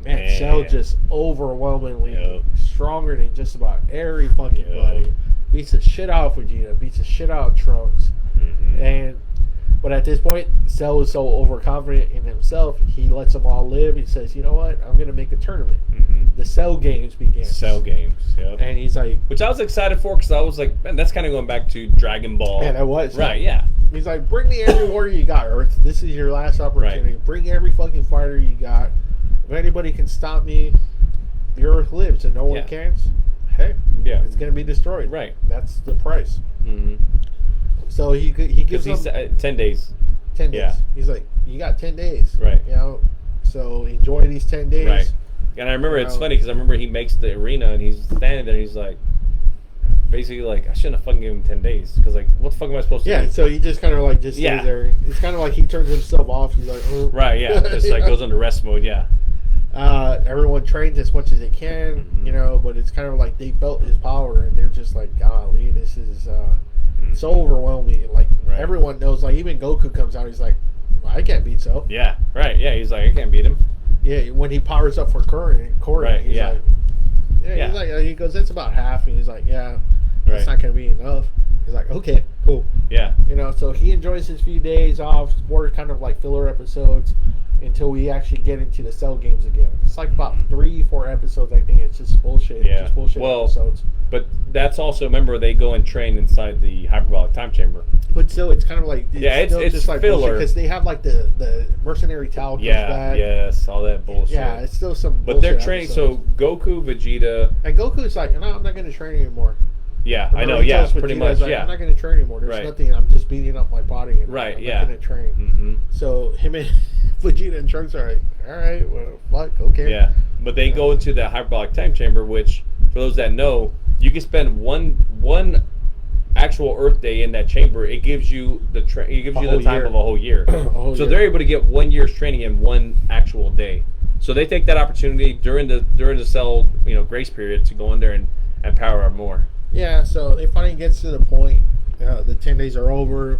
man, Cell just overwhelmingly stronger than just about every fucking buddy. Beats the shit out of Vegeta, beats the shit out of Trunks, but at this point, Cell is so overconfident in himself, he lets them all live. He says, you know what, I'm gonna make a tournament. The Cell Games begin. Cell Games, and he's like, which I was excited for because I was like, man, that's kind of going back to Dragon Ball. Yeah, that was right. Yeah, he's like, bring me every warrior you got, Earth. This is your last opportunity. Bring every fucking fighter you got. If anybody can stop me, the Earth lives, and no one can. Hey, it's gonna be destroyed. Right, that's the price. So he gives them 10 days. 10 days. He's like, you got 10 days. Right. So enjoy these 10 days. Right. And I remember it's funny because I remember he makes the arena and he's standing there and he's like, basically like, I shouldn't have fucking given him 10 days because like, what the fuck am I supposed to do? Yeah. So he just kind of like stays there. It's kind of like he turns himself off. He's like, oh. Right. Yeah. Just like goes into rest mode. Yeah. Everyone trains as much as they can, but it's kind of like they felt his power and they're just like, golly, this is so overwhelming. Like everyone knows, like even Goku comes out, he's like, well, I can't beat Cell. Yeah, right. Yeah, he's like, I can't beat him. Yeah, when he powers up for Krillin, he's like, he's like, he goes, that's about half, and he's like, that's not gonna be enough. He's like, okay, cool. Yeah. So he enjoys his few days off, more kind of like filler episodes, until we actually get into the Cell Games again. It's like about 3-4 episodes, I think. It's just bullshit. Yeah. Just bullshit episodes. But that's also, remember, they go and train inside the hyperbolic time chamber. But still, it's kind of like it's just like filler because they have like the mercenary towel. Yes, all that bullshit. Yeah, it's still some. But they're training. So Goku, Vegeta, and Goku's like, no, I'm not going to train anymore. Yeah, Remember I know. he Yeah, tells pretty Vegeta, much. he's like, yeah. I'm not going to train anymore. There's Right. nothing. I'm just beating up my body. And Right, I'm yeah. not going to train. Mm-hmm. So him and Vegeta and Trunks are like, all right, well, fuck, okay. Yeah, but they go into the hyperbolic time chamber, which, for those that know, you can spend one actual Earth day in that chamber. It gives you the the time of a whole year. So they're able to get 1 year's training in one actual day. So they take that opportunity during the Cell grace period to go in there and power up more. Yeah, so it finally gets to the point. The 10 days are over,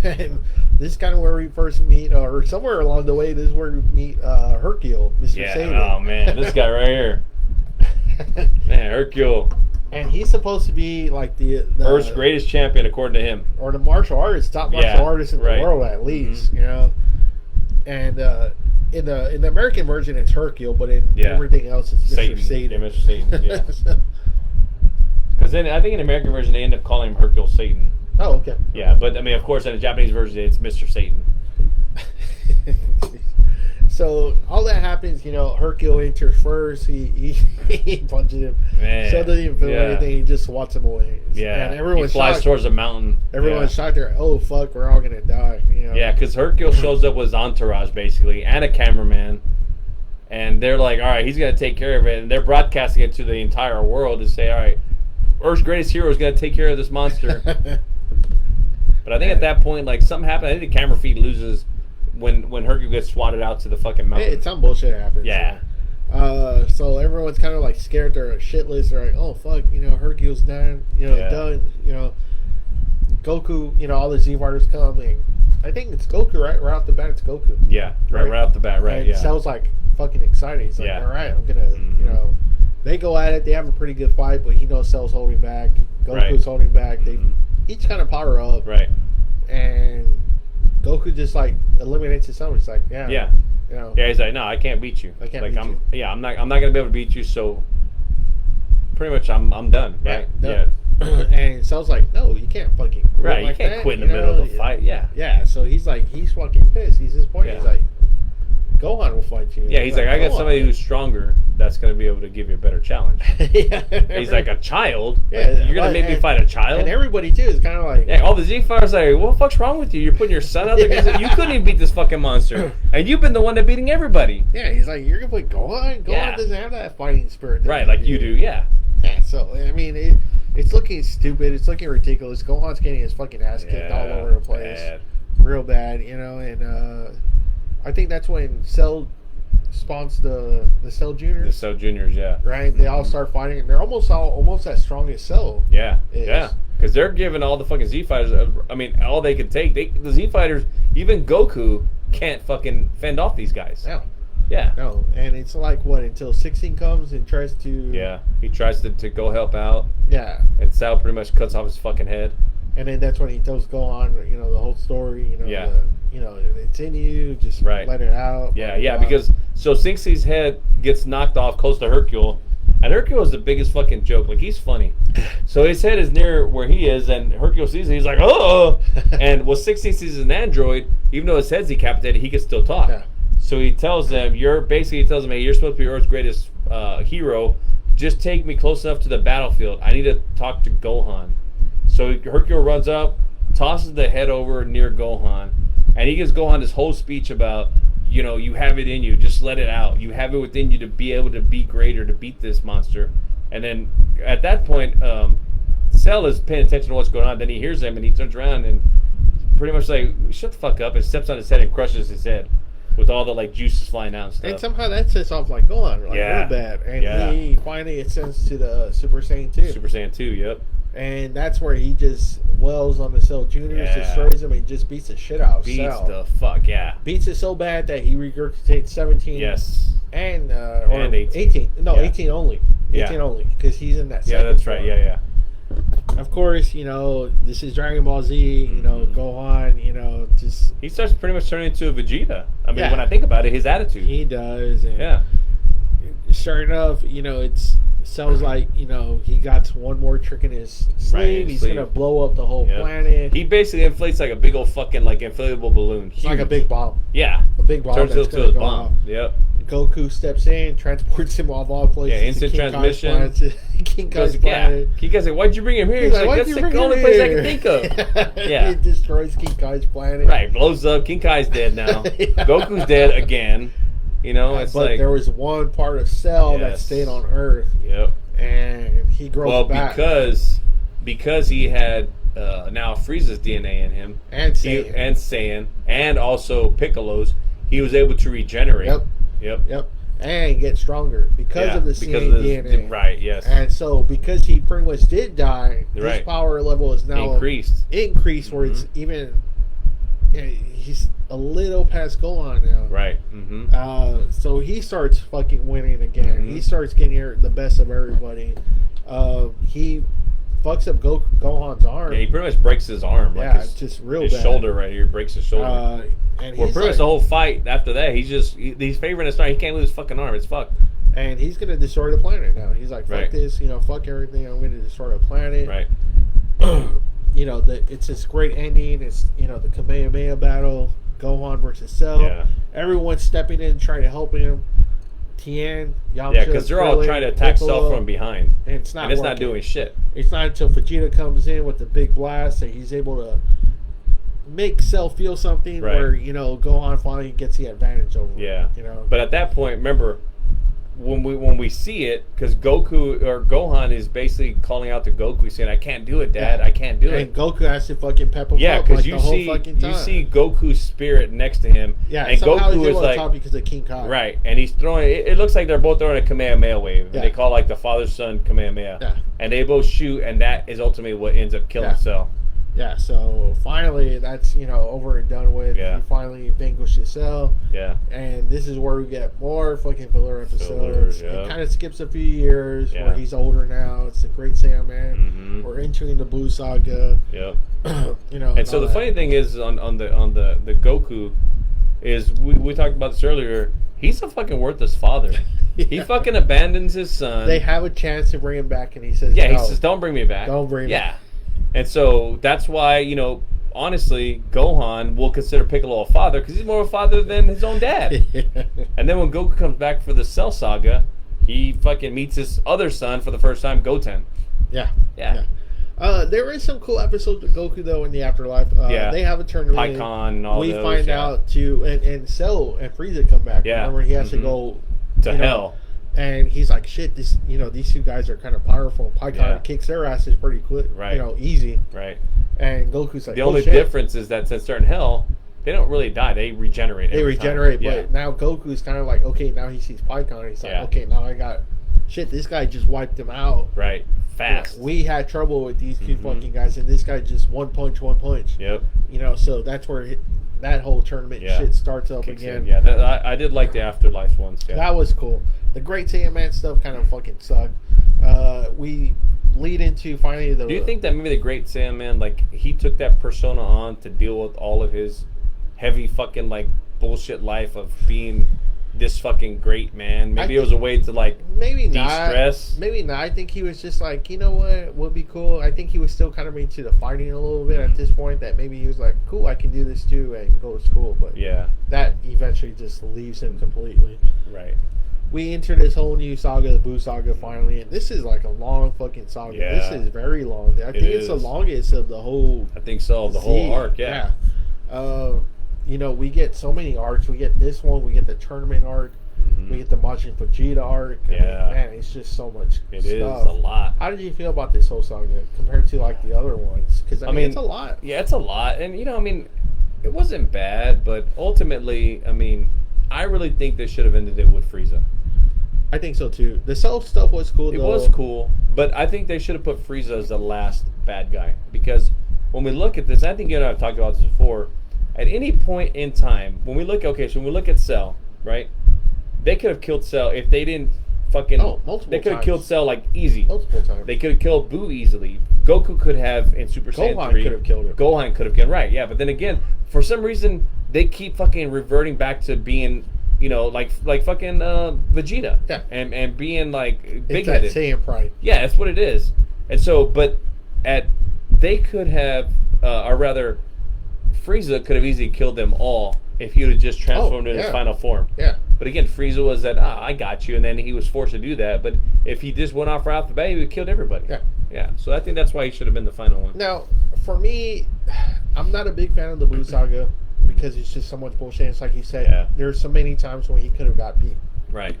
and this is kind of where we first meet, or somewhere along the way, this is where we meet Hercule, Mr. Yeah. Satan. Oh man, this guy right here, man, Hercule. And he's supposed to be like the Earth's greatest champion, according to him. or the martial artist, top martial artist in the world, at least. Mm-hmm. And in the American version, it's Hercule, but in everything else, it's Mr. Satan. Yeah, Mr. Satan. Yeah. Because then I think in the American version they end up calling him Hercule Satan. Oh, okay. Yeah, but I mean, of course, in the Japanese version it's Mr. Satan. So all that happens, Hercule enters first. He punches him. Man, So doesn't even feel anything. He just swats him away. Yeah, and everyone's he flies shocked. towards a mountain. Everyone's shocked. They're like, oh fuck, we're all gonna die. Yeah, because Hercule shows up with his entourage basically and a cameraman, and they're like, all right, he's gonna take care of it, and they're broadcasting it to the entire world to say, all right, Earth's greatest hero is gonna take care of this monster. But I think at that point, like, something happened. I think the camera feed loses when Hercule gets swatted out to the fucking mountain. It's some bullshit happens. Yeah. So everyone's kind of like scared. They're shitless. They're like, oh fuck, Hercule's done. Done. Goku. All the Z fighters come, and I think it's Goku, right? Right off the bat, it's Goku. Yeah. Right off the bat. Right. And Yeah. Cell's like fucking excited. He's like, all right, I'm gonna. Mm-hmm. They go at it. They have a pretty good fight, but he knows Cell's holding back. Goku's holding back. They each kind of power up. Right. And Goku just like eliminates himself. He's like, yeah. Yeah, he's like, no, I can't beat you. I can't beat beat you. you. Yeah, I'm not gonna be able to beat you. So pretty much, I'm done. Right? Yeah. And Cell's like, no, you can't fucking quit. Right. Like you can't that, quit in the middle of the fight. Yeah. Yeah. So he's fucking pissed. He's disappointed. Yeah. He's like, Gohan will fight you. Yeah. He's like, I got somebody who's stronger that's gonna be able to give you a better challenge. He's like, a child. Yeah. Like, you're gonna make me fight a child. And everybody too is kind of like, yeah. All the Z fighters are like, what the fuck's wrong with you? You're putting your son out there. You couldn't even beat this fucking monster, and you've been the one that beating everybody. Yeah. He's like, you're gonna put Gohan. Gohan doesn't have that fighting spirit. Right. Like you do. Yeah. Yeah. So I mean, it's looking stupid. It's looking ridiculous. Gohan's getting his fucking ass kicked all over the place, real bad. And I think that's when Cell spawns the Cell Juniors. The Cell Juniors, yeah. Right? They all start fighting, and they're almost as strong as Cell. Yeah, is. yeah. Because they're giving all the fucking Z fighters. I mean, all they can take. The Z fighters, even Goku can't fucking fend off these guys. No. Yeah. No. And it's like what until 16 comes and tries to. Yeah. He tries to go help out. Yeah. And Cell pretty much cuts off his fucking head. And then that's when he tells Gohan, the whole story. Yeah. It's in you. Just right. let it out. Yeah, yeah. Because so Sinxie's head gets knocked off close to Hercule, and Hercule is the biggest fucking joke. Like, he's funny. So his head is near where he is, and Hercule sees it. He's like, oh. And well, Sinxie sees an android. Even though his head's decapitated, he can still talk. Yeah. So he tells them, hey, you're supposed to be Earth's greatest hero. Just take me close enough to the battlefield. I need to talk to Gohan. So Hercule runs up, tosses the head over near Gohan, and he gives Gohan this whole speech about, you have it in you. Just let it out. You have it within you to be able to be greater, to beat this monster. And then at that point, Cell is paying attention to what's going on. Then he hears him, and he turns around and pretty much like, shut the fuck up, and steps on his head and crushes his head with all the juices flying out and stuff. And somehow that sets off Gohan real bad. And he finally ascends to the Super Saiyan 2. Super Saiyan 2, yep. And that's where he just wells on the Cell Juniors, destroys him, and just beats the shit out of Cell. Beats the fuck, yeah. Beats it so bad that he regurgitates 17. Yes. And 18. 18. No, 18 only. 18 only. Because he's in that second that's right. form. Yeah. Of course, this is Dragon Ball Z, Gohan, just... He starts pretty much turning into a Vegeta. I mean, when I think about it, his attitude. He does. And sure enough, it's... Cell's like, he got one more trick in his sleeve. He's going to blow up the whole planet. He basically inflates like a big old fucking inflatable balloon. It's like a big bomb. Yeah. A big bomb Turns that's into going a to go bomb. off. Yep. Goku steps in, transports him off all places. Yeah, instant to King transmission. Kai's planet, King Kai's planet. King Kai said, "Why'd you bring him here?" He's like, "That's the only place I can think of." Yeah. He destroys King Kai's planet. Right, blows up. King Kai's dead now. Goku's dead again. You know, it's but like there was one part of Cell that stayed on Earth. Yep. And he grows back. because he had now Frieza's DNA in him, and Saiyan, and also Piccolo's, he was able to regenerate. Yep. And get stronger because of the DNA. Right, yes. And so because he pretty much did die, his power level is now increased where it's even he's a little past Gohan now. Right. So he starts fucking winning again. He starts getting the best of everybody. He fucks up Gohan's arm. Yeah, he pretty much breaks his arm. Yeah, Like it's just real his bad. shoulder right here breaks his shoulder. And pretty much the whole fight after that, he's favoring his arm. He can't lose his fucking arm. It's fucked. And he's gonna destroy the planet now. He's like, fuck this, fuck everything. I'm gonna destroy the planet. Right. It's this great ending. It's the Kamehameha battle, Gohan versus Cell. Yeah. Everyone's stepping in, trying to help him. Tien, Yamcha, Yeah, because they're all Krillin, trying to attack Piccolo, Cell from behind, and it's not doing shit. It's not until Vegeta comes in with the big blast that he's able to make Cell feel something where Gohan finally gets the advantage over him. But at that point, remember when we see it, because Gohan is basically calling out to Goku saying, "I can't do it, Dad. I can't do it." And Goku has to fucking pep him up. Yeah, because the whole fucking time. you see Goku's spirit next to him. Yeah, and Goku is like top because of King Kai. Right, and he's throwing. It looks like they're both throwing a Kamehameha wave. Yeah. They call it like the father son Kamehameha. Yeah. And they both shoot, and that is ultimately what ends up killing Cell. Yeah, so finally that's over and done with. Yeah. He finally vanquishes Cell. Yeah. And this is where we get more fucking filler episodes. It kind of skips a few years where he's older now. It's the Great Saiyaman. We're entering the Buu Saga. Yep. And so the funny thing is on the Goku is we talked about this earlier. He's a fucking worthless father. He fucking abandons his son. They have a chance to bring him back, and he says, "Yeah, he says, don't bring me back. Don't bring me back." And so that's why, honestly, Gohan will consider Piccolo a father because he's more of a father than his own dad. And then when Goku comes back for the Cell Saga, he fucking meets his other son for the first time, Goten. Yeah. There is some cool episodes of Goku though in the afterlife. They have a tournament. Pycon and all we those. Find out too, and Cell and Frieza come back. Yeah. Remember, he has to go to hell. And he's like, shit, these two guys are kind of powerful. Pycon kicks their asses pretty quick, easy. Right. And Goku's like, the only difference is that since they're in hell, they don't really die. They regenerate. But now Goku's kind of like, okay, now he sees Pycon. And he's like, okay, now I got shit. This guy just wiped him out. Right. Fast. We had trouble with these two fucking guys, and this guy just one punch. Yep. So that's where that whole tournament shit starts up again. Yeah, I did like the Afterlife ones. Yeah. That was cool. The Great Saiyaman stuff kind of fucking sucked. We lead into finally the... Do you think that maybe the Great Saiyaman, like, he took that persona on to deal with all of his heavy fucking, like, bullshit life of being this fucking great man? Maybe it was a way to, like, de-stress? Maybe not. I think he was just like, you know what would be cool? I think he was still kind of into the fighting a little bit at this point, that maybe he was like, cool, I can do this too and go to school. But that eventually just leaves him completely. Right. We enter this whole new saga, the Buu Saga, finally, and this is like a long fucking saga. Yeah. This is very long. I think it's the longest of the whole... I think so, the whole arc, we get so many arcs. We get this one, we get the tournament arc, we get the Majin Vegeta arc. Man, it's just so much stuff. It is a lot. How did you feel about this whole saga compared to like the other ones? Because I mean, it's a lot. Yeah, it's a lot. And, it wasn't bad, but ultimately, I really think they should have ended it with Frieza. I think so too. The Cell stuff was cool. It was cool, but I think they should have put Frieza as the last bad guy, because when we look at this, I think you and I have talked about this before. At any point in time, when we look at Cell, right? They could have killed Cell if they didn't fucking. Multiple They could have times. killed Cell like easy. Multiple times. They could have killed Buu easily. Goku could have in Super Saiyan 3. Gohan could have killed him. Gohan could have killed. Right? Yeah, but then again, for some reason, they keep fucking reverting back to being. Like fucking Vegeta. Yeah. And being like big that headed. Saiyan pride. Yeah, that's what it is. And so, but they could have, or rather, Frieza could have easily killed them all if he would have just transformed in his final form. Yeah. But again, Frieza was that, I got you, and then he was forced to do that. But if he just went off right off the bat, he would have killed everybody. Yeah. Yeah. So I think that's why he should have been the final one. Now, for me, I'm not a big fan of the Buu saga because it's just so much bullshit. It's like you said, there's so many times when he could have got beat. Right.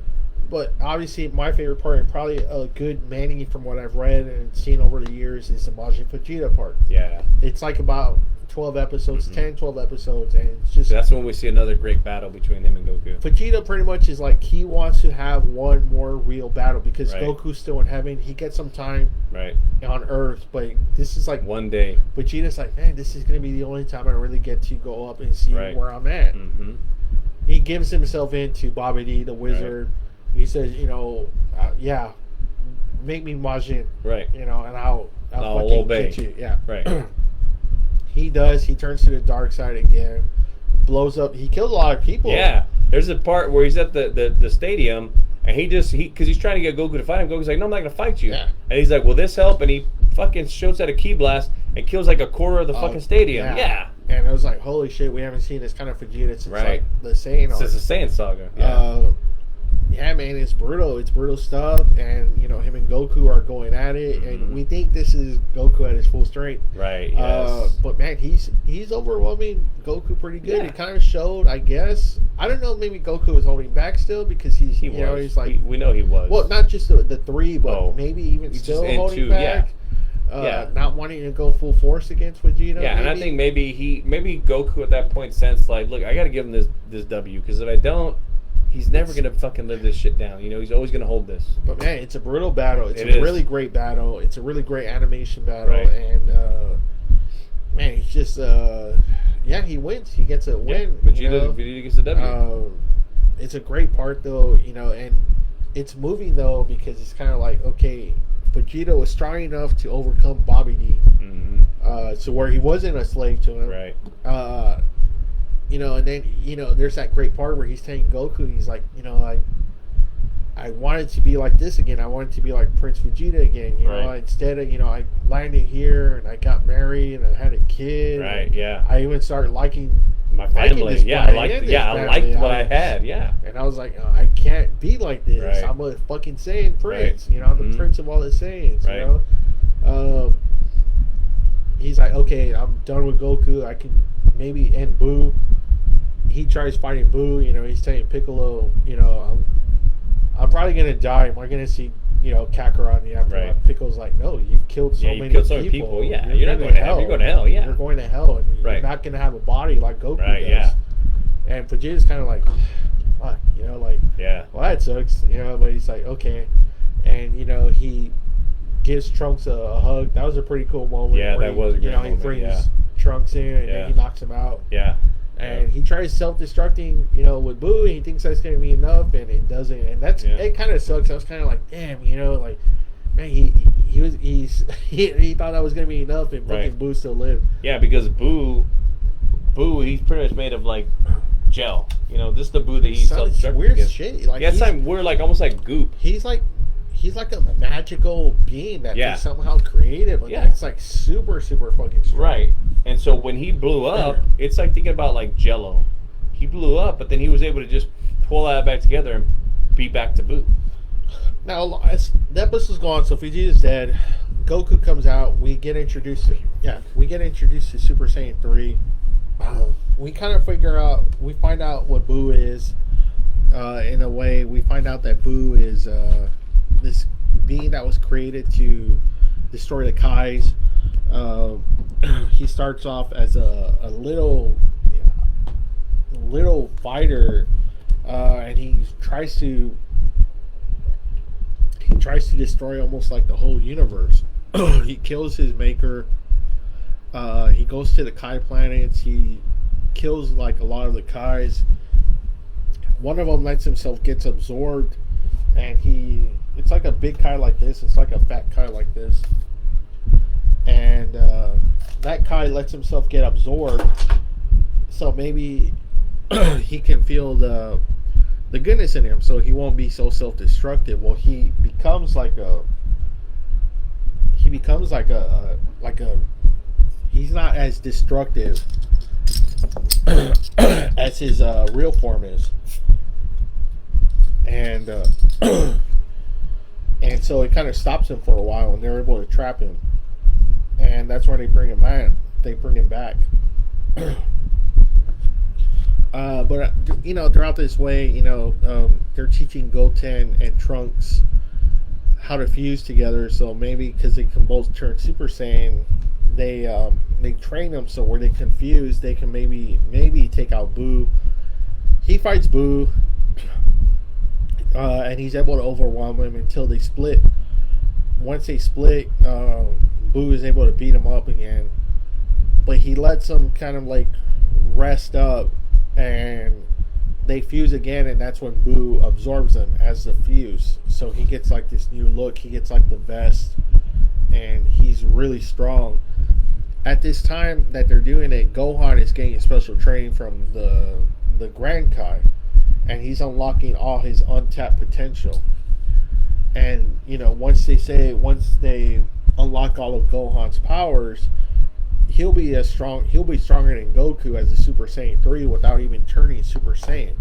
But obviously, my favorite part, and probably a good Manny from what I've read and seen over the years, is the Majin Vegeta part. Yeah. It's like about 12 episodes, 10, 12 episodes, and it's just... That's when we see another great battle between him and Goku. Vegeta pretty much is like, he wants to have one more real battle, because Goku's still in heaven. He gets some time on Earth, but this is like... One day. Vegeta's like, man, this is going to be the only time I really get to go up and see where I'm at. Mm-hmm. He gives himself into Baba D, the wizard. He says, you know, make me Majin. Right. You know, and I'll fucking obey. get you. Yeah. Right. He does. He turns to the dark side again. Blows up. He kills a lot of people. Yeah. There's a part where he's at the stadium, and because he's trying to get Goku to fight him. Goku's like, no, I'm not going to fight you. Yeah. And he's like, will this help? And he fucking shoots out a ki blast and kills like a quarter of the fucking stadium. Yeah. And it was like, holy shit, we haven't seen this kind of Vegeta since like the Saiyan. Since the Saiyan saga. Yeah. Yeah, man, it's brutal. It's brutal stuff, and you know him and Goku are going at it, and we think this is Goku at his full strength. Right. Yes. But man, he's overwhelming Goku pretty good. It kind of showed, I guess. I don't know. Maybe Goku was holding back still because he's like we know he was. Well, not just the three, but maybe even still holding back. Not wanting to go full force against Vegeta. Yeah, and I think maybe Goku at that point sensed like, look, I got to give him this W, because if I don't, he's never going to fucking live this shit down. You know, he's always going to hold this. But man, it's a brutal battle. It's a really great battle. It's a really great animation battle. And man, he's just he wins. He gets a win. Vegeta gets a W. It's a great part though, you know, and it's moving though because it's kind of like, okay, Vegeta was strong enough to overcome Bobby D, so where he wasn't a slave to him. Right. You know, and then, you know, there's that great part where he's telling Goku, he's like, you know, I wanted to be like this again. I wanted to be like Prince Vegeta again, you know, instead of, you know, I landed here and I got married and I had a kid. Right, yeah. I even started liking my family. I liked what I had, And I was like, oh, I can't be like this. Right. I'm a fucking Saiyan prince, you know, I'm the prince of all the Saiyans, you know. He's like, okay, I'm done with Goku. I can maybe end Buu. He tries fighting Buu, you know, he's telling Piccolo, you know, I'm probably going to die. Am I going to see, you know, Kakarot in the afterlife? Piccolo's like, no, you've killed so many people. Yeah, you're not going to hell. You're going to hell, yeah. You're going to hell, and you're not going to have a body like Goku does. Yeah. And Vegeta's kind of like, fuck, you know, like, well, that sucks, you know, but he's like, okay. And, you know, he gives Trunks a hug. That was a pretty cool moment. Yeah, that was a great moment. You know, he brings Trunks in, and then he knocks him out. Yeah. And he tries self-destructing, you know, with Buu, and he thinks that's going to be enough, and it doesn't. And that's it. Kind of sucks. I was kind of like, damn, you know, like, man, he thought that was going to be enough, and fucking Buu still lived. Yeah, because Buu, he's pretty much made of like gel. You know, this is the Buu that he self-destructed. Weird against. shit. Like, yeah, it's we're like almost like goop. He's like a magical being that is somehow creative. Like, it's like super, super fucking strong. Right. And so when he blew up, it's like thinking about like Jello. He blew up, but then he was able to just pull that back together and be back to Buu. Now, the episode's gone, so Vegeta's dead. Goku comes out. We get introduced to Super Saiyan 3. We kind of find out what Buu is. In a way, we find out that Buu is this being that was created to destroy the Kais. He starts off as a little fighter, and he tries to destroy almost like the whole universe. He kills his maker. He goes to the Kai planets. He kills like a lot of the Kais. One of them lets himself get absorbed, and it's like a big Kai like this. It's like a fat Kai like this. And that Kai lets himself get absorbed, so maybe he can feel the goodness in him, so he won't be so self-destructive. Well, he becomes like a he's not as destructive as his real form is, and and so it kind of stops him for a while, and they're able to trap him, and that's when they bring him back. But you know, throughout this way, you know, they're teaching Goten and Trunks how to fuse together. So maybe because they can both turn Super Saiyan, they train them so where they confuse, they can maybe take out Boo. He fights Boo, and he's able to overwhelm him until they split. Once they split, Boo is able to beat him up again, but he lets him kind of like rest up, and they fuse again, and that's when Boo absorbs them as the fuse. So he gets like this new look. He gets like the vest, and he's really strong. At this time that they're doing it, Gohan is getting special training from the Grand Kai, and he's unlocking all his untapped potential. And you know, once they unlock all of Gohan's powers, he'll be stronger than Goku as a Super Saiyan 3 without even turning Super Saiyan.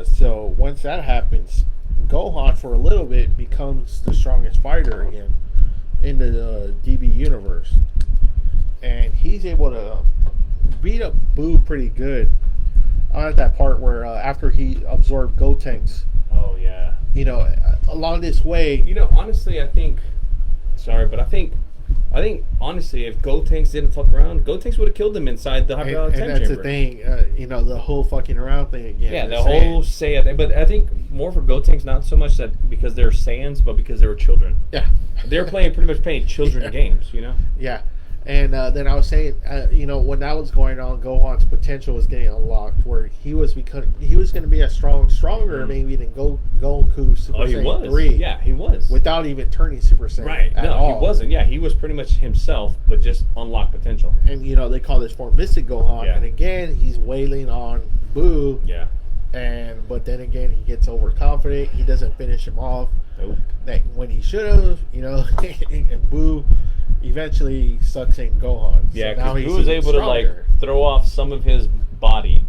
So once that happens, Gohan for a little bit becomes the strongest fighter again in the DB universe, and he's able to beat up Boo pretty good. I'm at that part where after he absorbed Gotenks. Oh yeah. You know, along this way. You know, honestly, I think honestly, if Gotenks didn't fuck around, Gotenks would have killed him inside the hyperbolic time that's chamber. the thing, you know, the whole fucking around thing again. Yeah, the whole Saiyan thing. But I think more for Gotenks, not so much that because they're Saiyans, but because they were children. Yeah. They're pretty much playing children games, you know? Yeah. And then I was saying, you know, when that was going on, Gohan's potential was getting unlocked, where he was going to be stronger maybe than Goku Super Saiyan 3. Yeah, he was. Without even turning Super Saiyan. Right. At No, all. he wasn't. Yeah, he was pretty much himself, but just unlocked potential. And you know, they call this form Mystic Gohan, Yeah. and again he's wailing on Boo. Yeah. But then again he gets overconfident. He doesn't finish him off. Nope. That when he should have, you know, and Boo eventually sucks in Gohan. Yeah, so now because Boo was able to like throw off some of his body,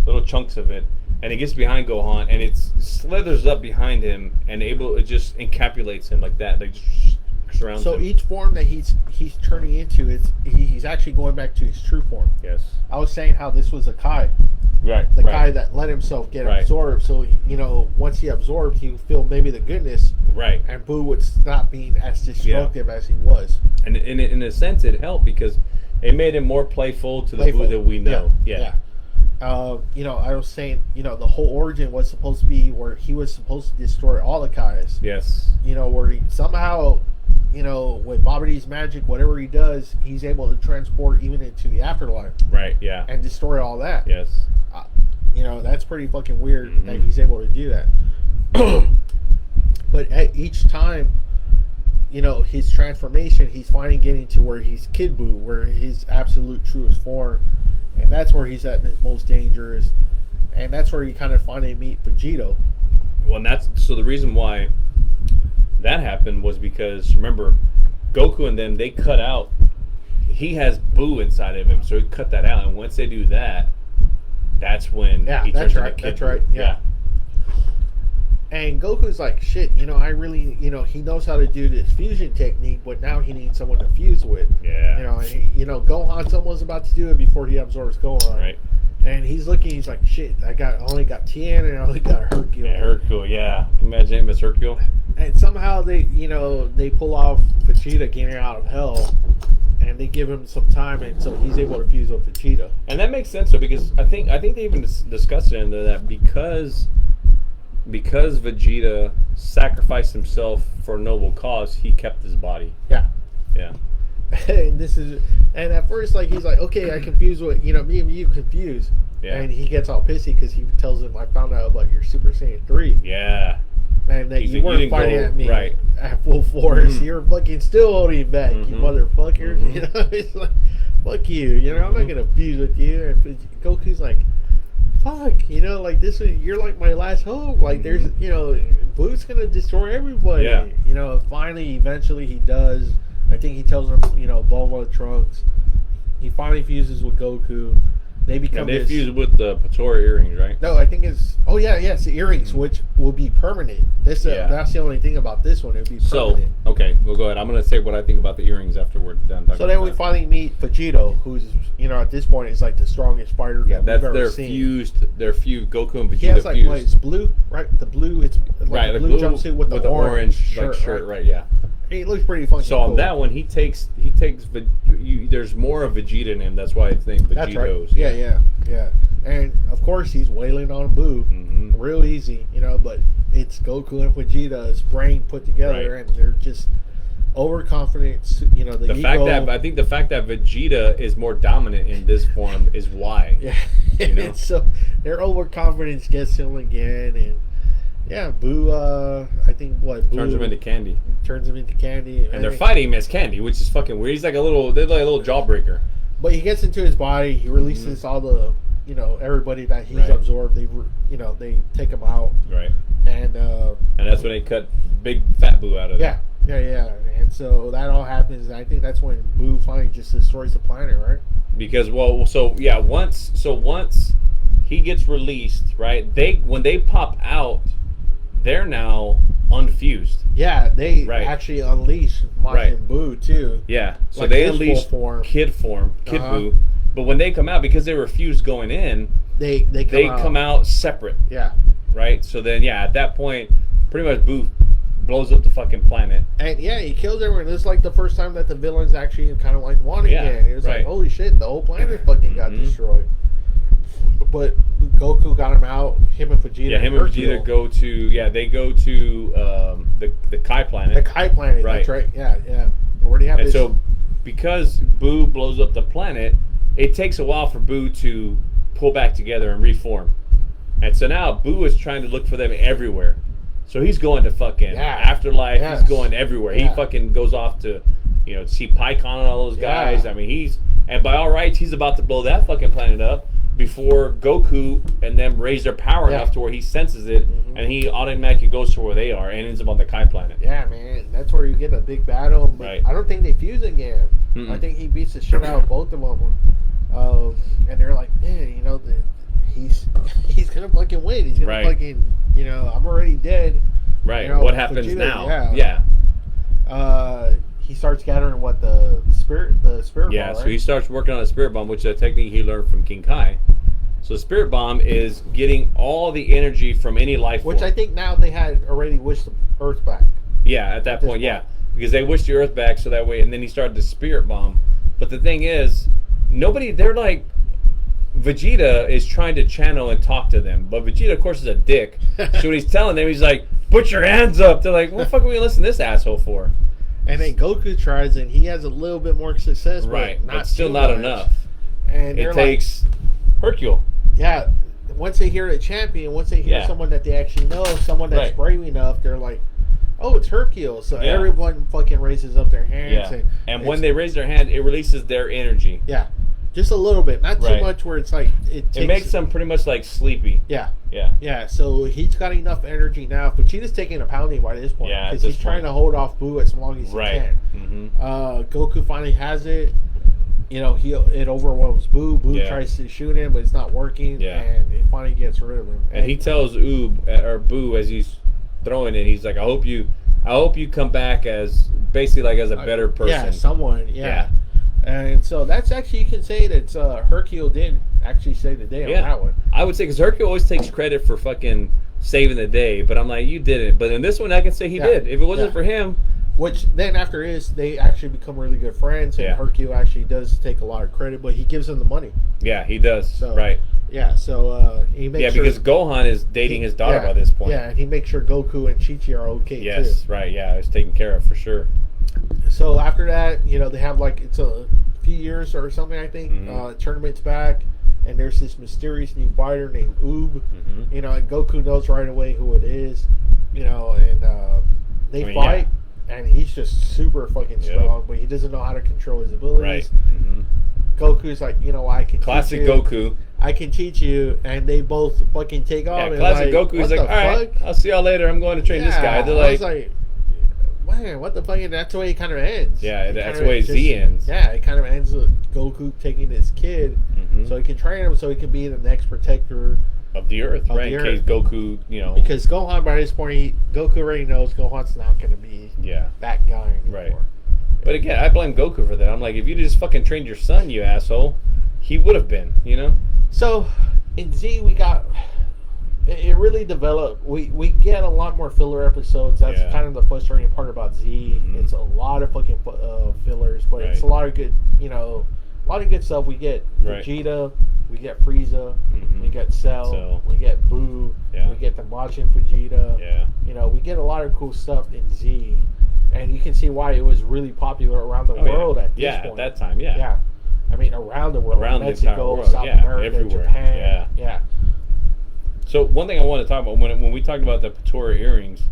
little chunks of it, and it gets behind Gohan, and it slithers up behind him, and it just encapsulates him like that, like just surrounds him. So each form that he's turning into, he's actually going back to his true form. Yes. I was saying how this was a Kai. Right. The Kai that let himself get absorbed. So, you know, once he absorbed, he would feel maybe the goodness. Right. And Boo would stop being as destructive as he was. And in a sense, it helped because it made him more playful to the Boo that we know. Yeah. You know, I was saying, you know, the whole origin was supposed to be where he was supposed to destroy all the Kais. Yes. You know, where he somehow, you know, with Babidi's magic, whatever he does, he's able to transport even into the afterlife. Right, yeah. And destroy all that. Yes. You know, that's pretty fucking weird that he's able to do that. But at each time, you know, his transformation, he's finally getting to where he's Kid Buu, where his absolute truest form. And that's where he's at his most dangerous. And that's where you kind of finally meet Vegeta. Well, so the reason why that happened was because, remember, Goku and them, they cut out. He has Buu inside of him, so he cut that out. And once they do that, that's when he turns into Kid Buu. Yeah. And Goku's like, shit, you know, I really, you know, he knows how to do this fusion technique, but now he needs someone to fuse with. Yeah. You know, Gohan's almost about to do it before he absorbs Gohan. Right. And he's looking, he's like, shit, I only got Tien and I only got Hercule. Yeah, Hercule, yeah. Imagine him as Hercule. And somehow they pull off Vegeta getting out of hell, and they give him some time, and so he's able to fuse with Vegeta. And that makes sense, though, because I think they even discussed it in there that because Vegeta sacrificed himself for a noble cause, he kept his body. Yeah. Yeah. And at first, like, he's like, okay, I confuse what, you know, me and you confuse. Yeah. And he gets all pissy because he tells him, I found out about your Super Saiyan 3. Yeah. And that you weren't fighting at me at full force. You're fucking still holding back, you motherfucker. You know, it's like, fuck you. You know, I'm not going to fuse with you. And Goku's like, fuck, you know, like, you're like my last hope. Like, there's, you know, Boo's going to destroy everybody. Yeah. You know, finally, eventually he does. I think he tells him, you know, Bulma, Trunks. He finally fuses with Goku. they become. And they fuse with the Patora earrings, right? No, I think it's. Oh yeah, it's the earrings, which will be permanent. This that's the only thing about this one. It'll be permanent. So okay, we'll go ahead. I'm gonna say what I think about the earrings after we're done. So then we finally meet Vegeta, who's at this point is like the strongest fighter that we've ever seen. Their fused Goku and Vegeta. He has like it's blue, right? The blue, it's like the blue jumpsuit with the orange shirt, right? Yeah. He looks pretty funky. So on that one, he takes. There's more of Vegeta in him. That's why it's named Vegeto's. That's right. Yeah. And of course, he's wailing on Boo, real easy, But it's Goku and Vegeta's brain put together, and they're just overconfident. The fact that I think the fact that Vegeta is more dominant in this form is why. Yeah. So their overconfidence gets him again, and. Yeah, Boo, I think Boo turns him into candy. And they're fighting him as candy, which is fucking weird. He's like they're like a little jawbreaker. But he gets into his body, he releases all the, everybody that he's absorbed, they take him out. Right. And that's when they cut big fat Boo out of it. Yeah. And so that all happens, and I think that's when Boo finally just destroys the planet, right? Because once he gets released, right? When they pop out, they're now unfused. Yeah, they actually unleash Majin Buu too. Yeah, so they unleash Kid Buu. But when they come out, because they were fused going in, they come out separate. Yeah. Right? So then, at that point, pretty much Buu blows up the fucking planet. And he kills everyone. This is like the first time that the villains actually kind of like won again. It was like, holy shit, the whole planet fucking got destroyed. But Goku got him out. Him and Vegeta. Yeah, him and Vegeta go to the Kai planet. The Kai planet. Right. That's right. Yeah. Where do you have this? So because Boo blows up the planet, it takes a while for Boo to pull back together and reform. And so now Boo is trying to look for them everywhere. So he's going to fucking Afterlife. Yes. He's going everywhere. He fucking goes off to see Pycon and all those guys. I mean, and by all rights, he's about to blow that fucking planet up before Goku and them raise their power enough to where he senses it, and he automatically goes to where they are and ends up on the Kai planet. Yeah, man, that's where you get a big battle. But I don't think they fuse again. I think he beats the shit out of both of them. And they're like, man, he's gonna fucking win. He's gonna fucking, I'm already dead. Right. What happens Vegeta, now? He starts gathering the spirit bomb. So he starts working on a spirit bomb, which is a technique he learned from King Kai. So the spirit bomb is getting all the energy from any life form. Which I think now they had already wished the Earth back. Yeah, at that point, because they wished the Earth back so that way, and then he started the spirit bomb. But the thing is, they're like, Vegeta is trying to channel and talk to them, but Vegeta, of course, is a dick. So when he's telling them, he's like, "Put your hands up." They're like, "What the fuck are we gonna listen to this asshole for?" And then Goku tries, and he has a little bit more success, but still not enough. And it takes Hercule. Yeah, once they hear the champion, once they hear someone that they actually know, someone that's brave enough, they're like, "Oh, it's Hercule!" So everyone fucking raises up their hands. Yeah. And when they raise their hand, it releases their energy. Yeah. Just a little bit, not too much where it's like it makes them pretty much like sleepy. Yeah. So he's got enough energy now. Vegeta's taking a pounding by this point because he's trying to hold off Boo as long as he can. Goku finally has it. It overwhelms Boo. Boo tries to shoot him, but it's not working. And he finally gets rid of him. And he tells Boo as he's throwing it, he's like, "I hope you come back as basically like as a better person." Yeah, someone. Yeah. And so that's actually, you can say that Hercule did actually save the day on that one. I would say, because Hercule always takes credit for fucking saving the day, but I'm like, you didn't. But in this one, I can say he did. If it wasn't for him. Which then after they actually become really good friends, and Hercule actually does take a lot of credit, but he gives him the money. Yeah, he does. So, Yeah, so he makes because Gohan is dating his daughter by this point. Yeah, and he makes sure Goku and Chi-Chi are okay too. Yes, right, it's taken care of for sure. So after that, they have it's a few years or something, I think. Tournament's back, and there's this mysterious new fighter named Oob. And Goku knows right away who it is. And they fight, and he's just super fucking strong, but he doesn't know how to control his abilities. Goku's like, I can classic teach you. Goku. I can teach you, and they both fucking take off. Yeah, classic Goku is like, all right, I'll see y'all later. I'm going to train this guy. They're like, man, what the fuck? And that's the way it kind of ends. Yeah, that's the way Z ends. Yeah, it kind of ends with Goku taking his kid so he can train him so he can be the next protector of the Earth, right? In case Goku, Because Gohan, by this point, Goku already knows Gohan's not going to be that guy anymore. Right. But again, I blame Goku for that. I'm like, if you just fucking trained your son, you asshole, he would have been, So, in Z, we got... It really developed. We get a lot more filler episodes. That's kind of the frustrating part about Z. It's a lot of fucking fillers, but it's a lot of good, a lot of good stuff. We get Vegeta, we get Frieza, we get Cell, we get Boo, we get them watching Vegeta. Yeah. We get a lot of cool stuff in Z, and you can see why it was really popular around the world at this point. At that time, yeah. I mean, around the world, around Mexico, the entire world, South America, everywhere. Japan, yeah. So one thing I want to talk about when we talked about the Patora earrings,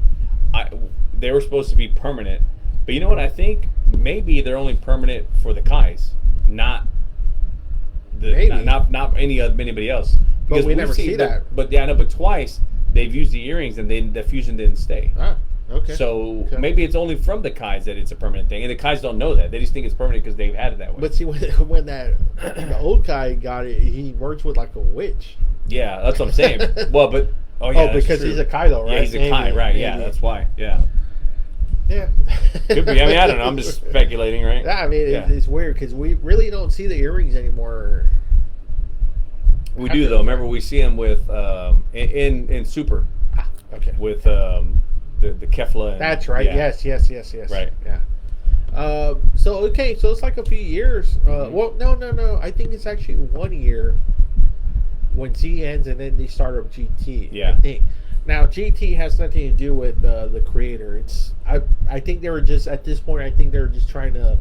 they were supposed to be permanent, but you know what? I think maybe they're only permanent for the Kais, not anybody else. Because we never see that. But I know. But twice they've used the earrings and the fusion didn't stay. Ah, okay. So maybe it's only from the Kais that it's a permanent thing, and the Kais don't know that. They just think it's permanent because they've had it that way. But see, when the old Kai got it, he worked with like a witch. Yeah, that's what I'm saying. Well, but because he's a Kaido, right? Yeah, he's a Kai, right? Maybe. Yeah, that's why. Yeah. Could be. I mean, I don't know. I'm just speculating, right? Yeah, I mean, it's weird because we really don't see the earrings anymore. We do though. Remember, we see him with in Super. Okay. With the Kefla. That's right. Yeah. Yes. Right. Yeah. So it's like a few years. Well, no. I think it's actually 1 year. When Z ends and then they start up GT. Yeah. I think. Now GT has nothing to do with the creator. I think they were just at this point. I think they were just trying to.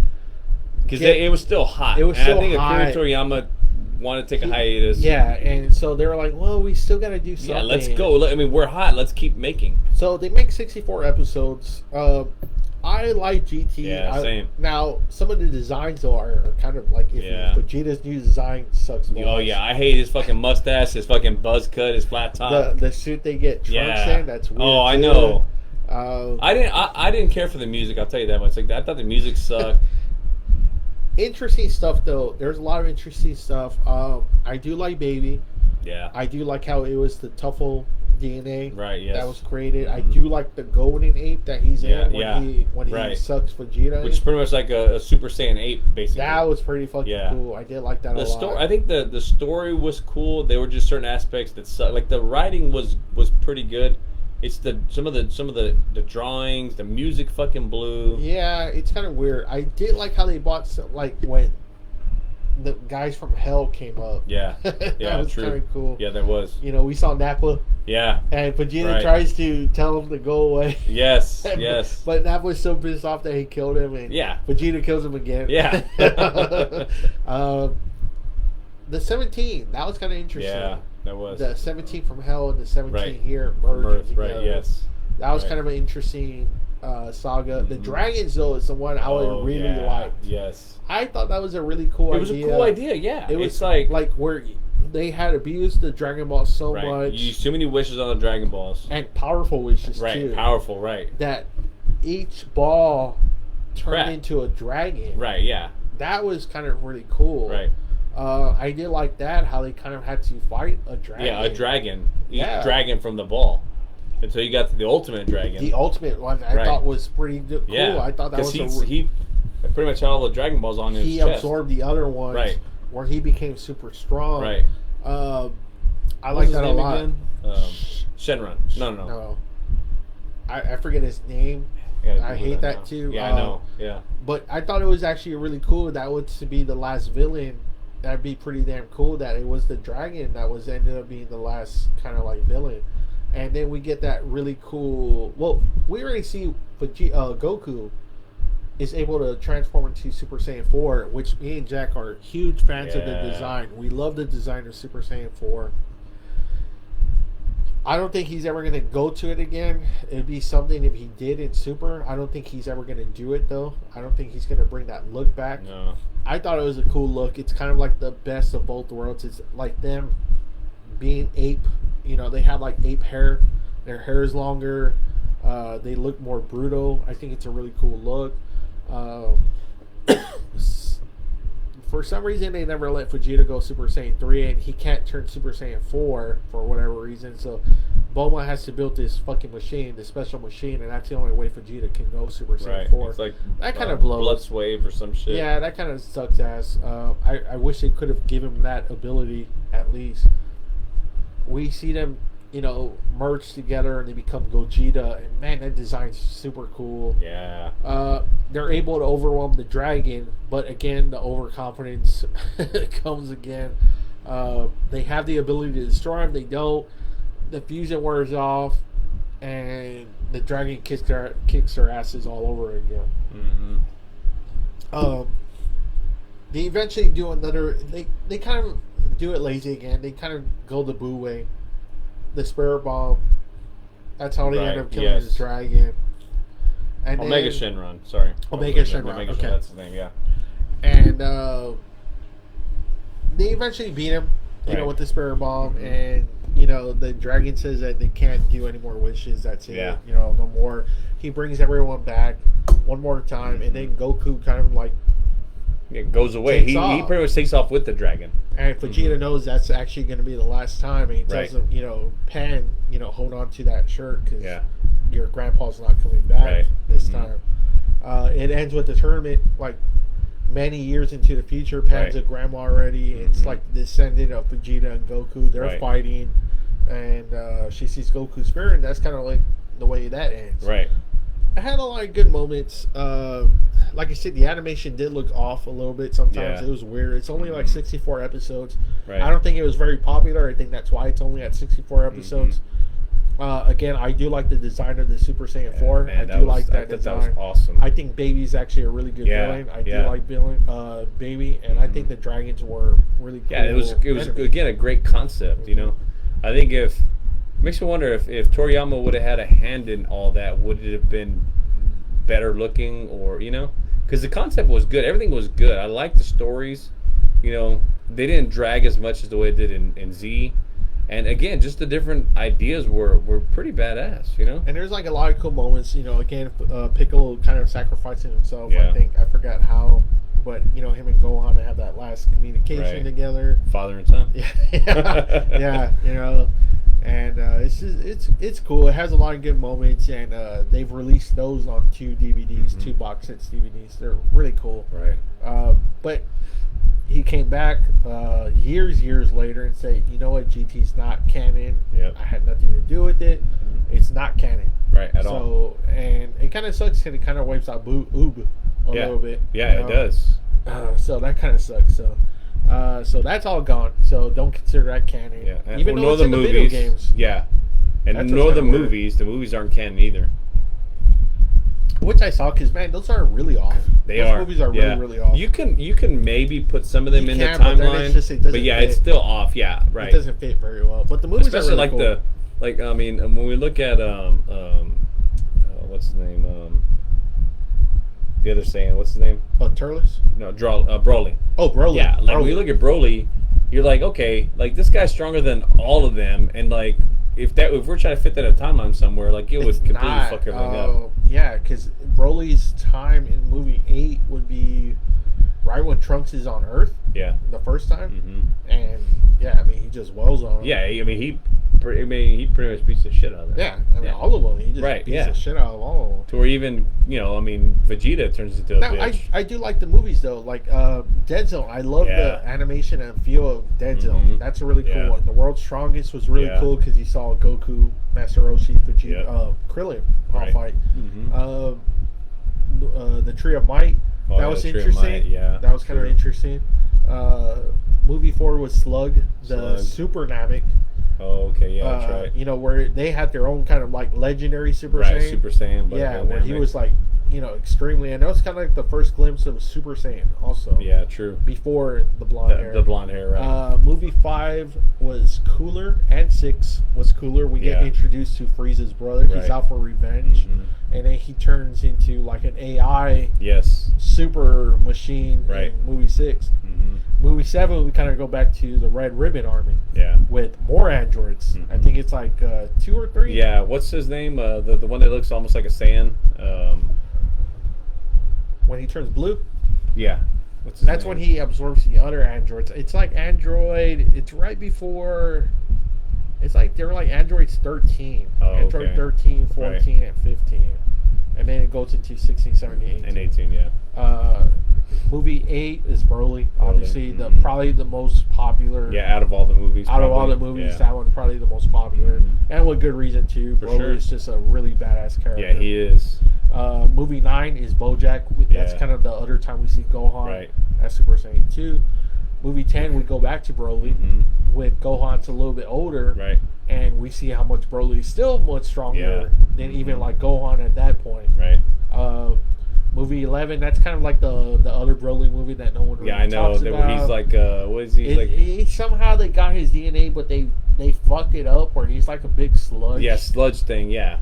Because it was still hot. It was still hot. I think Akira Toriyama wanted to take a hiatus. Yeah, and so they were like, "Well, we still got to do something." Yeah, let's go. I mean, we're hot. Let's keep making. So they make 64 episodes. I like GT. Yeah, same. Now, some of the designs though are kind of like Vegeta's new design sucks. Oh yeah, I hate his fucking mustache, his fucking buzz cut, his flat top. The suit they get Trunks in, that's weird. Oh, I know. I didn't care for the music. I'll tell you that much. Like I thought the music sucked. Interesting stuff though. There's a lot of interesting stuff. I do like Baby. Yeah. I do like how it was the Tuffle DNA that was created. I do like the golden ape that he's in when he sucks Vegeta. Which is pretty much like a Super Saiyan ape, basically. That was pretty fucking cool. I did like that a lot. I think the story was cool. There were just certain aspects that sucked. Like the writing was pretty good. It's some of the drawings, the music fucking blew. Yeah, it's kind of weird. I did like how they bought some, like when the guys from Hell came up. Yeah, that was kind of cool. Yeah, that was. We saw Nappa. Yeah. And Vegeta tries to tell him to go away. Yes, But Nappa's so pissed off that he killed him, and Vegeta kills him again. Yeah. The 17, that was kind of interesting. Yeah, that was. The 17 from Hell and the 17 here merged together. Right, yes. That was kind of an interesting saga. The Dragons, though, is the one I would really like. Yes. I thought that was a really cool idea. It was a cool idea, yeah. It was like where they had abused the Dragon Ball so much. You used too many wishes on the Dragon Balls. And powerful wishes, too. Right, powerful, right. That each ball turned into a dragon. Right, yeah. That was kind of really cool. Right. I did like that, how they kind of had to fight a dragon. Yeah, a dragon. Each dragon from the ball. Until you got to the ultimate dragon. The ultimate one I thought was pretty cool. Yeah. I thought that was he pretty much had all the Dragon Balls on his chest. He absorbed the other ones where he became super strong. Right. I like that a lot. Shenron. No. I forget his name. I hate that too. Yeah, I know. Yeah. But I thought it was actually really cool. That was to be the last villain. That'd be pretty damn cool that it was the dragon that was ended up being the last kind of like villain. And then we get that really cool. Well, we already see Goku is able to transform into Super Saiyan 4, which me and Jack are huge fans of the design. We love the design of Super Saiyan 4. I don't think he's ever going to go to it again. It'd be something if he did in Super. I don't think he's ever going to do it, though. I don't think he's going to bring that look back. No. I thought it was a cool look. It's kind of like the best of both worlds. It's like them being ape. You know, they have like ape hair. Their hair is longer. They look more brutal. I think it's a really cool look. For some reason, they never let Vegeta go Super Saiyan 3, and he can't turn Super Saiyan 4 for whatever reason. So, Bulma has to build this fucking machine, this special machine, and that's the only way Vegeta can go Super Saiyan 4. It's like that kind of blows. Blood Wave or some shit. Yeah, that kind of sucks ass. I wish they could have given him that ability at least. We see them, merge together and they become Gogeta, and man, that design's super cool. Yeah. They're able to overwhelm the dragon, but again, the overconfidence comes again. They have the ability to destroy him. They don't. The fusion wears off, and the dragon kicks their asses all over again. Mm-hmm. They eventually do another. They kind of do it lazy again. They kind of go the Boo way. The Spirit Bomb. That's how they end up killing the dragon. And Omega Shenron. Sorry. Omega Shenron. Okay. That's the name, yeah. And they eventually beat him, with the Spirit Bomb. Mm-hmm. And, the dragon says that they can't do any more wishes. That's it. Yeah. No more. He brings everyone back one more time. Mm-hmm. And then Goku kind of like... It goes away. He pretty much takes off with the dragon. And Vegeta knows that's actually going to be the last time. And he tells him, Pan, hold on to that shirt because your grandpa's not coming back this time. It ends with the tournament, like many years into the future. Pan's a grandma already. It's like the descendant of Vegeta and Goku. They're fighting. And she sees Goku's spirit, and that's kind of like the way that ends. Right. I had a lot of good moments. Like I said, the animation did look off a little bit sometimes. It was weird. It's only like 64 episodes. Right. I don't think it was very popular. I think that's why it's only at 64 episodes. Again, I do like the design of the Super Saiyan 4. Man, I do like that design. That was awesome. I think Baby's actually a really good villain. I do like Baby, and I think the dragons were really cool. Yeah, it was again a great concept. I think makes me wonder if Toriyama would have had a hand in all that, would it have been better looking, or because the concept was good, everything was good. I liked the stories. They didn't drag as much as the way it did in Z. And again, just the different ideas were pretty badass, And there's like a lot of cool moments, again, Piccolo kind of sacrificing himself, Yeah. I forgot how, but, him and Gohan have that last communication together. Father and son. Yeah, and it's cool. It has a lot of good moments, and they've released those on 2 DVDs, 2 box sets DVDs. They're really cool. Right. But he came back years later and said, you know what, GT's not canon. Yep. I had nothing to do with it. It's not canon. Right, at all. And it kind of sucks because it kind of wipes out Oob a little bit. Yeah, it does. So that kind of sucks. So that's all gone. So don't consider that canon. Yeah. And even though it's in the video games. Yeah. And nor the movies. The movies aren't canon either. Which I saw because, man, those are really off. Those movies are really off. You can maybe put some of them in the but timeline, but it's still off. Yeah, right. It doesn't fit very well. But the movies especially are really cool. I mean, when we look at what's his name? The other Saiyan, what's his name? Turles? No, Broly. Oh, Broly. Yeah, like when you look at Broly, you're like, okay, like this guy's stronger than all of them, and like if we're trying to fit that in a timeline somewhere, like it would completely fuck everything up. Yeah, because Broly's time in movie 8 would be right when Trunks is on Earth. Yeah. The first time. And yeah, I mean, he just wells on him. Yeah, I mean, he pretty much beats the shit out of them. Yeah, I mean, all of them. He just beats the shit out of all of them. To where even, I mean, Vegeta turns into a bitch. I do like the movies, though. Like, Dead Zone. I love the animation and feel of Dead Zone. That's a really cool one. The World's Strongest was really cool because you saw Goku, Master Roshi, Vegeta, Krillin all fight. The Tree of Might. That was interesting. That was kind of interesting. Movie 4 was Slug, the Super Namek. Oh, okay, yeah, that's right. Where they had their own kind of like legendary Super Saiyan. Super Saiyan. But where he was like extremely. And that was kind of like the first glimpse of Super Saiyan. Also, Yeah, true. Before the blonde hair. The blonde hair, right? Movie 5 was cooler, and 6 was cooler. We get introduced to Frieza's brother. He's Right. out for revenge, and then he turns into like an AI Yes. super machine Right. in movie 6. Movie 7, we kind of go back to the Red Ribbon Army. Yeah. With more androids. I think it's like 2 or 3. Yeah. What's his name? The one that looks almost like a Saiyan. When he turns blue. Yeah. What's his That's name? when he absorbs the other androids. It's like Android. It's right before. It's like they're like Androids 13. Oh, Android okay. 13, 14, Right. and 15. And then it goes into 16, 17, 18. And 18, yeah. Movie 8 is Broly. Obviously, Mhm. probably the most popular. Yeah, out of all the movies. Out of all probably. the movies, Yeah. that one's probably the most popular. And with good reason, too. For Broly sure. is just a really badass character. Yeah, he is. Movie 9 is BoJack. That's Yeah. kind of the other time we see Gohan. Right. That's Super Saiyan 2. Movie 10, we go back to Broly with Gohan's a little bit older. Right. And we see how much Broly is still much stronger Yeah. than even like Gohan at that point. Right. Movie 11, that's kind of like the other Broly movie that no one really Yeah, I know. talks That about. where he's like, what is he? He's like, somehow they got his DNA, but they fucked it up where he's like a big sludge. yeah, sludge thing. Yeah.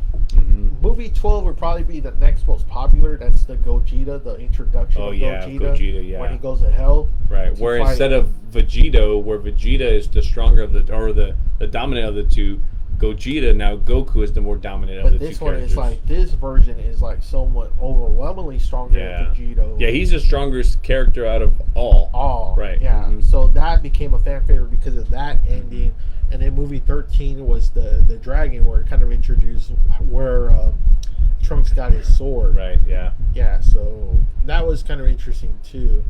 Movie 12 would probably be the next most popular. That's the Gogeta, the introduction Oh of yeah, Gogeta. Yeah. when he goes to hell. Right. to Where fight- instead of Vegeta, where Vegeta is the stronger of the dominant of the two, Gogeta, now Goku is the more dominant of But the two this one characters. is like, this version is like somewhat overwhelmingly stronger Yeah. than Vegeta. Yeah, he's the strongest character out of all. Right. Yeah. So that became a fan favorite because of that ending. And then movie 13 was the dragon, where it kind of introduced where Trunks got his sword. Right, yeah. Yeah, so that was kind of interesting too.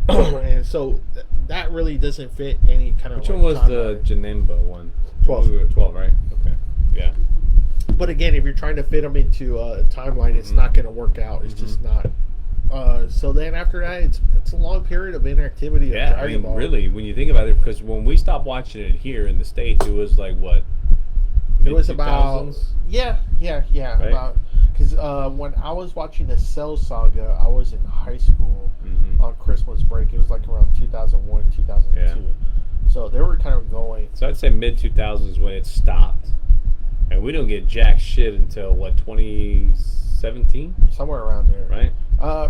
And so that really doesn't fit any kind of. Which like, one was the timeline. Janemba one? 12. 12, right? Okay. Yeah. But again, if you're trying to fit them into a timeline, it's not going to work out. It's just not. So then after that, it's a long period of inactivity. Of Yeah, I Dragon mean, Ball. really, when you think about it, because when we stopped watching it here in the States, it was like, what? It was about mid-2000s? yeah, Right. about because when I was watching the Cell Saga, I was in high school on Christmas break. It was like around 2001, 2002. Yeah. So they were kind of going. So I'd say mid-2000s when it stopped. And we don't get jack shit until, what, 2017? Somewhere around there. Right?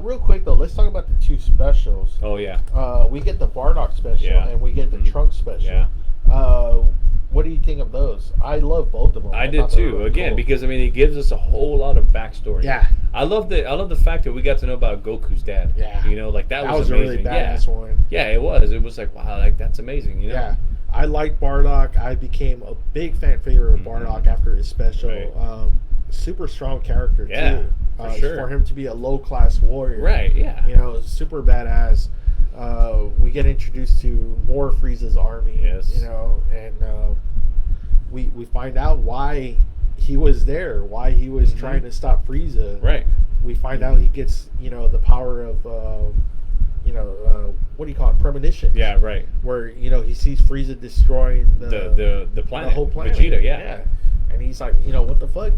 Real quick though, let's talk about the two specials. Oh, yeah. We get the Bardock special and we get the Trunks special. Yeah. What do you think of those? I love both of them. I did thought they were too. really Again, cool. because I mean, it gives us a whole lot of backstory. Yeah. I love the fact that we got to know about Goku's dad. Yeah. You know, like that was a amazing. really badass one. Yeah, it was. It was like, wow, like that's amazing. You know. Yeah. I like Bardock. I became a big fan favorite of Bardock after his special. Right. Super strong character Yeah, too. for sure. For him to be a low class warrior. Right. Yeah. You know, super badass. We get introduced to more Frieza's army. Yes. You know, and we find out why he was there, why he was trying to stop Frieza. Right. We find out he gets, the power of, what do you call it? Premonition. Yeah. Right. Where, he sees Frieza destroying The planet. the whole planet. Vegeta. Yeah. And he's like, what the fuck?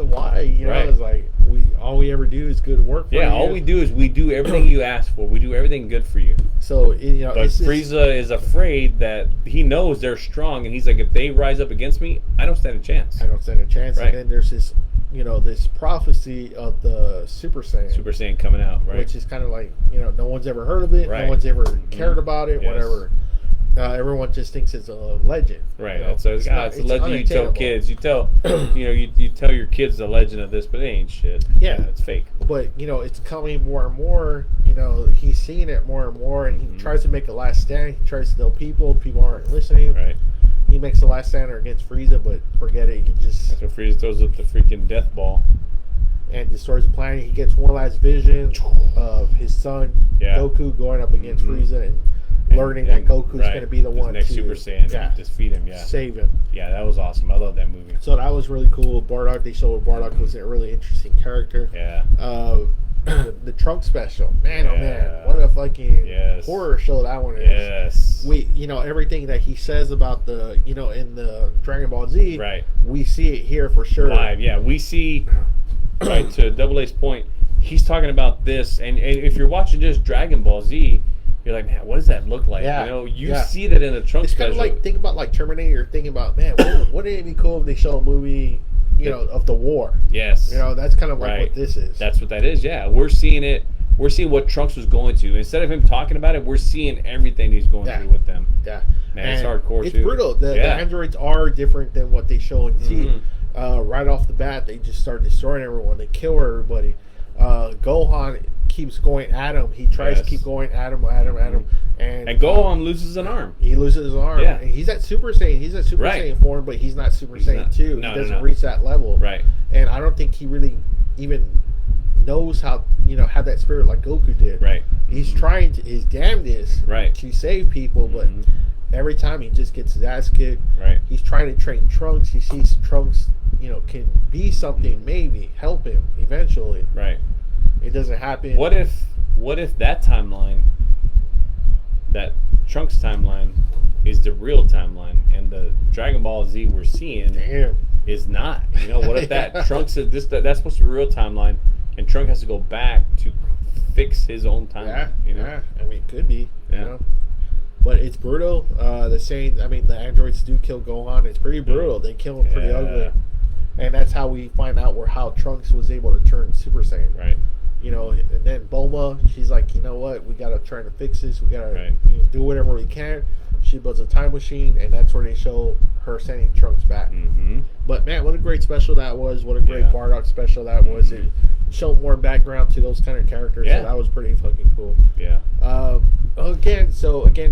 Why? Right. It's like, all we ever do is good work for you. Yeah. All we do is we do everything you ask for. We do everything good for you. So, But Frieza is afraid that he knows they're strong, and he's like, if they rise up against me, I don't stand a chance. I don't stand a chance. Right. And then there's this, this prophecy of the Super Saiyan. Super Saiyan coming out, right? Which is kind of like, no one's ever heard of it. Right. No one's ever cared about it, Yes. whatever. Everyone just thinks it's a legend. Right. So it's a legend you tell unattainable. kids. You tell, you tell your kids the legend of this, but it ain't shit. Yeah. It's fake. But, it's coming more and more. He's seeing it more and more, and he tries to make a last stand. He tries to tell people. People aren't listening. Right. He makes the last stand against Frieza, but forget it. He just That's when Frieza throws up the freaking death ball. and destroys the planet. He gets one last vision of his son Yeah. Goku going up against Frieza and learning And- that Goku's right. going to be the His one next to Super Saiyan. Just feed him. Yeah. save him. Yeah, that was awesome. I love that movie. So that was really cool. Bardock, they showed Bardock was a really interesting character. Yeah. The Trunks special, man, oh man, Yeah. what a fucking Yes. horror show that one is. Yes. We, everything that he says about the, in the Dragon Ball Z, Right. we see it here for sure. Live. Yeah. We see, right, to Double A's point, he's talking about this, and if you're watching just Dragon Ball Z, you're like, man, what does that look like? Yeah. You know, you see that in the Trunks It's kind of special. like, think about like Terminator, thinking about, man, wouldn't it be cool if they show a movie, you know, of the war? Yes. You know, that's kind of like what this is. That's what that is, yeah. We're seeing it. We're seeing what Trunks was going to. Instead of him talking about it, we're seeing everything he's going through with them. Yeah. Man, it's hardcore, it's too. It's brutal. The androids are different than what they show in T. Right off the bat, they just start destroying everyone. They kill everybody. Gohan keeps going at him. He tries to keep going at him. And Gohan loses an arm. He loses his arm. Yeah. And he's at Super Saiyan. He's at Super Saiyan form, but he's not Super Saiyan 2. No, he doesn't reach that level. Right. And I don't think he really even knows how, you know, have that spirit like Goku did. Right. He's trying to his damnedest to save people, but every time he just gets his ass kicked. Right. He's trying to train Trunks. He sees Trunks, you know, can be something, maybe help him eventually. Right. It doesn't happen. What if that timeline, that Trunks timeline, is the real timeline, and the Dragon Ball Z we're seeing is not? You know, what if that Trunks is that's supposed to be a real timeline, and Trunks has to go back to fix his own timeline? You know? I mean, it could be. You know? But it's brutal. The androids do kill Gohan. It's pretty brutal. They kill him pretty ugly. And that's how we find out how Trunks was able to turn Super Saiyan. Right. You know, and then Bulma, she's like, you know what? We got to try to fix this. We got to do whatever we can. She builds a time machine, and that's where they show her sending Trunks back. But, man, what a great special that was. What a great Bardock special that was. It showed more background to those kind of characters. So that was pretty fucking cool. Yeah. Again,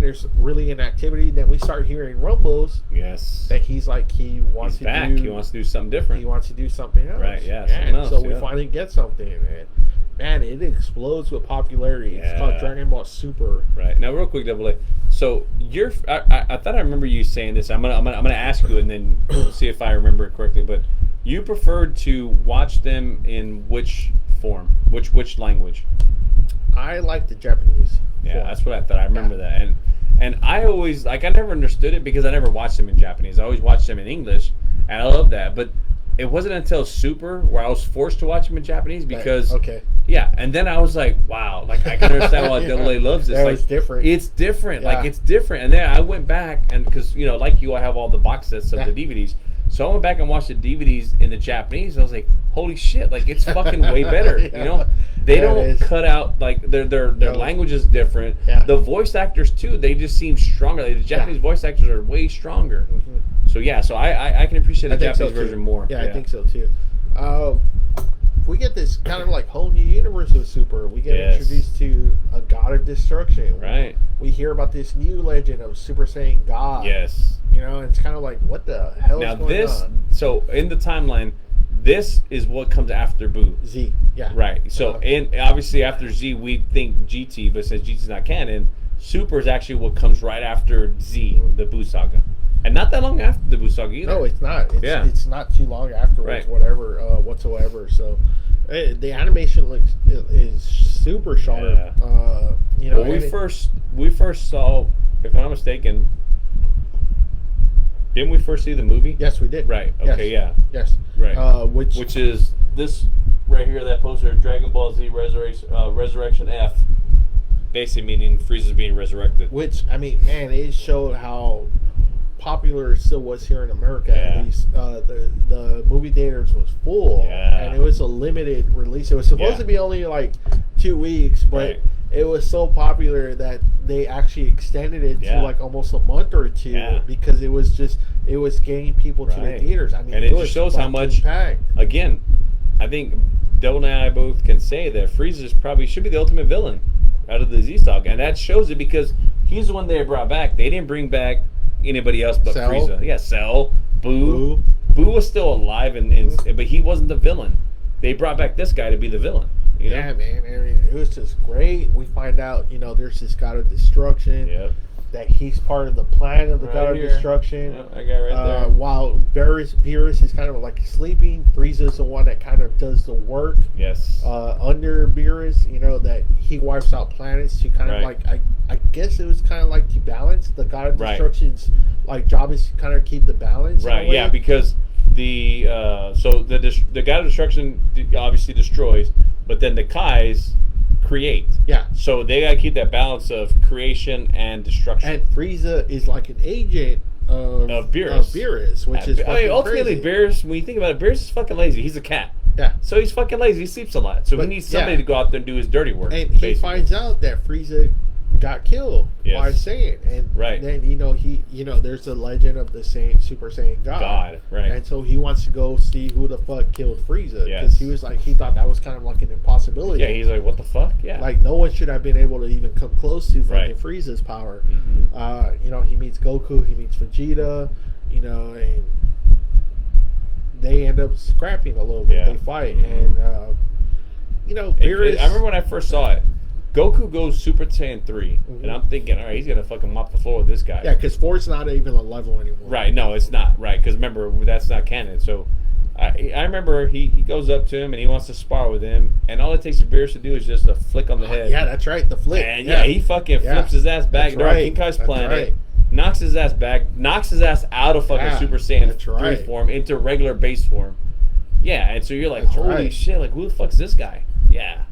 there's really an activity. Then we start hearing rumbles. Yes. That he's like, he wants to back. He wants to do something different. He wants to do something else. Right, yeah. And so we finally get something. And, man, it explodes with popularity. It's called Dragon Ball Super. Right. Now, real quick, Double A. So I thought I remember you saying this. I'm gonna ask you and then see if I remember it correctly. But you preferred to watch them in which form? Which language? I like the Japanese. Yeah, that's what I thought. I remember that. And I always I never understood it because I never watched them in Japanese. I always watched them in English, and I love that. But it wasn't until Super where I was forced to watch them in Japanese because and then I was like, wow, like I can understand why Double A loves this. Like, it's different. It's different. Like, it's different. And then I went back, and because, you know, like you, I have all the box sets of the DVDs. So I went back and watched the DVDs in the Japanese. And I was like, holy shit, like, it's fucking way better. You know, they don't cut out, like, their language is different. The voice actors too, they just seem stronger. Like, the Japanese voice actors are way stronger. So so I can appreciate the Japanese version more. I think so too. We get this kind of like whole new universe with Super. We get introduced to a god of destruction. Right. We hear about this new legend of Super Saiyan God. Yes. You know, it's kind of like, what the hell is going on? So in the timeline, this is what comes after Boo. Z. Yeah. Right. So and obviously after Z, we think GT, but since GT's not canon, Super is actually what comes right after Z, the Boo saga. And not that long after the Boo saga either. No, it's not. It's not too long afterwards, whatsoever. So the animation is super sharp. You know, we first saw, if I'm not mistaken, didn't we first see the movie? Yes, we did. Right. Okay. Yes. Right. Which is this right here, that poster, Dragon Ball Z Resurrection F. Basically meaning Frieza's being resurrected. Which, I mean, man, it showed how popular it still was here in America. At least the movie theaters was full, and it was a limited release. It was supposed to be only like 2 weeks, but it was so popular that they actually extended it to like almost a month or two because it was getting people to the theaters. I mean, and it just shows how much packed. Again, I think Devil and I both can say that Frieza probably should be the ultimate villain out of the Z saga, and that shows it because he's the one they brought back. They didn't bring back anybody else but Cell. Frieza. Yeah, Cell, Boo was still alive, but he wasn't the villain. They brought back this guy to be the villain. You know? Yeah, man. I mean, it was just great. We find out, you know, there's this god of destruction. Yep. That he's part of the plan of the god of destruction. Yep, I got it right there. While Beerus is kind of like sleeping, Frieza's the one that kind of does the work. Yes. Under Beerus, you know, that he wipes out planets to kind of like, I guess it was kind of like to balance. The god of destruction's like job is to kind of keep the balance. Right. Yeah, because the god of destruction obviously destroys, but then the Kais create. Yeah. So they gotta keep that balance of creation and destruction. And Frieza is like an agent of Beerus, which is ultimately crazy. Beerus. When you think about it, Beerus is fucking lazy. He's a cat. Yeah. So he's fucking lazy. He sleeps a lot. So he needs somebody to go out there and do his dirty work. And he finds out that Frieza got killed by Saiyan, and then there's the legend of the Super Saiyan God, right? And so he wants to go see who the fuck killed Frieza, because he was like, he thought that was kind of like an impossibility. Yeah, he's like, what the fuck? Yeah, like no one should have been able to even come close to fucking Frieza's power. He meets Goku, he meets Vegeta, and they end up scrapping a little bit. They fight, and Beerus. I remember when I first saw it. Goku goes Super Saiyan 3, and I'm thinking, all right, he's going to fucking mop the floor with this guy. Yeah, because 4's not even a level anymore. Right, no, it's not. Right, because remember, that's not canon. So I remember he goes up to him, and he wants to spar with him, and all it takes for Beerus to do is just a flick on the head. Yeah, that's right, the flick. And he fucking flips his ass back. They're on King Kai's planet. Knocks his ass back, knocks his ass out of fucking Super Saiyan 3 form into regular base form. Yeah, and so you're like, holy shit, like, who the fuck's this guy? Yeah.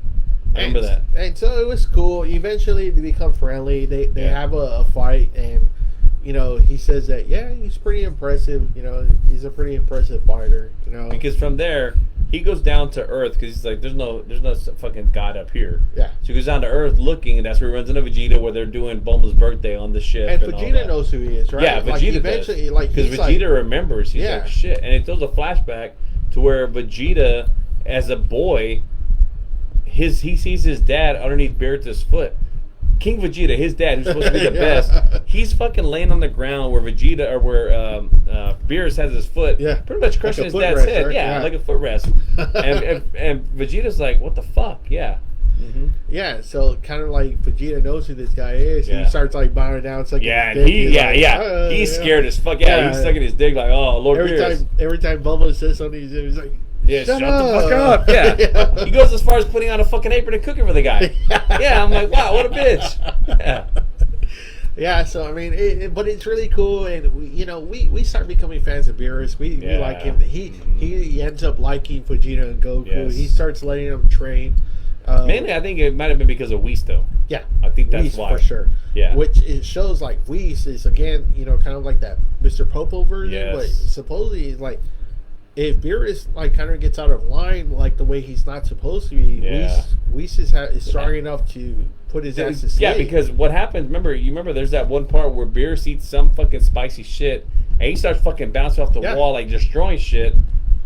I remember that. And so it was cool. Eventually, they become friendly. They have a fight, and he says that he's pretty impressive. He's a pretty impressive fighter. Because from there he goes down to Earth because he's like, there's no fucking God up here. Yeah. So he goes down to Earth looking, and that's where he runs into Vegeta, where they're doing Bulma's birthday on the ship. And Vegeta knows who he is, right? Yeah, Vegeta eventually, because Vegeta remembers. He's like, shit, and it throws a flashback to where Vegeta, as a boy. He sees his dad underneath Beerus's foot. King Vegeta, his dad, who's supposed to be the best, he's fucking laying on the ground where Beerus has his foot, pretty much crushing his dad's head. Right? Like a footrest. and Vegeta's like, what the fuck? Yeah. Yeah, so kind of like Vegeta knows who this guy is. He starts like bowing down, sucking his dick. He's scared as fuck. He's sucking his dick like, oh, Lord Beerus. Every time Bulma says something, he's like, shut the fuck up. Yeah. He goes as far as putting on a fucking apron and cooking for the guy. I'm like, wow, what a bitch. Yeah, so I mean, but it's really cool, and we start becoming fans of Beerus. We like him. He ends up liking Vegeta and Goku. Yes. He starts letting them train. Mainly, I think it might have been because of Whis, though. Yeah, I think that's Whis, why, for sure. Yeah, which it shows like Whis is again, kind of like that Mr. Popo version, but supposedly like. If Beerus like kind of gets out of line like the way he's not supposed to be, Whis is strong enough to put his ass to sleep. Yeah, because what happens? Remember, there's that one part where Beerus eats some fucking spicy shit, and he starts fucking bouncing off the wall, like destroying shit.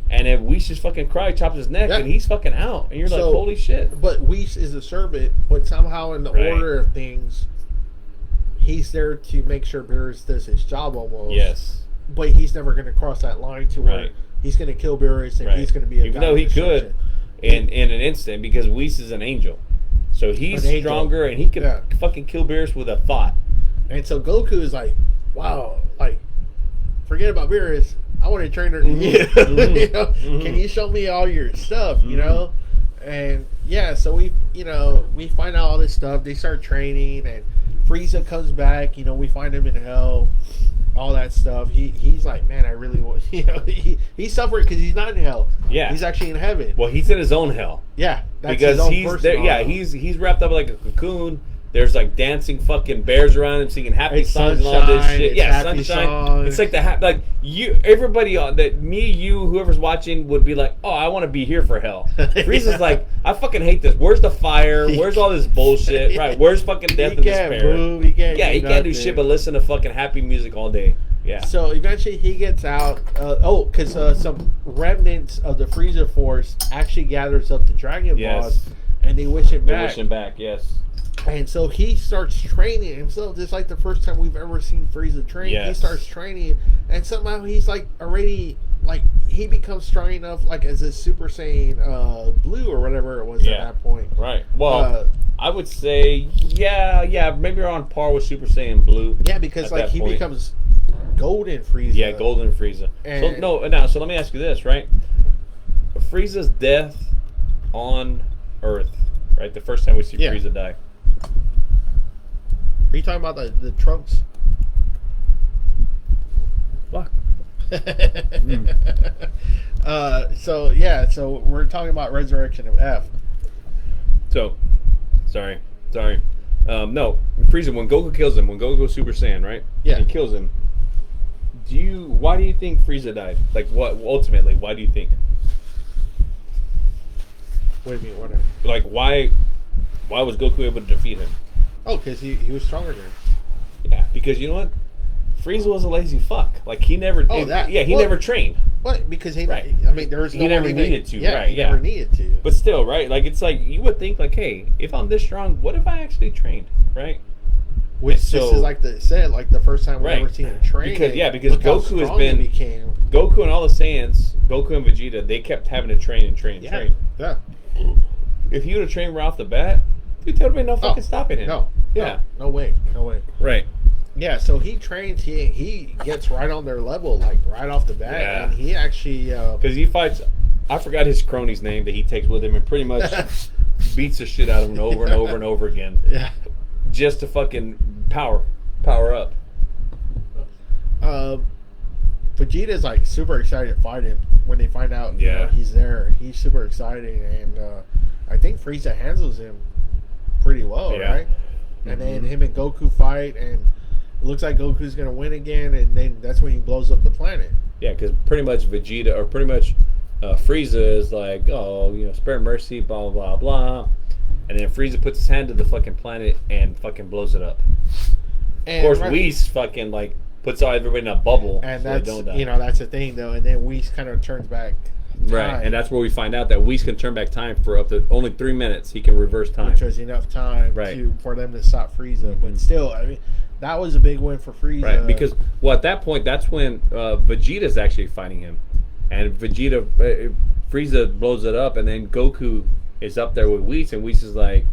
And then Whis just fucking chops his neck, and he's fucking out. And you're like, holy shit. But Whis is a servant, but somehow in the order of things, he's there to make sure Beerus does his job almost. Yes. But he's never going to cross that line to where he's going to kill Beerus and he's going to be a even though he could in an instant, because Whis is an angel. So he's stronger, and he can fucking kill Beerus with a thought. And so Goku is like, wow, like, forget about Beerus. I want to train her. Can you show me all your stuff, And so we find out all this stuff. They start training, and Frieza comes back. We find him in hell. All that stuff. He's like, man, I really want. He's suffering because he's not in hell. Yeah, he's actually in heaven. Well, he's in his own hell. Yeah, that's because his own he's there. Yeah, he's wrapped up like a cocoon. There's like dancing fucking bears around him, singing happy songs and all this shit. Yeah, sunshine. Songs. It's like everybody on that. Me, you, whoever's watching would be like, oh, I want to be here for hell. Frieza's like, I fucking hate this. Where's the fire? Where's all this bullshit? Right? Where's fucking death and despair? Move, he can't do shit but listen to fucking happy music all day. Yeah. So eventually he gets out. Because some remnants of the Frieza force actually gathers up the Dragonballs, and they wish him back. They wish him back. Yes. And so he starts training himself, just like the first time we've ever seen Frieza train. Yes. He starts training, and somehow he's like already, like, he becomes strong enough, like as a Super Saiyan Blue or whatever it was at that point. Right. Well, I would say, maybe you're on par with Super Saiyan Blue. Yeah, because like he becomes Golden Frieza. Yeah, Golden Frieza. So let me ask you this, right? Frieza's death on Earth, right? The first time we see Frieza die. Are you talking about the trunks? Fuck. So we're talking about Resurrection of F. So, sorry. No, Frieza. When Goku kills him, when Goku goes Super Saiyan, right? Yeah. He kills him. Why do you think Frieza died? Like, what? Ultimately, why do you think? What do you mean? What? Like, why was Goku able to defeat him? Oh, because he was stronger than him. Yeah, because you know what? Frieza was a lazy fuck. Like, he never. Oh, that. Yeah, he never trained. What? Because he. Right. I mean, there was. He never needed to. Yeah, right. he never needed to. But still, right? Like, it's like you would think, like, hey, if I'm this strong, what if I actually trained? Right. Which this is like the first time we've ever seen him train. Because Goku has been Goku and all the Saiyans, Goku and Vegeta, they kept having to train and train and train. Yeah. If he would have trained right off the bat, dude, there would be no fucking stopping him. No. Yeah. No way. Right. Yeah, so he trains. He gets right on their level, like right off the bat, and he actually because he fights. I forgot his crony's name that he takes with him, and pretty much beats the shit out of him over and over and over again. Yeah. Just to fucking power up. Vegeta's like super excited to fight him when they find out you know, he's there. He's super excited, and I think Frieza handles him pretty well, right? And then him and Goku fight, and it looks like Goku's gonna win again, and then that's when he blows up the planet. Yeah, because pretty much Vegeta, or pretty much Frieza is like, oh, you know, spare mercy, blah blah blah. And then Frieza puts his hand to the fucking planet and fucking blows it up. And of course, Whis fucking like puts everybody in a bubble, and so that's they don't die. You know that's the thing though. And then Whis kind of turns back time. Right, and that's where we find out that Whis can turn back time for up to only 3 minutes. He can reverse time, which was enough time for them to stop Frieza. But still, I mean, that was a big win for Frieza. Right, because at that point, that's when Vegeta's actually fighting him, and Frieza blows it up, and then Goku is up there with Whis, and Whis is like,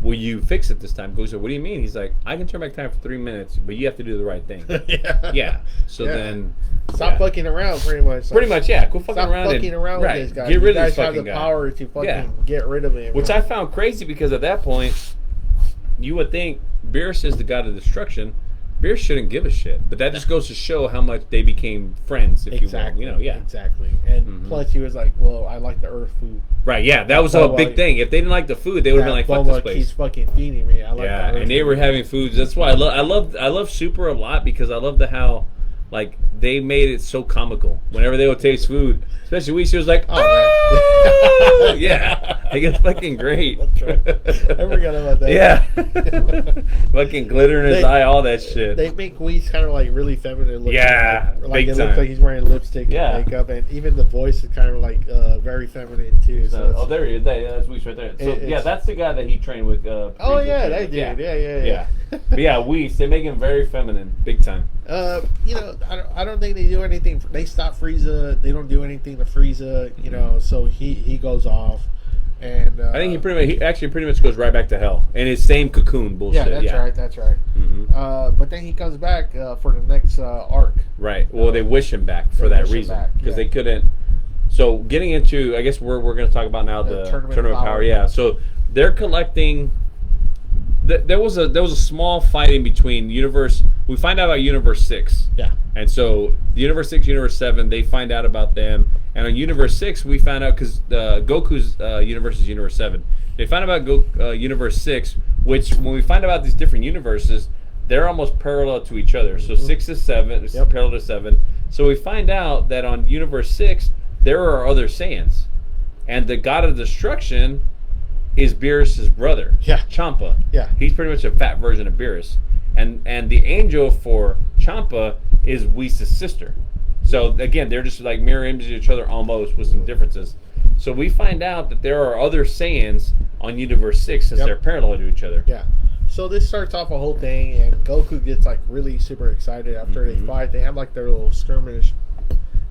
will you fix it this time? Goku said, what do you mean? He's like, I can turn back time for 3 minutes, but you have to do the right thing. Yeah. So then stop fucking around, pretty much. Pretty much, yeah. Quit fucking around. Stop fucking around with this guy. Get rid of this fucking guy. fucking You guys have the guy. power to fucking get rid of him. Which I found crazy, because at that point, you would think Beerus is the god of destruction. Beerus shouldn't give a shit, but that just goes to show how much they became friends, if you will. You know, exactly. And plus, he was like, "Well, I like the Earth food." Right? Yeah, that was a big thing. If they didn't like the food, they would have been like, "Fuck this place." Keeps fucking feeding me. I like the Earth and they were having foods. That's why I love Super a lot, because I love how like they made it so comical. Whenever they would taste food, especially Whis, was like, "Oh, man." Yeah, like, it's fucking great. That's right. I forgot about that. Yeah, fucking glitter in his eye, all that shit. They make Whis kind of like really feminine looking. Yeah, like it looks like he's wearing lipstick and makeup, and even the voice is kind of like very feminine too. So there he is. That's Whis right there. So that's the guy that he trained with. Oh yeah, that dude. Yeah. But yeah, Whis, they make him very feminine, big time. You know, I don't think they do anything. They stop Frieza. They don't do anything to Frieza. You know, so he goes off, and I think he pretty much goes right back to hell in his same cocoon bullshit. Yeah, that's right. Mm-hmm. But then he comes back for the next arc. Right. Well, they wish him back for that reason, because they couldn't. So getting into, I guess we're going to talk about now the tournament of power. Yeah. So they're collecting. There was a small fighting between Universe. We find out about Universe 6. Yeah. And so Universe 6, Universe 7, they find out about them. And on Universe 6, we found out, because Goku's universe is Universe 7. They find out about Universe 6, which when we find out these different universes, they're almost parallel to each other. So 6 is 7, it's parallel to 7. So we find out that on Universe 6, there are other Saiyans. And the God of Destruction is Beerus' brother, Champa. Yeah. He's pretty much a fat version of Beerus. And the angel for Champa is Whis' sister. So again, they're just like mirror images of each other almost, with some differences. So we find out that there are other Saiyans on Universe 6, since they're parallel to each other. Yeah. So this starts off a whole thing, and Goku gets like really super excited after they fight. They have like their little skirmish,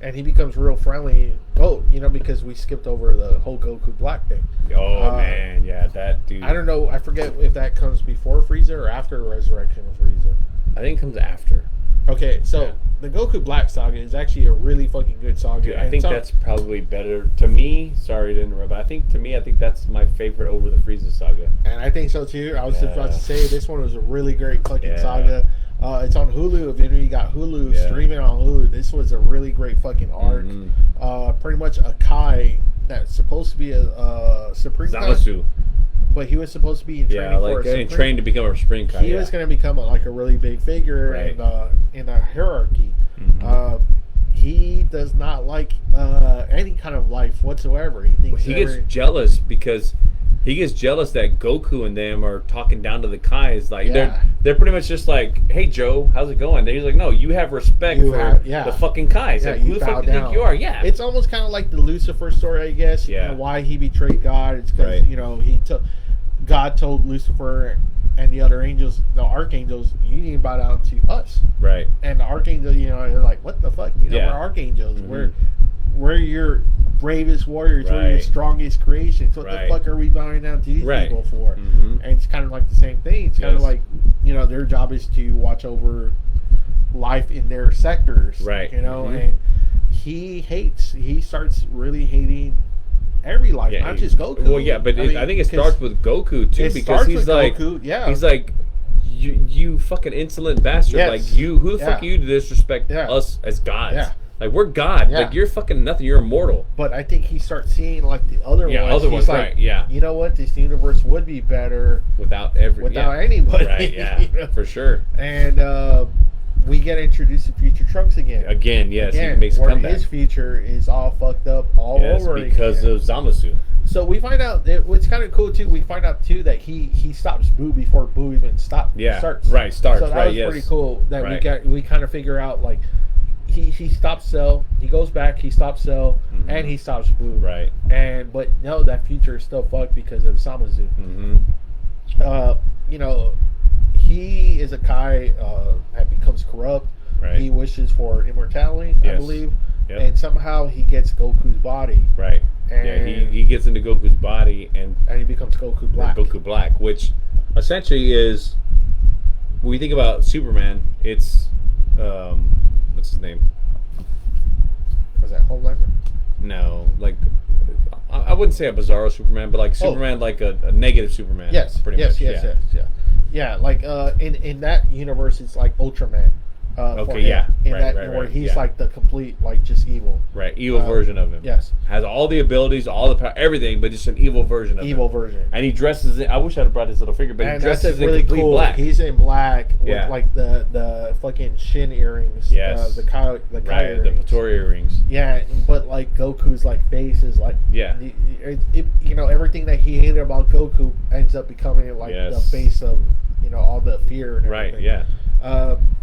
and he becomes real friendly. Oh, you know, because we skipped over the whole Goku Black thing. Oh man, yeah, that dude. I don't know. I forget if that comes before Frieza or after the resurrection of Frieza. I think it comes after. Okay, so the Goku Black saga is actually a really fucking good saga. Dude, I think that's probably better to me. Sorry to interrupt, but I think that's my favorite over the Frieza saga. And I think so too. I was just about to say this one was a really great fucking saga. It's on Hulu. If you got Hulu, streaming on Hulu. This was a really great fucking arc. Pretty much a Kai that's supposed to be a Supreme Zamasu. but he was supposed to be in training for a getting trained to become a Supreme Kai. He was going to become like a really big figure in a hierarchy. He does not like any kind of life whatsoever. He thinks he gets jealous because he gets jealous that Goku and them are talking down to the Kais. Like they're pretty much just like, "Hey Joe, how's it going?" And he's like, "No, you have respect for the fucking Kais. Like, who the fuck do you think you are?" Yeah, it's almost kind of like the Lucifer story, I guess. Yeah, why he betrayed God. It's because God told Lucifer and the other angels, the archangels, you need to bow down to us. Right. And the archangels, they're like, what the fuck? We're archangels. We're your bravest warriors. We're your strongest creations. What the fuck are we bowing down to these people for? And it's kind of like the same thing. It's kind of like, their job is to watch over life in their sectors. Right. And he starts really hating every life, not just Goku. Well, yeah, but I think it starts with Goku too, because he's like, Goku, he's like, you fucking insolent bastard! Like who the fuck are you to disrespect us as gods? Yeah. Like we're God. Yeah. Like you're fucking nothing. You're immortal. But I think he starts seeing like the other ones. Other ones, like, you know what? This universe would be better without anybody. Right? Yeah, for sure. And we get introduced to Future Trunks again. Yes, he makes a comeback. His future is all fucked up over because of Zamasu. So we find out that what's kind of cool too. We find out too that he stops Boo before Boo even starts. Starts. So that was pretty cool. That we kind of figure out like he stops Cell, he goes back, he stops Cell, and he stops Boo. Right. But no, that future is still fucked because of Zamasu. He is a Kai that becomes corrupt. Right. He wishes for immortality, I believe. Yep. And somehow he gets Goku's body. Right. And he gets into Goku's body and he becomes Goku Black. Goku Black, which essentially is, when we think about Superman, it's what's his name? Was that Homelander? No, like I wouldn't say a Bizarro Superman, but like Superman, like a negative Superman. Yes, pretty much. Yeah, like in that universe, it's like Ultraman. Where he's like the complete, like just evil. Right, evil version of him. Yes, has all the abilities, all the power, everything, but just an evil version of him. And he dresses in, I wish I'd have brought his little figure, but he dresses in really complete black. He's in black with like the fucking shin earrings. Yes, the Kai earrings. The Pretori earrings. Yeah, but like Goku's like face is like everything that he hated about Goku ends up becoming like the face of all the fear and everything. Right. Yeah.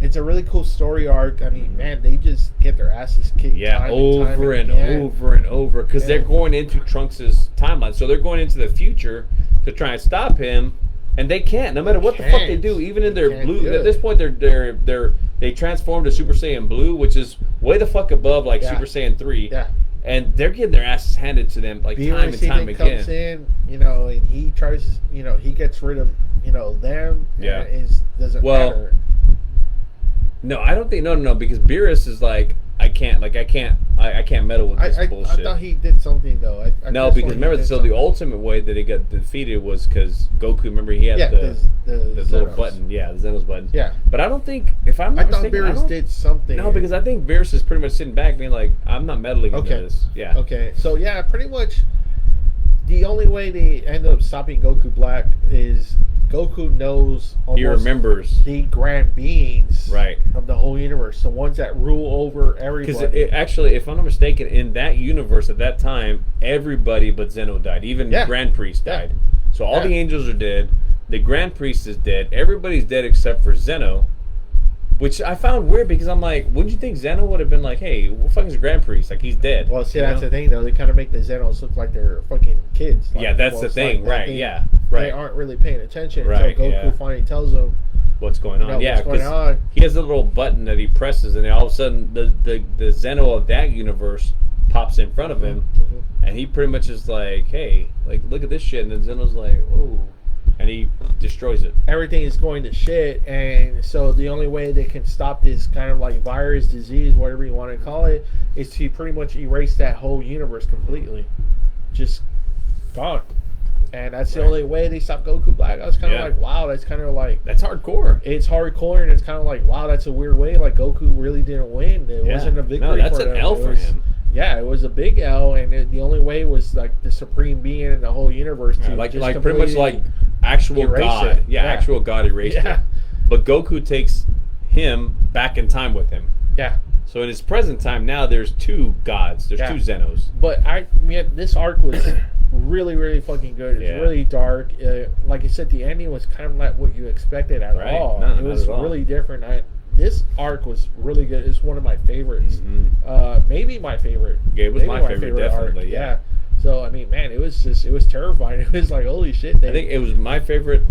It's a really cool story arc. I mean, man, they just get their asses kicked. Over and over, because they're going into Trunks' timeline. So they're going into the future to try and stop him, and they can't. No matter what the fuck they do, even in their blue. At this point, they transform to Super Saiyan Blue, which is way the fuck above like Super Saiyan 3. Yeah. And they're getting their asses handed to them like time and time again. Comes in, and he tries, he gets rid of, them. Yeah. And it doesn't matter. No, I don't think no, because Beerus is like I can't meddle with this bullshit. I thought he did something though. No, because remember, the ultimate way that he got defeated was because Goku. Remember, he had the little button, the Xenos button. Yeah, but I don't think I thought Beerus did something. No, because I think Beerus is pretty much sitting back, being like, I'm not meddling into this. Yeah. Okay, so pretty much the only way they end up stopping Goku Black is Goku knows he remembers the grand beings of the whole universe, the ones that rule over everybody. Because actually, if I'm not mistaken, in that universe at that time, everybody but Zeno died. Even Grand Priest died. So all the angels are dead. The Grand Priest is dead. Everybody's dead except for Zeno. Which I found weird because I'm like, wouldn't you think Zeno would have been like, hey, what the fuck is Grand Priest? Like, he's dead. Well, see, that's the thing, though. They kind of make the Zenos look like they're fucking kids. Like, that's the thing, right? They aren't really paying attention until Goku finally tells them what's going on. Because he has a little button that he presses, and then all of a sudden, the Zeno of that universe pops in front of him, and he pretty much is like, hey, like, look at this shit. And then Zeno's like, oh. And he destroys it. Everything is going to shit, and so the only way they can stop this kind of like virus, disease, whatever you want to call it, is to pretty much erase that whole universe completely. Just gone. And that's the only way they stop Goku Black. I was kind of like, wow, that's kind of like... That's hardcore. It's hardcore, and it's kind of like, wow, that's a weird way. Like, Goku really didn't win. It wasn't a victory for him. That's an L for him. Yeah, it was a big L, and the only way was like the supreme being in the whole universe to like just pretty much like actual erase God. it. Yeah, actual God erased it. But Goku takes him back in time with him. Yeah. So in his present time now, there's two gods. There's two Zenos. But this arc was really, really fucking good. It's really dark. Like I said, the ending was kind of not what you expected at all. No, it was really different. This arc was really good. It's one of my favorites. Maybe my favorite. Yeah, it was my favorite, definitely. Arc. Yeah. So I mean, man, it was terrifying. It was like, holy shit. I think it was my favorite.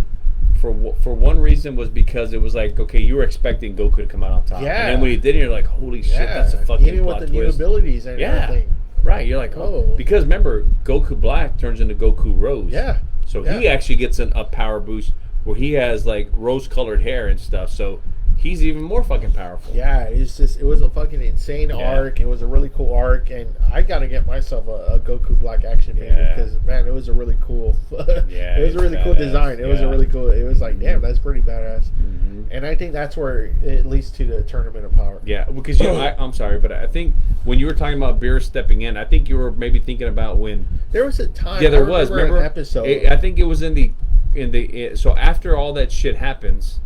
For one reason was because it was like, okay, you were expecting Goku to come out on top. Yeah. And then when he did it, you're like, holy shit, that's a fucking even plot with the twist. new abilities and everything. Right. You're like, oh. Because remember, Goku Black turns into Goku Rose. Yeah. So he actually gets a power boost where he has like rose-colored hair and stuff. So he's even more fucking powerful. Yeah, it was a fucking insane arc. It was a really cool arc, and I gotta get myself a Goku Black action figure because man, it was a really cool. It was a really cool design. It was a really cool. It was like, damn, that's pretty badass. And I think that's where it leads to the Tournament of Power. Yeah, because I'm sorry, but I think when you were talking about Beerus stepping in, I think you were maybe thinking about when there was a time. Yeah, there was. Remember an episode? I think it was in the so after all that shit happens,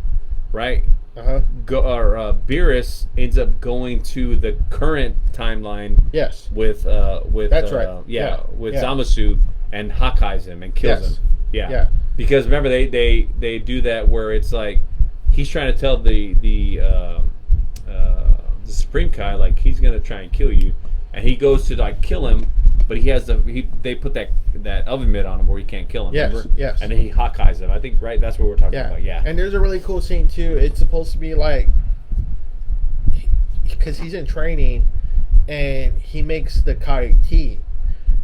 right? Beerus ends up going to the current timeline. Yes. With that's right. With Zamasu and Hakkai's him and kills him. Yeah. Because remember they do that where it's like he's trying to tell the Supreme Kai like he's gonna try and kill you, and he goes to like kill him, but they put that oven mitt on him where he can't kill him. Remember? Yes. And then he Hakkai's him. I think that's what we're talking about. Yeah. And there's a really cool scene too. It's supposed to be like because he's in training, and he makes the Kai tea,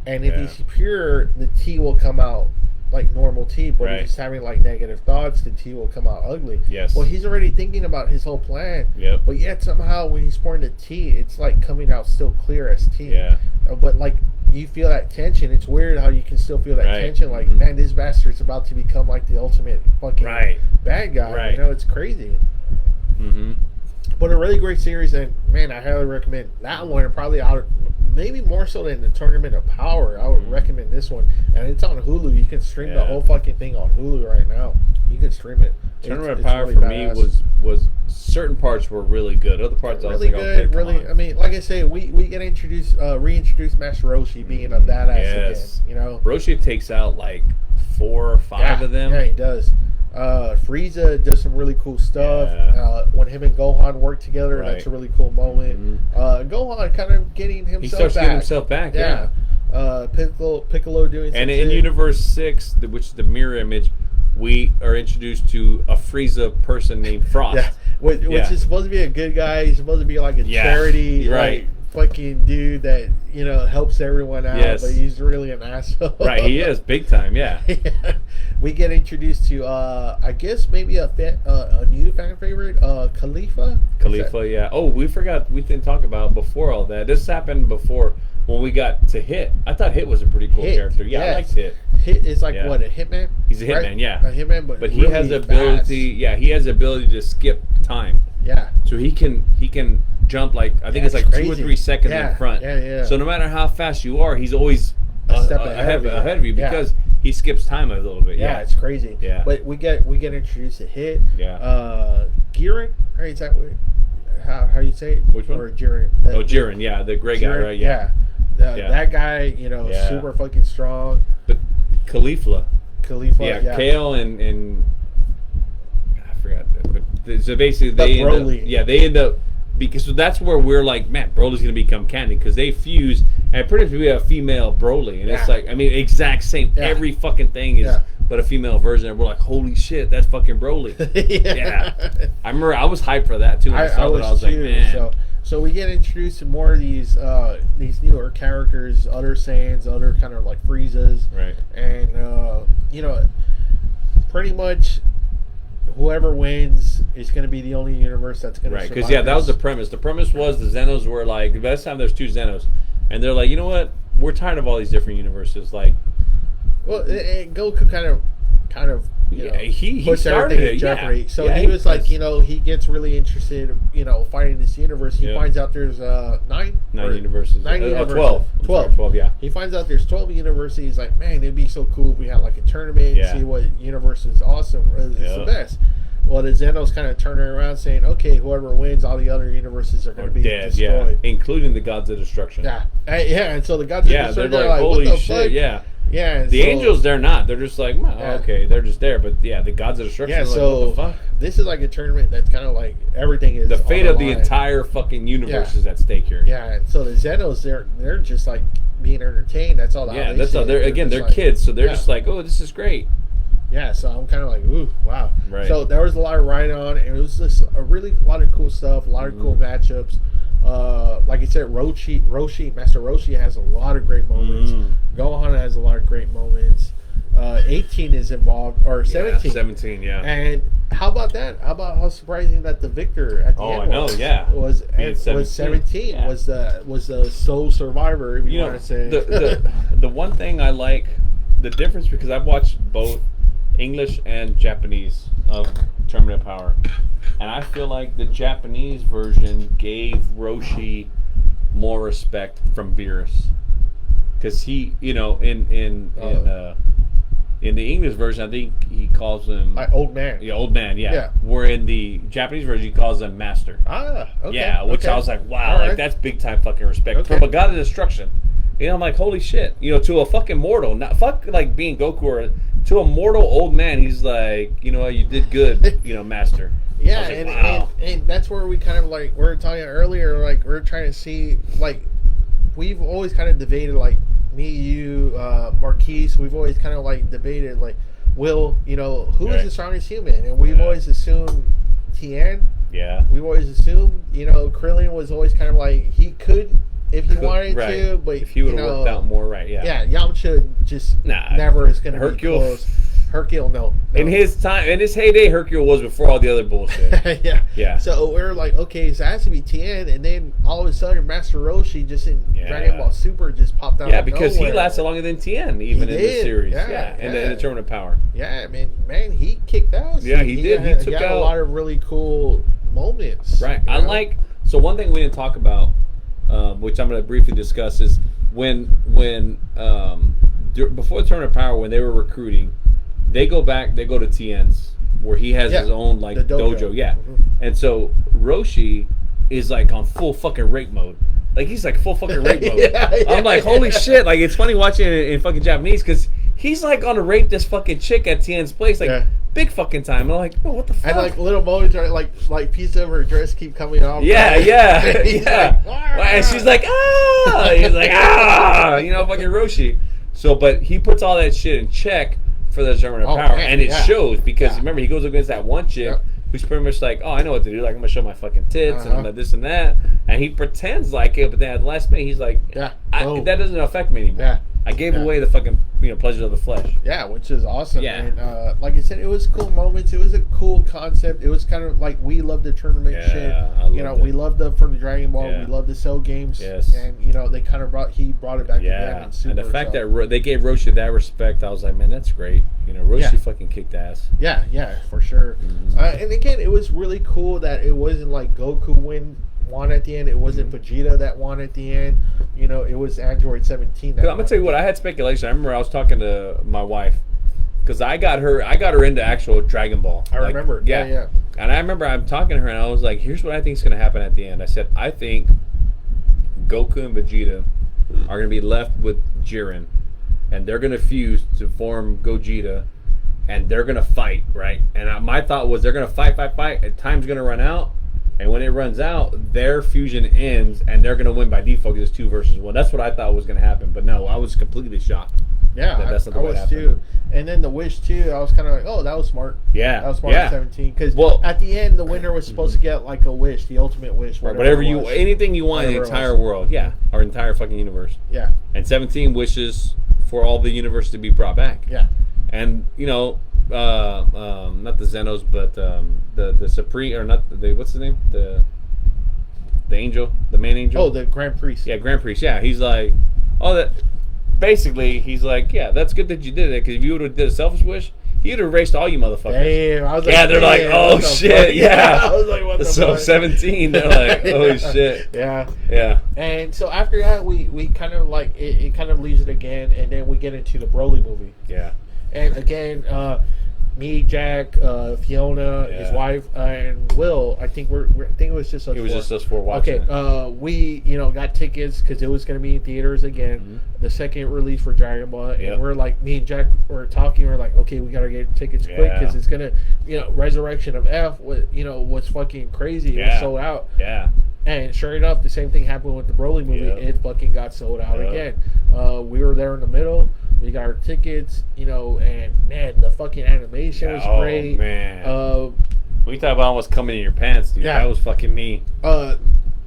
and if he's pure, the tea will come out like normal tea, but if he's having like negative thoughts, the tea will come out ugly. Yes. Well, he's already thinking about his whole plan. Yep. But yet somehow when he's pouring the tea, it's like coming out still clear as tea. Yeah. But like you feel that tension. It's weird how you can still feel that tension. Like, man, this bastard's about to become like the ultimate fucking bad guy. Right. You know, it's crazy. But a really great series, and man, I highly recommend that one. And probably maybe more so than the Tournament of Power. I would recommend this one, and it's on Hulu. You can stream the whole fucking thing on Hulu right now. You can stream it. Tournament of Power really for badass. Me was certain parts were really good. Other parts really I was like, good. Really, I mean, like I say, we get reintroduced Master Roshi being a badass again. You know, Roshi takes out like 4 or 5 of them. Yeah, he does. Frieza does some really cool stuff. When him and Gohan work together, that's a really cool moment. Gohan kind of getting himself back. He starts getting himself back, Piccolo doing something. And in Universe 6, which is the mirror image, we are introduced to a Frieza person named Frost. Which is supposed to be a good guy. He's supposed to be like a charity, like, fucking dude that, you know, helps everyone out, but he's really an asshole. Right, he is, big time, We get introduced to, I guess, maybe a new fan favorite, Khalifa. Oh, we didn't talk about before all that. This happened before when we got to Hit. I thought Hit was a pretty cool character. I liked Hit. Hit is like what, a hitman? He's a hitman, a hitman, but he really has the ability. He has the ability to skip time. So he can jump like I think it's like crazy. 2 or 3 seconds in front. So no matter how fast you are, he's always a step ahead of you because he skips time a little bit. It's crazy. But we get introduced to Hit. Jiren, right? Is that what, how you say it? Which one? Or Jiren? Jiren, the gray guy, right? That guy, you know, super fucking strong. But Khalifa, Kale and I forgot. But so basically, they end up because so that's where we're like, man, Broly's gonna become canon because they fuse and pretty much we have a female Broly, and it's like, I mean, exact same. Every fucking thing is but a female version, and we're like, holy shit, that's fucking Broly. I remember I was hyped for that too. I was like, man. So we get introduced to more of these newer characters, other Saiyans, other kind of like Friezas, and you know, pretty much whoever wins is going to be the only universe that's going to survive. Because that was the premise. The premise was the Zenos were like, the best time there's 2 Zenos, and they're like, you know what? We're tired of all these different universes. Like, well, and Goku kind of kind of he puts started everything in it, jeopardy. yeah. So Yeah, he was like, he gets really interested, fighting this universe. He finds out there's nine universes. 12. 12. Yeah. He finds out there's 12 universes. He's like, man, it'd be so cool if we had like a tournament and see what universe is awesome. It's the best. Well, the Zenos kind of turning around saying, okay, whoever wins, all the other universes are going to be dead, destroyed. Including the gods of destruction. Yeah. And so the gods of destruction they're are like, holy what the shit, fuck? yeah. Yeah. The angels, they're not. They're just like, okay, they're just there. But yeah, the gods of destruction are like, so what the fuck? This is like a tournament that's kind of like everything is the fate on of the the line. entire fucking universe is at stake here. Yeah, and so the Zenos, they're just like being entertained. That's all. That's all. They're like, kids, so they're just like, oh, this is great. Yeah, so I'm kind of like, ooh, wow. Right. So there was a lot of writing on, and it was just a lot of cool stuff, a lot of cool matchups. Like I said, Master Roshi has a lot of great moments. Gohan has a lot of great moments. 18 is involved, or 17. 17, yeah. And how about that? How about how surprising that the victor at the end was 17. Yeah. Was the sole survivor, if you want to say. The one thing I like, the difference, because I've watched both English and Japanese of Tournament of Power, and I feel like the Japanese version gave Roshi more respect from Beerus, because he, in the English version, I think he calls him old man. Yeah, old man. Yeah. Where in the Japanese version, he calls him master. Okay. Yeah, which I was like, wow, like that's big time fucking respect from a god of destruction. I'm like, holy shit. To a fucking mortal, not fuck like being Goku, or to a mortal old man, he's like, you did good, master. Yeah, like, wow. and that's where we kind of like, we were talking earlier, like we're trying to see, like, we've always kind of debated, like me, you, Marquise, we've always kind of like debated, like, who is the strongest human? And we've always assumed Tien. Yeah. We've always assumed, Krillin was always kind of like, he could, if he wanted to, but if he would have worked out more, yeah, Yamcha just never is going to be close. Hercule, no. In his time, in his heyday, Hercule was before all the other bullshit. Yeah. So we're like, okay, so it has to be Tien, and then all of a sudden, Master Roshi just in Dragon Ball Super just popped out. Yeah, because he lasted longer than Tien, even in the series. In the Tournament of Power. Yeah, man, he kicked ass. Yeah, he did. He took out a lot of really cool moments. Right. So one thing we didn't talk about, which I'm going to briefly discuss, is when before the Tournament of Power, when they were recruiting, they go to Tien's, where he has his own like dojo. Yeah. And so Roshi is like on full fucking rape mode. Like he's like full fucking rape mode. I'm like, holy shit! Like it's funny watching it in fucking Japanese, because he's like on to rape this fucking chick at Tien's place, like big fucking time. And I'm like, oh, what the fuck? And like little moments are like pieces of her dress keep coming off. Yeah. And she's like, ah. He's like, ah. Fucking Roshi. So, but he puts all that shit in check for the Tournament of Power, and it shows, because remember, he goes against that one chick who's pretty much like, oh, I know what to do, like I'm gonna show my fucking tits and I'm gonna this and that, and he pretends like it, but then at the last minute he's like, that doesn't affect me anymore. I gave away the fucking pleasures of the flesh. Yeah, which is awesome. Yeah. And like I said, it was cool moments. It was a cool concept. It was kind of like, we love the tournament shit. We loved the from the Dragon Ball. We loved the Cell games. Yes. And they kind of brought it back again. And the fact that they gave Roshi that respect, I was like, man, that's great. Roshi fucking kicked ass. Yeah, for sure. Mm-hmm. And again, it was really cool that it wasn't like Goku won at the end. It wasn't Vegeta that won at the end. It was Android 17. I'm gonna tell you what, I had speculation. I remember I was talking to my wife, because I got her into actual Dragon Ball. I remember. Yeah. And I remember I'm talking to her, and I was like, here's what I think is going to happen at the end. I said, I think Goku and Vegeta are going to be left with Jiren, and they're going to fuse to form Gogeta, and they're going to fight, right? And my thought was, they're going to fight, and time's going to run out. And when it runs out, their fusion ends, and they're going to win by default, because it's 2 versus 1. That's what I thought was going to happen. But no, I was completely shocked. Yeah, that's not the way it happened. Too. And then the wish, too, I was kind of like, oh, that was smart. Yeah. That was smart at 17. Because at the end, the winner was supposed to get like a wish, the ultimate wish. Anything you want in the entire world. Yeah. Or entire fucking universe. Yeah. And 17 wishes for all the universe to be brought back. Yeah. And, not the Zenos, but the Supreme, or not the, what's the name? The angel, the main angel. Oh, the Grand Priest. Yeah, Grand Priest. Yeah, he's like, oh, that. Basically, he's like, yeah, that's good that you did it, because if you would have did a selfish wish, He'd erased all you motherfuckers. Damn, I was like, yeah, they're like, oh what the shit, fuck? yeah. I was like, what the So fuck? 17, they're like, oh shit. Yeah. Yeah. And so after that, we kind of like it kind of leaves it again, and then we get into the Broly movie. Yeah. And again, me, Jack, Fiona, his wife, and Will. I think I think it was just us. It was four. just us four watching. Okay, we got tickets because it was going to be in theaters again. The second release for Dragon Ball, and we're like, me and Jack were talking. We're like, okay, we got to get tickets quick because it's gonna, Resurrection of F was fucking crazy. It was sold out. Yeah. And sure enough, the same thing happened with the Broly movie. Yep. It fucking got sold out again. We were there in the middle. We got our tickets, and man, the fucking animation was great. Man. We talk about almost coming in your pants, dude. That was fucking me.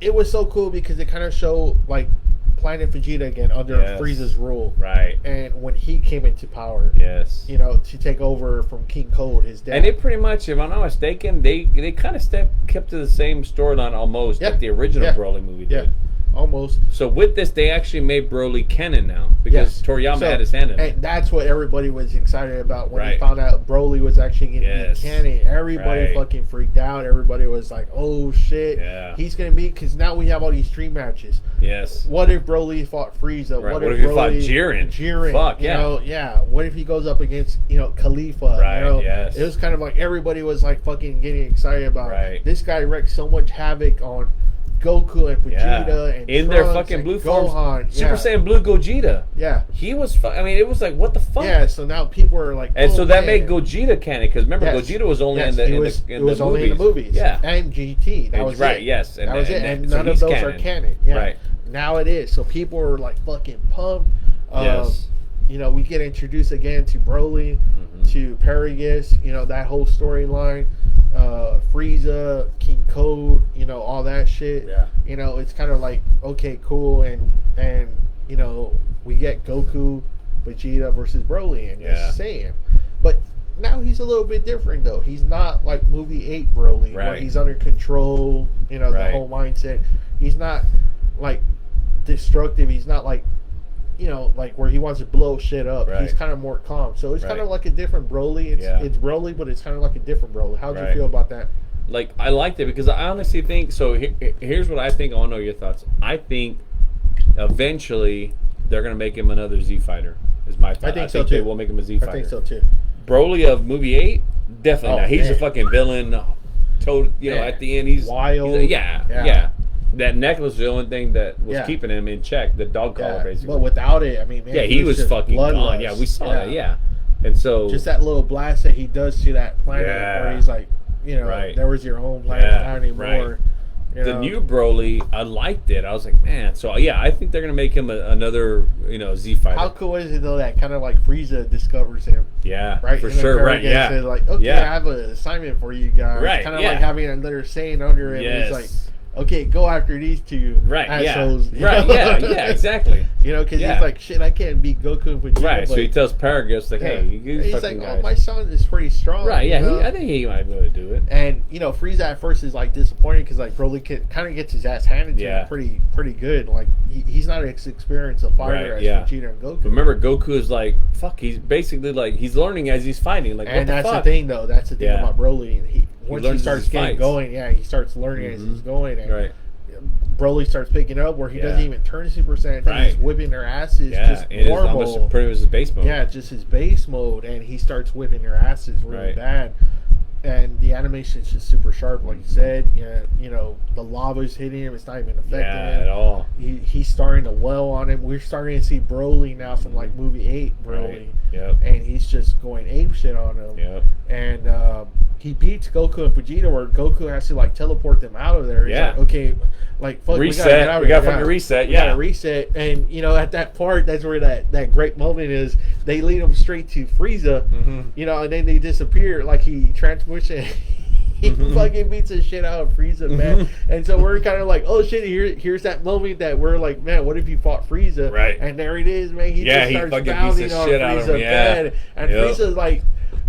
It was so cool because it kind of showed like Planet Vegeta again under Frieza's rule. Right. And when he came into power. Yes. To take over from King Cold, his dad. And it pretty much, if I'm not mistaken, they kind of kept to the same storyline almost like the original Broly movie did. Yeah. Almost. So with this, they actually made Broly Canon now because Toriyama had his hand in it. And that's what everybody was excited about when they found out Broly was actually going to be canon. Everybody fucking freaked out. Everybody was like, "Oh shit, he's going to be." Because now we have all these stream matches. Yes. What if Broly fought Frieza? Right. What if he fought Jiren? Fuck yeah. What if he goes up against Khalifa? Right. Yes. It was kind of like everybody was like fucking getting excited about. Right. This guy wreaked so much havoc on Goku and Vegeta and in Trunks their fucking blue Gohan, forms, Super Saiyan Blue Gogeta. Yeah, he was. I mean, it was like, what the fuck? Yeah, so now people are like, and so that made Gogeta canon because remember, Gogeta was only in the only in the movies. Yeah, and GT. That was right. It. Yes, and that was it. And none of those are canon. Yeah. Right. Now it is. So people are like fucking pumped. Yes. We get introduced again to Broly, to Paragus. That whole storyline. Frieza, King Code, all that shit. Yeah. It's kind of like, okay, cool, and we get Goku, Vegeta versus Broly, and it's the same. But now he's a little bit different though. He's not like movie 8 Broly, where he's under control. The whole mindset. He's not like destructive. He's not like like where he wants to blow shit up. Right. He's kind of more calm. So it's kind of like a different Broly. It's Broly, but it's kind of like a different Broly. How'd you feel about that? Like, I liked it because I honestly think, so here's what I think. I want to know your thoughts. I think eventually they're going to make him another Z Fighter, is my thought. I think they will make him a Z Fighter. I think so too. Broly of movie 8? Definitely not. He's a fucking villain. At the end, he's wild. Yeah. That necklace was the only thing that was keeping him in check. The dog collar, basically. But without it, I mean, man, he was fucking gone. Yeah, we saw that. Yeah, and so just that little blast that he does to that planet, where he's like, there was your home planet, not anymore. Right. The new Broly, I liked it. I was like, man. So I think they're gonna make him another, Z Fighter. How cool is it though that kind of like Frieza discovers him? Yeah, right. For sure. Right. Yeah. Says like, okay, I have an assignment for you guys. Right. Kind of like having another saying under him. Yes. And he's like, okay, go after these two assholes. Right, yeah, exactly. Because he's like, shit, I can't beat Goku and Vegeta. Right, so he tells Paragus, like, hey, he's like, oh, my son is pretty strong. Right, yeah, I think he might be able to do it. And, Frieza at first is, like, disappointed because, like, Broly kind of gets his ass handed to him pretty good. Like, he's not as experienced a fighter as Vegeta and Goku. But remember, Goku is like, fuck, he's basically, like, he's learning as he's fighting. Like, and what the fuck? The thing, though. That's the thing about Broly. Once he starts getting going, he starts learning as he's going. And Broly starts picking up where he doesn't even turn Super Saiyan. He's whipping their asses just normal. Pretty much his base mode. Yeah, just his base mode, and he starts whipping their asses really bad. And the animation's just super sharp, like you said. The lava's hitting him; it's not even affecting him at all. He's starting to well on him. We're starting to see Broly now from like movie 8 Broly, and he's just going ape shit on him. And he beats Goku and Vegeta, where Goku has to like teleport them out of there. He's like, okay, like fuck, reset. We got fucking reset. We gotta reset. And at that part, that's where that great moment is. They lead him straight to Frieza, and then they disappear. Like he transmutation. He fucking beats the shit out of Frieza, man. And so we're kind of like, oh shit, here's that moment that we're like, man, what if you fought Frieza? Right. And there it is, man. He just starts fucking pounding beats the on shit out of Frieza him. bad. And Frieza's like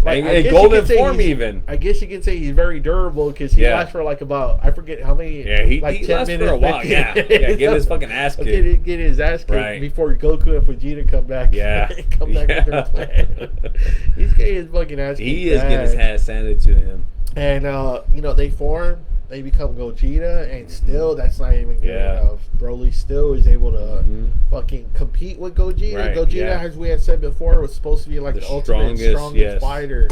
Like, and golden form even. I guess you can say he's very durable because he lasts for like about, I forget how many. Yeah, he 10 lasts minutes, for a while. Yeah, get his fucking ass kicked. Get his ass kicked before Goku and Vegeta come back. Yeah, come back with their plan. He's getting his fucking ass kicked. He is getting his ass handed to him. And they form. They become Gogeta, and still that's not even good enough. Broly still is able to fucking compete with Gogeta. Right, Gogeta, as we had said before, was supposed to be like the ultimate strongest fighter.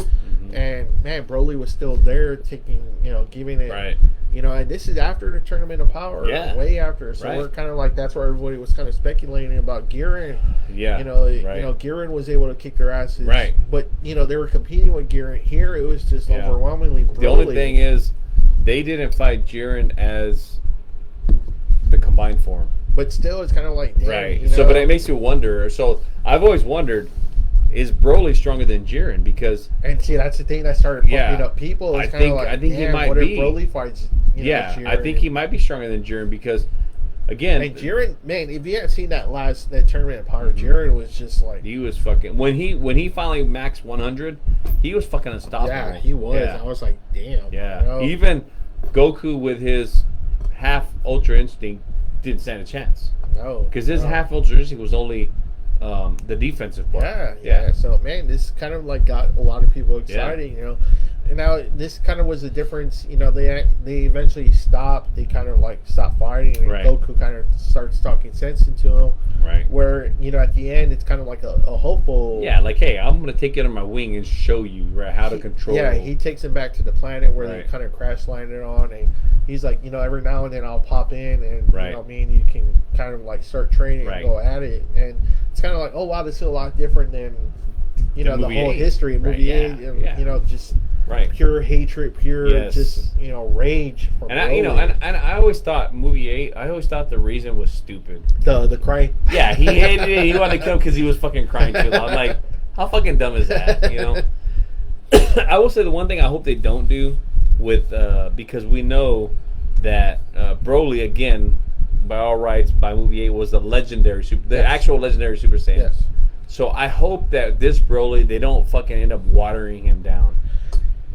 And man, Broly was still there, taking, giving it, and this is after the Tournament of Power, way after. So we're kind of like, that's where everybody was kind of speculating about Giran. Giran was able to kick their asses, but they were competing with Giran. Here, it was just overwhelmingly Broly. The only thing is, they didn't fight Jiren as the combined form. But still, it's kind of like, damn, So, but it makes you wonder. So, I've always wondered, is Broly stronger than Jiren? Because... And see, that's the thing that started pumping up people. It's kind of like, I think he might what be. if Broly fights, Jiren? I think he might be stronger than Jiren because, again... And Jiren, man, if you haven't seen that Tournament of Power, Jiren was just like... He was fucking... When he finally maxed 100, he was fucking unstoppable. Yeah, he was. Yeah. I was like, damn. Yeah. Even Goku with his half Ultra Instinct didn't stand a chance. No. Because his half Ultra Instinct was only the defensive part. Yeah. So, man, this kind of like got a lot of people excited, And now this kind of was the difference, they eventually stopped. They kind of like stopped fighting, and Goku kind of starts talking sense into him. Right. Where, at the end, it's kind of like a hopeful... Yeah, like, hey, I'm going to take it on my wing and show you how to control... Yeah, he takes him back to the planet where they kind of crash landed on, and he's like, every now and then I'll pop in, and, me and you can kind of like start training and go at it. And it's kind of like, oh, wow, this is a lot different than, the whole history of movie 8. And, just... pure hatred, pure just rage. For and I always thought movie 8. I always thought the reason was stupid. The crying. Yeah, he hated it. He wanted to kill him because he was fucking crying too loud. I'm like, how fucking dumb is that? I will say the one thing I hope they don't do with because we know that Broly again, by all rights, by movie 8 was the actual legendary Super Saiyan. Yes. So I hope that this Broly they don't fucking end up watering him down.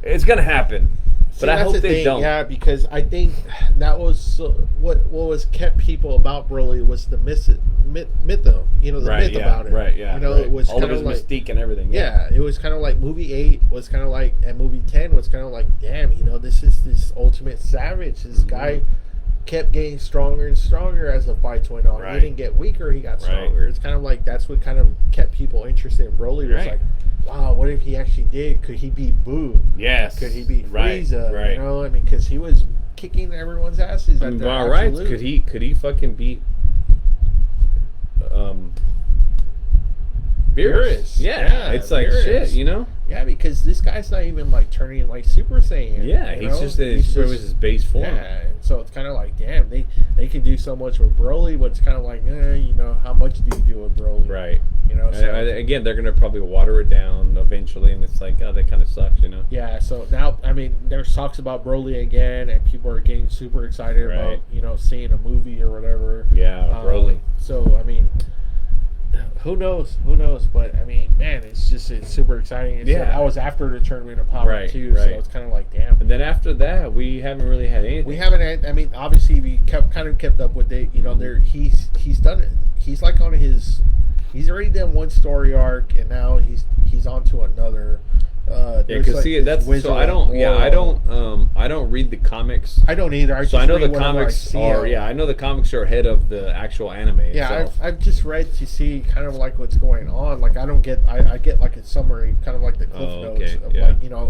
It's gonna happen, but I hope they don't. Yeah, because I think that was what was kept people about Broly was the myth, myth about it. Right, yeah. It was all of his mystique and everything. Yeah, it was kind of like movie 8 was kind of like, and movie 10 was kind of like, damn, this is this ultimate savage. This guy kept getting stronger and stronger as the fights went on. He didn't get weaker; he got stronger. It's kind of like that's what kind of kept people interested in Broly. Was like, wow, what if he actually did? Could he beat Boo? Yes. Could he beat Frieza? Because he was kicking everyone's asses. All right. Could he fucking beat Beerus? Yeah. It's like Beerus. Shit, Yeah, because this guy's not even like turning like Super Saiyan. Yeah, he's just his base form. Yeah, and so it's kind of like, damn, they can do so much with Broly, but it's kind of like, how much do you do with Broly? Right. So, again, they're gonna probably water it down eventually, and it's like, oh, that kind of sucks, Yeah. So now, there's talks about Broly again, and people are getting super excited about seeing a movie or whatever. Yeah, Broly. So who knows? But man, it's super exciting. That was after the Tournament of Power too. So it's kind of like, damn. And then after that, we haven't really had anything. We haven't had. Obviously, we kept up with it. He's done it. He's like on his. He's already done one story arc, and now he's on to another. Because like that's so I don't. Yeah, I don't read the comics. I don't either. I know the comics are. Yeah, I know the comics are ahead of the actual anime. Yeah, so. I've just read to see kind of like what's going on. Like I get like a summary, kind of like the cliff notes of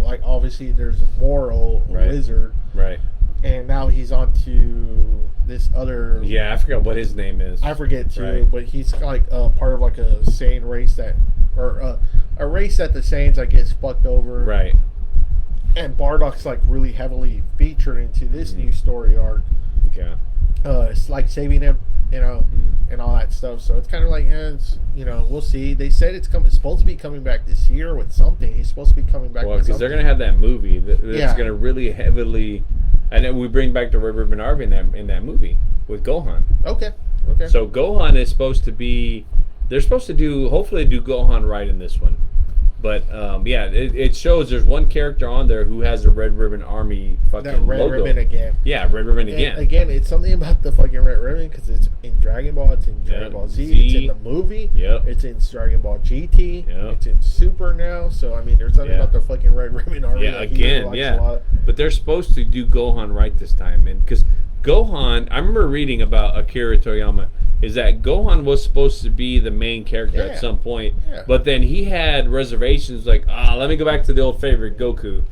like obviously there's a wizard. Right. And now he's on to this other... Yeah, I forgot what his name is. I forget too, but he's like part of like a Saiyan race that... Or a race that the Saiyans, I guess, fucked over. Right. And Bardock's like really heavily featured into this new story arc. Yeah. It's like saving him, and all that stuff. So it's kind of like, we'll see. They said it's supposed to be coming back this year with something. He's supposed to be coming back. Well, because they're gonna have that movie that's gonna really heavily, and then we bring back the River Benarvi in that movie with Gohan. Okay. So Gohan is supposed to be. They're supposed to hopefully do Gohan right in this one. But yeah, it shows there's one character on there who has a Red Ribbon Army fucking That red logo. ribbon again. Yeah, Red Ribbon And again. again, it's something about the fucking red ribbon because it's in Dragon Ball, it's in Dragon Ball Z, it's in the movie, it's in Dragon Ball GT, it's in Super now. So I mean, there's something about the fucking red ribbon army. Yeah, again, But they're supposed to do Gohan right this time, and because Gohan, I remember reading about Akira Toriyama. Is that Gohan was supposed to be the main character at some point, but then he had reservations like, let me go back to the old favorite Goku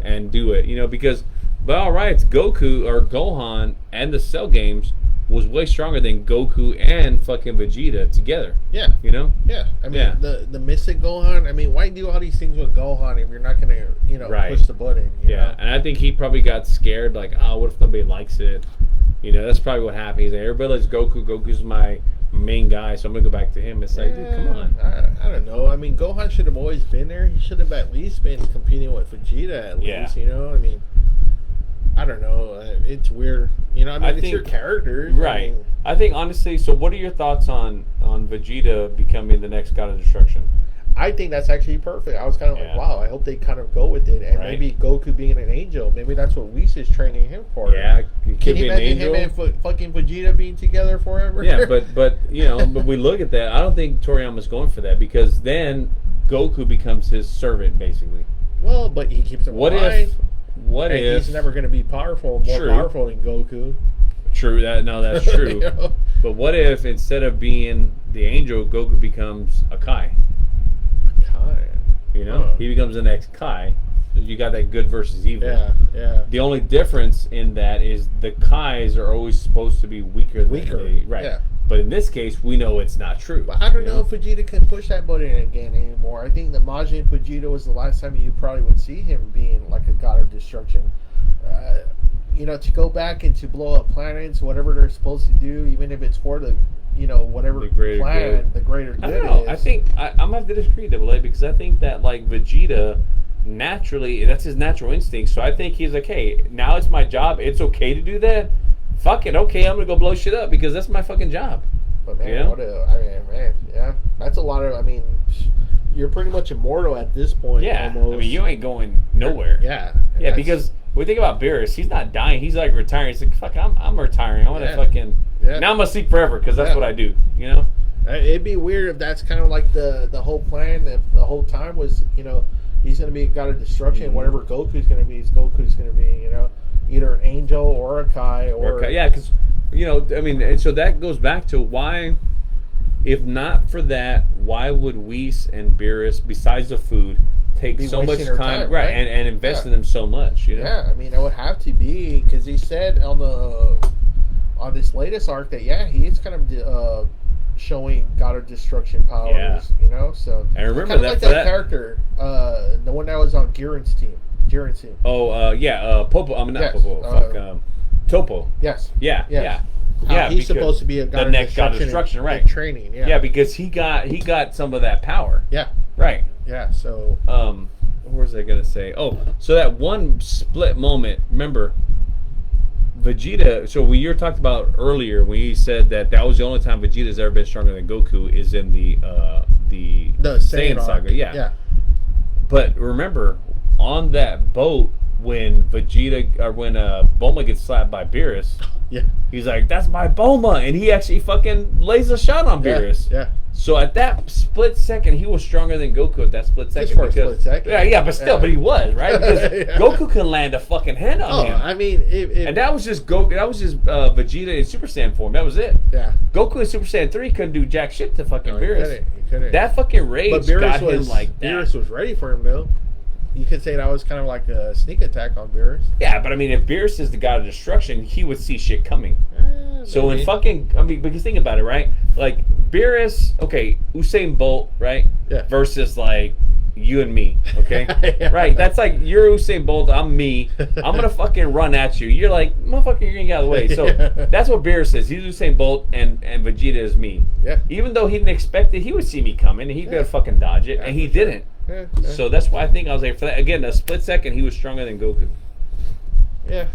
and do it, because by all rights, Goku or Gohan and the Cell games was way stronger than Goku and fucking Vegeta together. Yeah. Yeah. I mean, the Mystic Gohan, I mean, why do all these things with Gohan if you're not going to, push the button? You know? And I think he probably got scared, like, what if nobody likes it? That's probably what happened. He's like, everybody likes Goku. Goku's my main guy, so I'm going to go back to him. It's like, dude, come on. I don't know. I mean, Gohan should have always been there. He should have at least been competing with Vegeta at least, I mean, I don't know. It's weird. I mean, it's your character. Right. I think, honestly, so what are your thoughts on Vegeta becoming the next God of Destruction? I think that's actually perfect. I was kind of like, wow, I hope they kind of go with it. And maybe Goku being an angel, maybe that's what Whis is training him for. Yeah, can you imagine him and fucking Vegeta being together forever? Yeah, but but we look at that. I don't think Toriyama's going for that because then Goku becomes his servant, basically. Well, but he keeps him alive. What if he's never going to be more powerful than Goku? True. That's true. But what if instead of being the angel, Goku becomes a Kai? He becomes the next Kai. You got that good versus evil. Yeah. The only difference in that is the Kais are always supposed to be weaker. Right. Yeah. But in this case, we know it's not true. But I don't know if Vegeta can push that button again anymore. I think the Majin Vegeta was the last time you probably would see him being like a god of destruction. To go back and to blow up planets, whatever they're supposed to do, even if it's for the whatever the greater good I don't know. is. I think I'm gonna have to disagree, Double A, because I think that like Vegeta, naturally, that's his natural instinct. So I think he's like, hey, now it's my job. It's okay to do that. Fuck it. Okay, I'm gonna go blow shit up because that's my fucking job. But man, that's a lot of. I mean, you're pretty much immortal at this point. Yeah, almost. I mean, you ain't going nowhere. Yeah, because when we think about Beerus, he's not dying. He's like retiring. He's like, fuck, I'm retiring. I want to fucking. Yeah. Now I'm gonna sleep forever because that's what I do. It'd be weird if that's kind of like the whole plan. If the whole time was he's gonna be a god of destruction. Whatever Goku's gonna be, Goku's gonna be. Either an angel or a Kai or yeah, because I mean, and so that goes back to why, if not for that, why would Whis and Beerus, besides the food, take so much time right? And invest in them so much? Yeah, I mean, it would have to be because he said on this latest arc that he is kind of showing God of Destruction powers. So I remember kind of like that character, the one that was on Jiren's team. Oh, Popo. I mean, not Popo. Topo. Yes. Yeah. He's supposed to be a god of destruction, right? Training. Yeah, because he got some of that power. Yeah. Right. Yeah. So. What was I gonna say? Oh, so that one split moment. Remember, Vegeta. So when you were talking about earlier, when you said that was the only time Vegeta's ever been stronger than Goku is in the Saiyan saga. Yeah. But remember, on that boat when Bulma gets slapped by Beerus, he's like, "That's my Bulma," and he actually fucking lays a shot on Beerus. Yeah. So at that split second, he was stronger than Goku at that split second. Just for a split second. Yeah, but still, but he was right because Goku can land a fucking hand on him. I mean, and that was just Goku. That was just Vegeta in Super Saiyan form. That was it. Yeah. Goku in Super Saiyan 3 couldn't do jack shit to fucking Beerus. He couldn't. That fucking rage got him like that. Beerus was ready for him though. You could say that was kind of like a sneak attack on Beerus. Yeah, but I mean, if Beerus is the god of destruction, he would see shit coming. So when because think about it, right? Like Beerus, okay, Usain Bolt, right? Yeah. Versus like you and me, okay? Right? That's like you're Usain Bolt, I'm me. I'm gonna fucking run at you. You're like, motherfucker, you're gonna get out of the way. So that's what Beerus is. He's Usain Bolt and Vegeta is me. Yeah. Even though he didn't expect it, he would see me coming and he'd gonna fucking dodge it, and he didn't. Yeah. So that's why I think I was like, for that again, a split second, he was stronger than Goku. Yeah.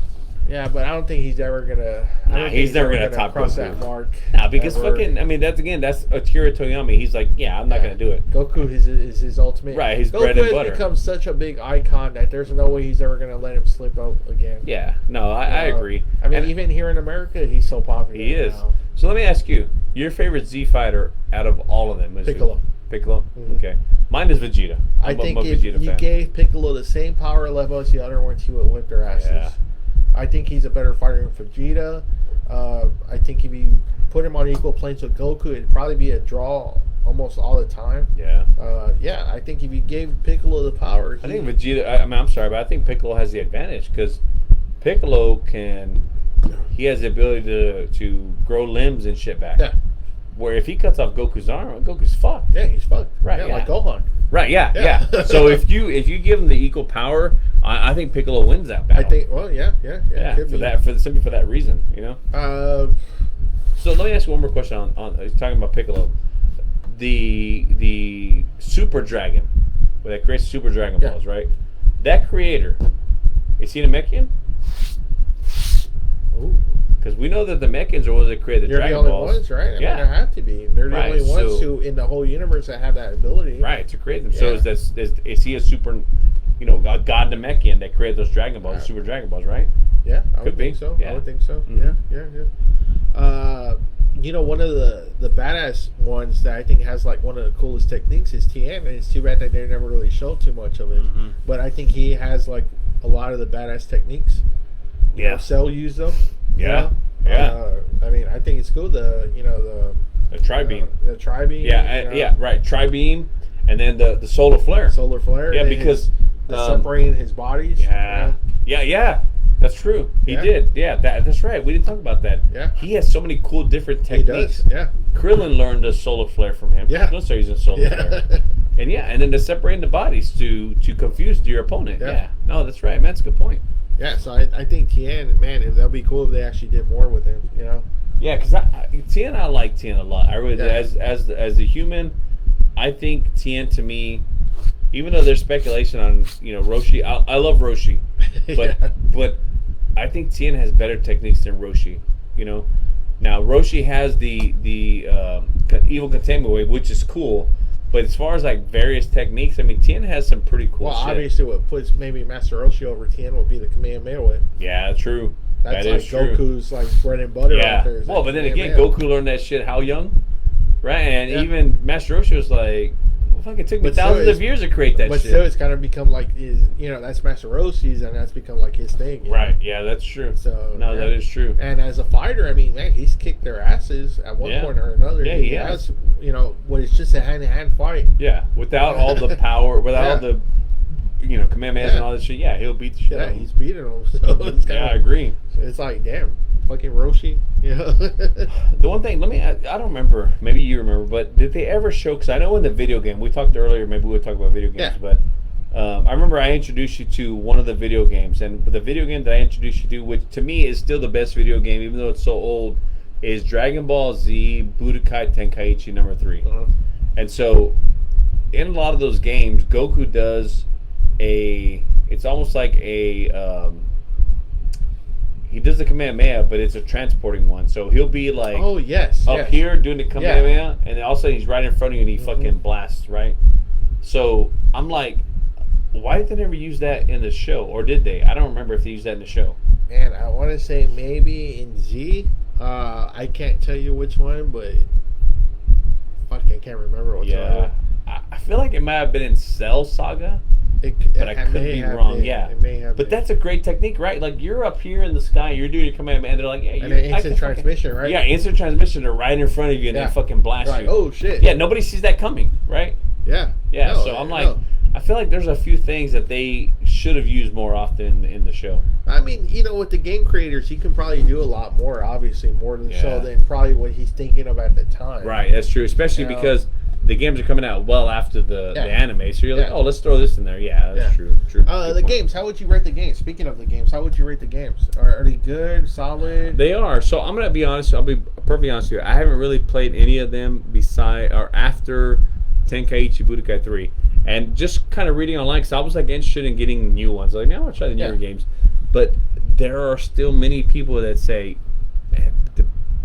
Yeah, but I don't think he's ever gonna. Nah, he's never gonna top cross Goku. that mark. Nah, because ever. fucking, I mean, that's Akira Toyama. He's like, yeah, I'm not gonna do it. Goku is his ultimate. Right, his Goku bread and has butter. become such a big icon that there's no way he's ever gonna let him slip out again. Yeah, no, I agree. I mean, And even here in America, he's so popular. he is. Now. So let me ask you, your favorite Z fighter out of all of them is who? Piccolo. Piccolo. Mhm. Okay, mine is Vegeta. I think I'm a if Vegeta you fan. gave Piccolo the same power level as the other ones, he would whip their asses. Yeah. I think he's a better fighter than Vegeta. I think if you put him on equal planes with Goku, it'd probably be a draw almost all the time. Yeah. Yeah, I think if you gave Piccolo the power, I think Vegeta. I mean, I'm sorry, but I think Piccolo has the advantage because Piccolo he has the ability to grow limbs and shit back. Yeah. Where if he cuts off Goku's arm, Goku's fucked. Yeah, he's fucked. Right, Yeah, yeah. like Gohan. Right. Yeah. Yeah. Yeah. So if you give him the equal power, I think Piccolo wins that battle. I think. Well, yeah. Yeah. Could For be. that, simply for that reason, you know. So let me ask you one more question on talking about Piccolo. The Super Dragon, where that creates Super Dragon Balls, right? That creator, is he a Namekian? Ooh. Because we know that the Namekians are ones that create the They're Dragon the only Balls. ones, right? I Yeah. mean, they have to be. They're the Right, only ones so- who, in the whole universe, that have that ability. Right, to create them. So Yeah. is he a super, a god Namekian that created those Dragon Balls, Right. Super Dragon Balls, right? Yeah, I Could would be. think so. Yeah. I would think so. Mhm. Yeah. One of the badass ones that I think has like one of the coolest techniques is Tien, and it's too bad that they never really showed too much of it. Mhm. But I think he has like a lot of the badass techniques. You Yeah. know, Cell used them. Yeah. You know? Yeah. I mean, I think it's cool. The Tri-beam. the tri-beam. Yeah, right. Tri-beam, and then the solar flare. Solar flare. Yeah, and because the separating his bodies. Yeah. Yeah. That's true. He Yeah. did. Yeah, that's right. We didn't talk about that. Yeah. He has so many cool different He techniques. does. Yeah. Krillin learned the solar flare from him. Yeah. Let's start using solar flare. And then the separating the bodies to confuse your opponent. Yeah. Yeah. No, that's right, man. That's a good point. Yeah, so I think Tien, man, that'd be cool if they actually did more with him. You know. Yeah, because I like Tien a lot. I really do. Yeah. As a human, I think Tien to me, even though there's speculation on Roshi, I love Roshi, but Yeah. but I think Tien has better techniques than Roshi. Now Roshi has the evil containment wave, which is cool. But as far as like various techniques, I mean, Tien has some pretty cool Well, shit. obviously, what puts maybe Master Roshi over Tien would be the Kamehameha whip. Yeah, true. That's That like is true. Goku's like bread and butter. Yeah. Out there. Is Well, like but then again, Kamehameha. Goku learned that shit how young, right? And Yeah. even Master Roshi was like, "Fuck, it took me But still, thousands of it's- years to create that But shit." still, it's kind of become like his. That's Master Roshi's, and that's become like his thing. you know? Right? Yeah, that's true. So No, yeah. that is true. And as a fighter, I mean, man, he's kicked their asses at one Yeah. point or another. Yeah, he has. When it's just a hand-to-hand fight. Yeah, without all the power, without all Yeah. the, Kamehamehas and all that shit. Yeah, he'll beat the shit out Yeah, of him. he's beating them. So it's kind Yeah, I of. agree. It's like, damn, fucking Roshi. The one thing, I don't remember, maybe you remember, but did they ever show, because I know in the video game, we talked earlier, maybe we'll talk about video games, Yeah. but I remember I introduced you to one of the video games, and the video game that I introduced you to, which to me is still the best video game, even though it's so old, is Dragon Ball Z Budokai Tenkaichi number 3. Uh-huh. And so, in a lot of those games, Goku does it's almost like he does the Kamehameha, but it's a transporting one. So he'll be like Oh yes. up yes. here doing the Kamehameha, and then all of a sudden he's right in front of you and he fucking blasts, right? So I'm like, why did they never use that in the show? Or did they? I don't remember if they used that in the show. Man, I want to say maybe in Z. I can't tell you which one, but fuck, I can't remember which Yeah. I feel like it might have been in Cell Saga, but I could may be have wrong. been. Yeah. It may have But been. that's a great technique, right? Like you're up here in the sky, you're doing your Kamehameha, and they're like, yeah, and then instant I can fucking- transmission, right? Yeah, instant transmission. They're right in front of you and Yeah. they fucking blast Right. you. Oh shit. Yeah, nobody sees that coming, right? Yeah. Yeah, No, so I'm no. like, I feel like there's a few things that they should have used more often in the show. I mean, with the game creators, he can probably do a lot more. Obviously, more than the show Yeah. than probably what he's thinking of at the time. Right, that's true. Especially You know? because the games are coming out well after the Yeah. anime, so you're like, Yeah. oh, let's throw this in there. Yeah, that's Yeah. true. True. Good The point. games. How would you rate the games? Speaking of the games, how would you rate the games? Are they good, solid? They are. So I'm gonna be honest. I'll be perfectly honest with you. I haven't really played any of them beside or after Tenkaichi Budokai 3, and just kind of reading online because I was like interested in getting new ones. Like, man, I want to try the newer Yeah. games. But there are still many people that say,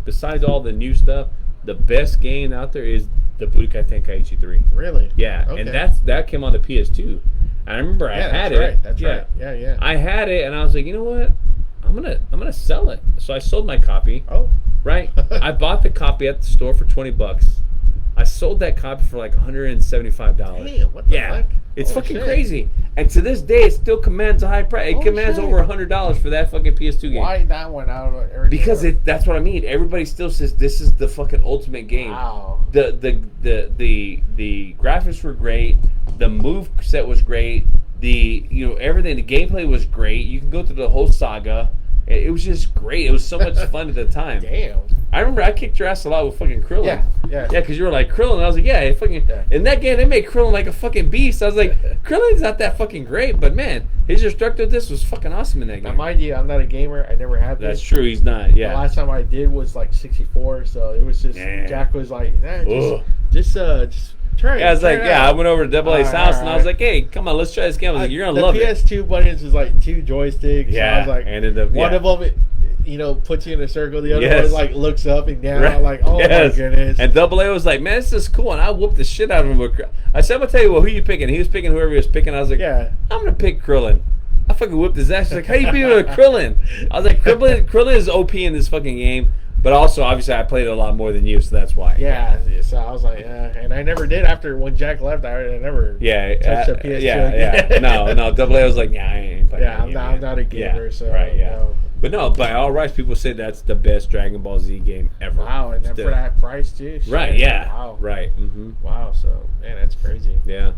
besides all the new stuff, the best game out there is the Budokai Tenkaichi 3. Really? Yeah, Okay. and that came on the PS2. I remember I had it. Right. That's right. Yeah. I had it, and I was like, you know what? I'm gonna sell it. So I sold my copy. Oh. Right. I bought the copy at the store for $20. I sold that copy for like $175. Damn, what the fuck? It's Holy fucking shit. crazy. And to this day, it still commands a high price. It Holy commands shit. over $100 for that fucking PS2 game. Why that one out of everything? Because else? that's what I mean. Everybody still says this is the fucking ultimate game. Wow. The graphics were great. The move set was great. Everything. The gameplay was great. You can go through the whole saga. It was just great. It was so much fun at the time. Damn. I remember I kicked your ass a lot with fucking Krillin. Yeah. Yeah, because you were like, Krillin. And I was like, yeah, in that game, they made Krillin like a fucking beast. I was like, Krillin's not that fucking great, but man, his destructor of this was fucking awesome in that Now, game. mind you, I'm not a gamer. I never had this. That's true. He's not. The Yeah. last time I did was like 64, so it was just, Yeah. Jack was like, nah, Ugh. just try it. Yeah, I was try like, it yeah, out. I went over to Double A's house and I was like, hey, come on, let's try this game. I was like, you're gonna love the it. PS2 buttons is like 2 joysticks. Yeah, So I was like, and one of them, puts you in a circle. The other Yes. one like looks up and down. Right. I'm like, oh Yes. my goodness. And Double A was like, man, this is cool. And I whooped the shit out of him. I said, I'm going to tell you, who you picking? He was picking whoever he was picking. I was like, Yeah. I'm going to pick Krillin. I fucking whooped his ass. She's like, how you beating with Krillin? I was like, Krillin is OP in this fucking game. But also, obviously, I played it a lot more than you, so that's why. Yeah, so I was like, and I never did after when Jack left. I never touched a PS2. Yeah. No, Double A was like, nah, I ain't playing. Yeah, I'm not a gamer, yeah, so right, yeah. no. But no, by all rights, people say that's the best Dragon Ball Z game ever. Wow, and then Still. for that price too. Shit. Right? Yeah. Wow. Right. Mm-hmm. Wow. So man, that's crazy. Yeah.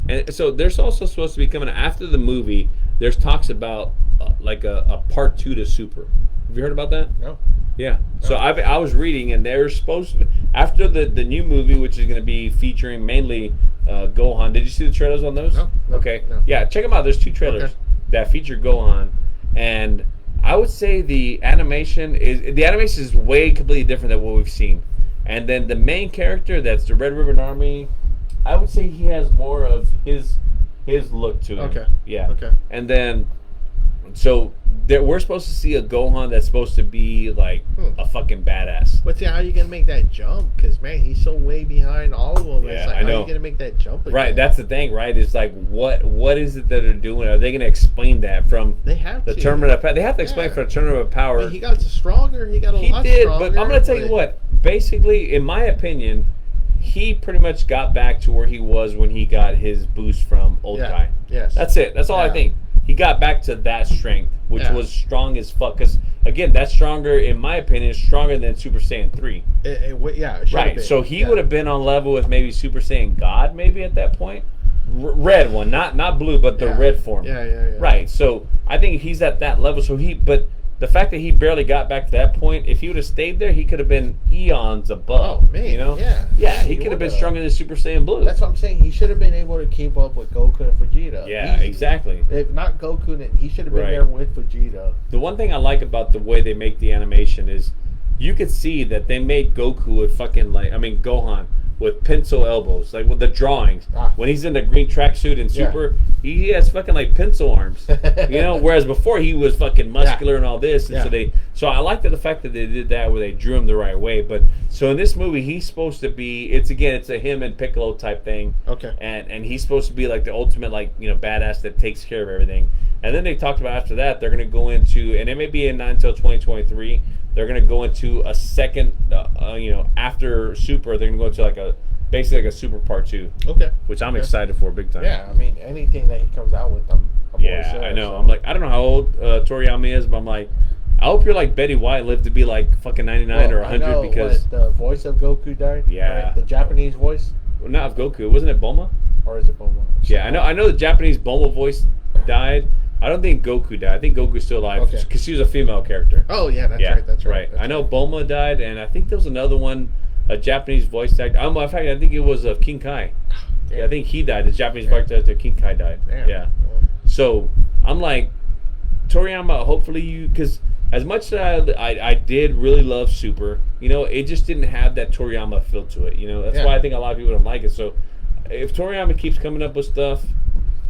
And so there's also supposed to be coming after the movie. There's talks about like a part 2 to Super. Have you heard about that? No. Yeah. So I was reading, and they're supposed to, after the new movie, which is going to be featuring mainly Gohan. Did you see the trailers on those? No. Okay. No. Yeah, check them out. There's 2 trailers that feature Gohan, and I would say the animation is way completely different than what we've seen. And then the main character, that's the Red Ribbon Army, I would say he has more of his look to him. Okay. Yeah. Okay. And then, so we're supposed to see a Gohan that's supposed to be like a fucking badass. But see, how are you gonna make that jump? Because man, he's so way behind all of them. Yeah, It's like, I know. How are you gonna make that jump again? Right, that's the thing, right? It's like, what is it that they're doing? Are they going to explain that from They have the to. Tournament of Power? They have to explain Yeah. for the Tournament of Power. I mean, he got stronger. He got a He lot did, stronger. but I'm going to tell you what. Basically, in my opinion, he pretty much got back to where he was when he got his boost from Old Yeah. Kai. Yes. That's it. That's all I Yeah. think. He got back to that strength, which Yeah. was strong as fuck. Because, again, that's stronger, in my opinion, stronger than Super Saiyan 3. It should've Right, been. so he Yeah. would have been on level with maybe Super Saiyan God, maybe at that point. Red one, not blue, but the Yeah. red form. Yeah. Right, so I think he's at that level. But the fact that he barely got back to that point, if he would have stayed there, he could have been eons above. Oh, man, you know? yeah. He He could have been would've. stronger than Super Saiyan Blue. That's what I'm saying. He should have been able to keep up with Goku and Vegeta. Yeah, exactly. If not Goku, then he should have been Right. there with Vegeta. The one thing I like about the way they make the animation is you could see that they made Goku with Gohan with pencil elbows, like with the drawings. When he's in the green tracksuit and Super, he has fucking like pencil arms. Whereas before he was fucking muscular and all this. And so I like the fact that they did that where they drew him the right way. But so in this movie, he's supposed to be, it's a him and Piccolo type thing. Okay. And he's supposed to be like the ultimate badass that takes care of everything. And then they talked about after that they're going to go into, and it may be not until 2023. They're going to go into a second, after Super, they're going to go into basically like a Super Part 2. Okay. Which I'm excited for big time. Yeah, I mean, anything that he comes out with, I'm Yeah, always I know. So. I'm like, I don't know how old Toriyama is, but I'm like, I hope you're like Betty White, live to be like fucking 99 or 100 I know, because... the voice of Goku died? Yeah. Right? The Japanese voice? Well, not of Goku. Wasn't it Bulma? Or is it Bulma? Yeah, I know the Japanese Bulma voice died. I don't think Goku died. I think Goku's still alive because she was a female charter. Oh, yeah, that's right. I know Bulma died, and I think there was another one, a Japanese voice actor. In fact, I think it was King Kai. Yeah, I think he died. The Japanese voice actor King Kai died. Damn. Yeah. So I'm like, Toriyama, hopefully you, because as much as I did really love Super, it just didn't have that Toriyama feel to it. That's why I think a lot of people don't like it. So if Toriyama keeps coming up with stuff,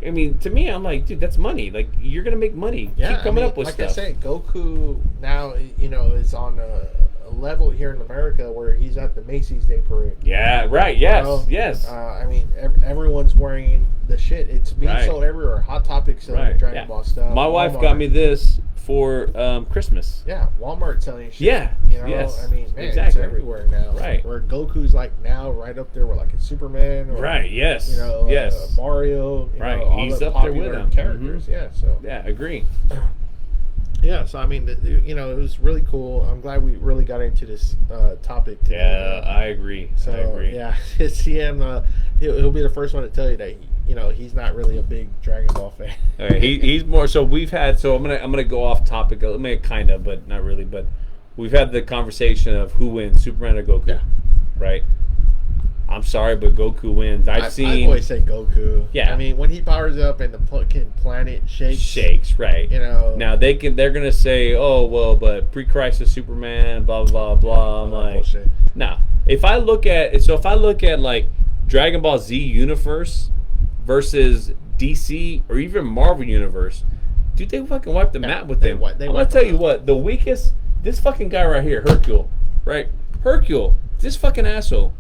I mean, to me, I'm like, dude, that's money. Like, you're gonna make money. Yeah, Keep coming up with like stuff. I said, Goku now, is on a level here in America where he's at the Macy's Day Parade. Yeah, right. Yes, yes. I mean, everyone's wearing the shit. It's being sold everywhere. Hot Topic selling Dragon Ball stuff. My wife Walmart. got me this for Christmas. Yeah, Walmart selling shit. Yeah, I mean, man, it's everywhere now. Right. Where Goku's like now right up there with like a Superman. Or, right. Yes. Yes. Mario. Right. All He's the up there with them. Characters. Mm-hmm. Yeah. So. Yeah, agree. Yeah, so I mean, it was really cool. I'm glad we really got into this topic today. Yeah, I agree. So, I agree. Yeah, CM, he'll be the first one to tell you that he's not really a big Dragon Ball fan. All right, he's more. So we've had. So I'm gonna go off topic. I mean, kind of, but not really. But we've had the conversation of who wins, Superman or Goku. Yeah. Right. I'm sorry, but Goku wins. I've seen. I always say Goku. Yeah. I mean, when he powers up and the fucking planet shakes. Shakes, right? Now they're gonna say, oh well, but pre-crisis Superman, blah blah blah. I'm like, bullshit. nah. If I look at like Dragon Ball Z Universe versus DC or even Marvel Universe, dude, they fucking wiped the map with them. I'm gonna tell you what, the weakest, this fucking guy right here, Hercule, right? Hercule, this fucking asshole.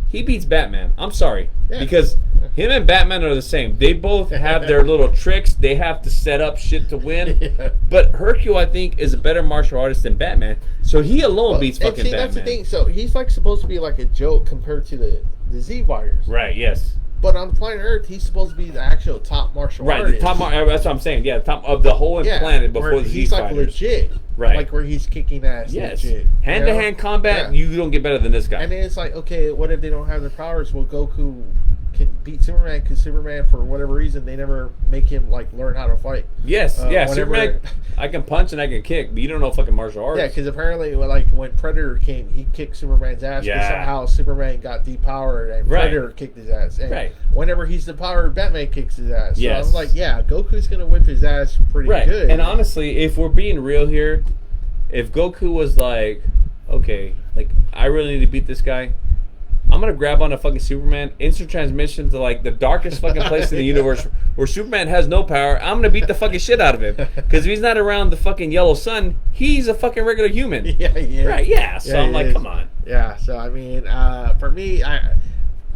He beats Batman. I'm sorry. Yeah. Because him and Batman are the same. They both have their little tricks. They have to set up shit to win. Yeah. But Hercule, I think, is a better martial artist than Batman. So he alone beats fucking Batman. That's the thing. So he's like supposed to be like a joke compared to the Z Fighters. Right, yes. But on planet Earth, he's supposed to be the actual top martial artist. Right, the top. That's what I'm saying. Yeah, top of the whole planet before the Z He's like Fighters. Legit. Right. Like where he's kicking ass. Yes. Legit. Hand-to-hand combat, you don't get better than this guy. And then it's like, okay, what if they don't have the powers? Well, Goku can beat Superman because Superman, for whatever reason, they never make him like learn how to fight. Yes, Superman, I can punch and I can kick, but you don't know fucking martial arts. Yeah, because apparently, like when Predator came, he kicked Superman's ass. Yeah. Somehow Superman got depowered and Predator kicked his ass. And whenever he's depowered, Batman kicks his ass. So I'm like, yeah, Goku's gonna whip his ass pretty good. And honestly, if we're being real here, if Goku was like, okay, like I really need to beat this guy, I'm gonna grab on a fucking Superman, instant transmission to like the darkest fucking place in the universe where Superman has no power. I'm gonna beat the fucking shit out of him because if he's not around the fucking yellow sun, he's a fucking regular human. Yeah, yeah. Right? Yeah. So I'm like, come on. Yeah. So I mean, for me, I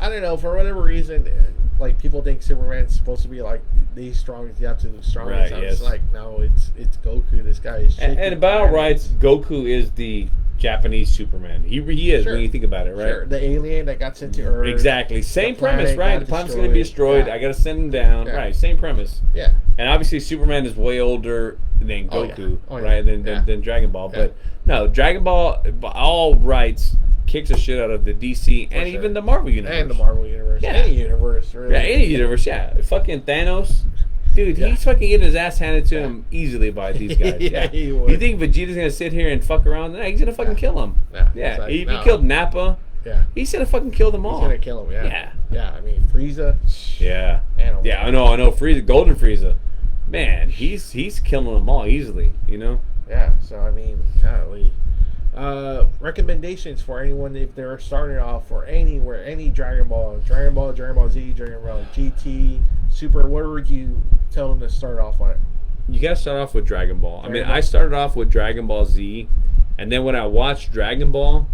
don't know, for whatever reason, like people think Superman's supposed to be like the strongest, the absolute strongest. Right, It's like, no, it's Goku. This guy is. And by all rights, Goku is the Japanese Superman. He is when you think about it, right? Sure. The alien that got sent to Earth. Exactly. Same premise, right? The planet's going to be destroyed. I got to send him down. Yeah. Right. Same premise. Yeah. And obviously, Superman is way older than Goku, right? Than Dragon Ball. Yeah. But no, Dragon Ball, by all rights, kicks the shit out of the DC and even the Marvel Universe. And the Marvel Universe. Yeah. Any universe, really. Yeah, any universe, yeah. Fucking Thanos. Dude, he's fucking getting his ass handed to him easily by these guys. He would. You think Vegeta's gonna sit here and fuck around? Nah, he's gonna fucking kill him. Yeah. Like, he killed Nappa. Yeah. He's gonna fucking kill them all. He's gonna kill him, Yeah, I mean, Frieza. Yeah. I know. Frieza, Golden Frieza. Man, he's killing them all easily, you know? Yeah, so I mean, golly. Recommendations for anyone if they're starting off or anywhere, any Dragon Ball Z, Dragon Ball GT, Super, where would you tell them to start off on it? You gotta start off with Dragon Ball. I mean, I started off with Dragon Ball Z, and then when I watched Dragon Ball,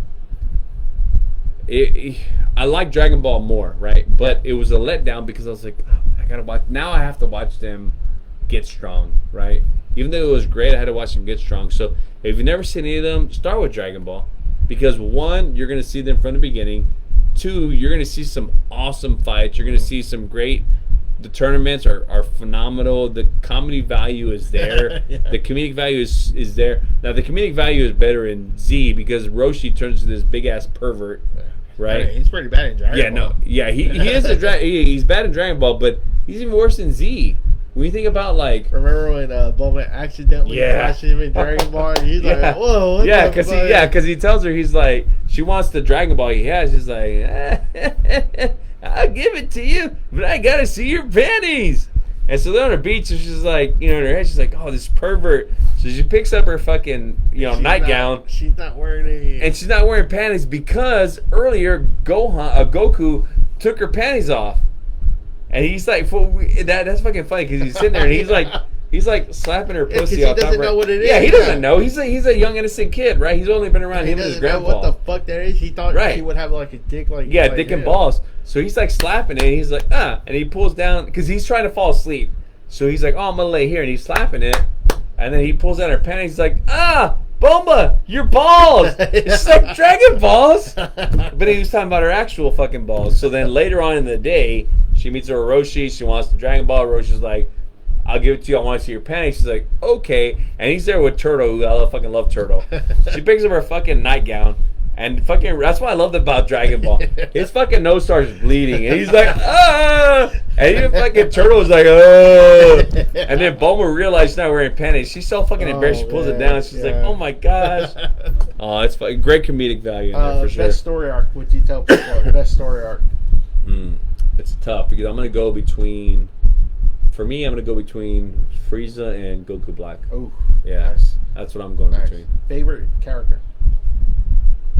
I like Dragon Ball more, right? But it was a letdown because I was like, I gotta watch. Now I have to watch them get strong, right? Even though it was great, I had to watch them get strong. So if you've never seen any of them, start with Dragon Ball. Because one, you're going to see them from the beginning. Two, you're going to see some awesome fights. You're going to see some great... The tournaments are phenomenal. The comedy value is there. The comedic value is there. Now, the comedic value is better in Z because Roshi turns into this big-ass pervert. Right? He's pretty bad in Dragon Ball. He's bad in Dragon Ball, but he's even worse in Z. When you think about, like... Remember when Bulma accidentally crashed him in Dragon Ball? And he's like, whoa, what the fuck? Because he tells her, he's like, she wants the Dragon Ball he has. He's like, I'll give it to you, but I gotta see your panties. And so they're on the beach, and she's like, in her head, she's like, oh, this pervert. So she picks up her fucking, nightgown. She's not wearing any... And she's not wearing panties because earlier Goku took her panties off. And he's like, that's fucking funny because he's sitting there and he's like slapping her pussy. He doesn't know what it is. Yeah, he doesn't know. He's a young innocent kid, right? He's only been around him and his grandpa. What the fuck that is? He thought she would have like a dick, dick and balls. So he's like slapping it. And he's like, and he pulls down because he's trying to fall asleep. So he's like, I'm gonna lay here, and he's slapping it, and then he pulls out her panties. He's like, Bulma, your balls. It's like Dragon Balls. But he was talking about her actual fucking balls. So then later on in the day, she meets her Orochi. She wants the Dragon Ball. Oroshi's like, I'll give it to you. I want to see your panties. She's like, okay. And he's there with Turtle, who I fucking love Turtle. She picks up her fucking nightgown. And fucking, that's what I loved about Dragon Ball. His fucking nose starts bleeding. And he's like, And even fucking Turtle was like, And then Bulma realized she's not wearing panties. She's so fucking embarrassed. She pulls it down. She's like, oh my gosh. Oh, it's fucking great comedic value in there for sure. Best story arc. Would you tell people? Best story arc. It's tough because I'm going to go between, for me, I'm going to go between Frieza and Goku Black. Oh, yeah. Nice. That's what I'm going between. Favorite character?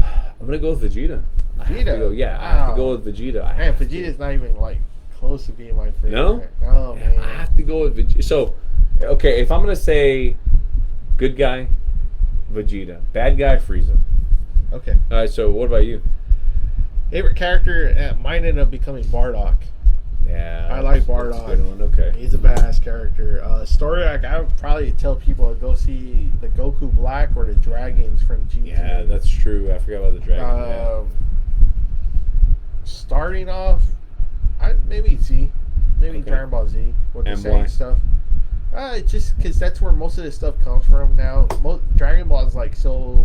I'm going to go with Vegeta. I have to go with Vegeta. Man, Vegeta's not even like close to being my favorite. No? No, man. I have to go with Vegeta. So, okay, if I'm going to say good guy, Vegeta. Bad guy, Frieza. Okay. All right, so what about you? Favorite character, mine ended up becoming Bardock. Yeah. I like Bardock. That's a good one. Okay. He's a badass character. Story arc, I would probably tell people to go see the Goku Black or the Dragons from GT. Yeah, that's true. I forgot about the Dragon. Starting off, maybe Z. Maybe Dragon Ball Z with the same stuff. Just because that's where most of this stuff comes from now. Dragon Ball is like so...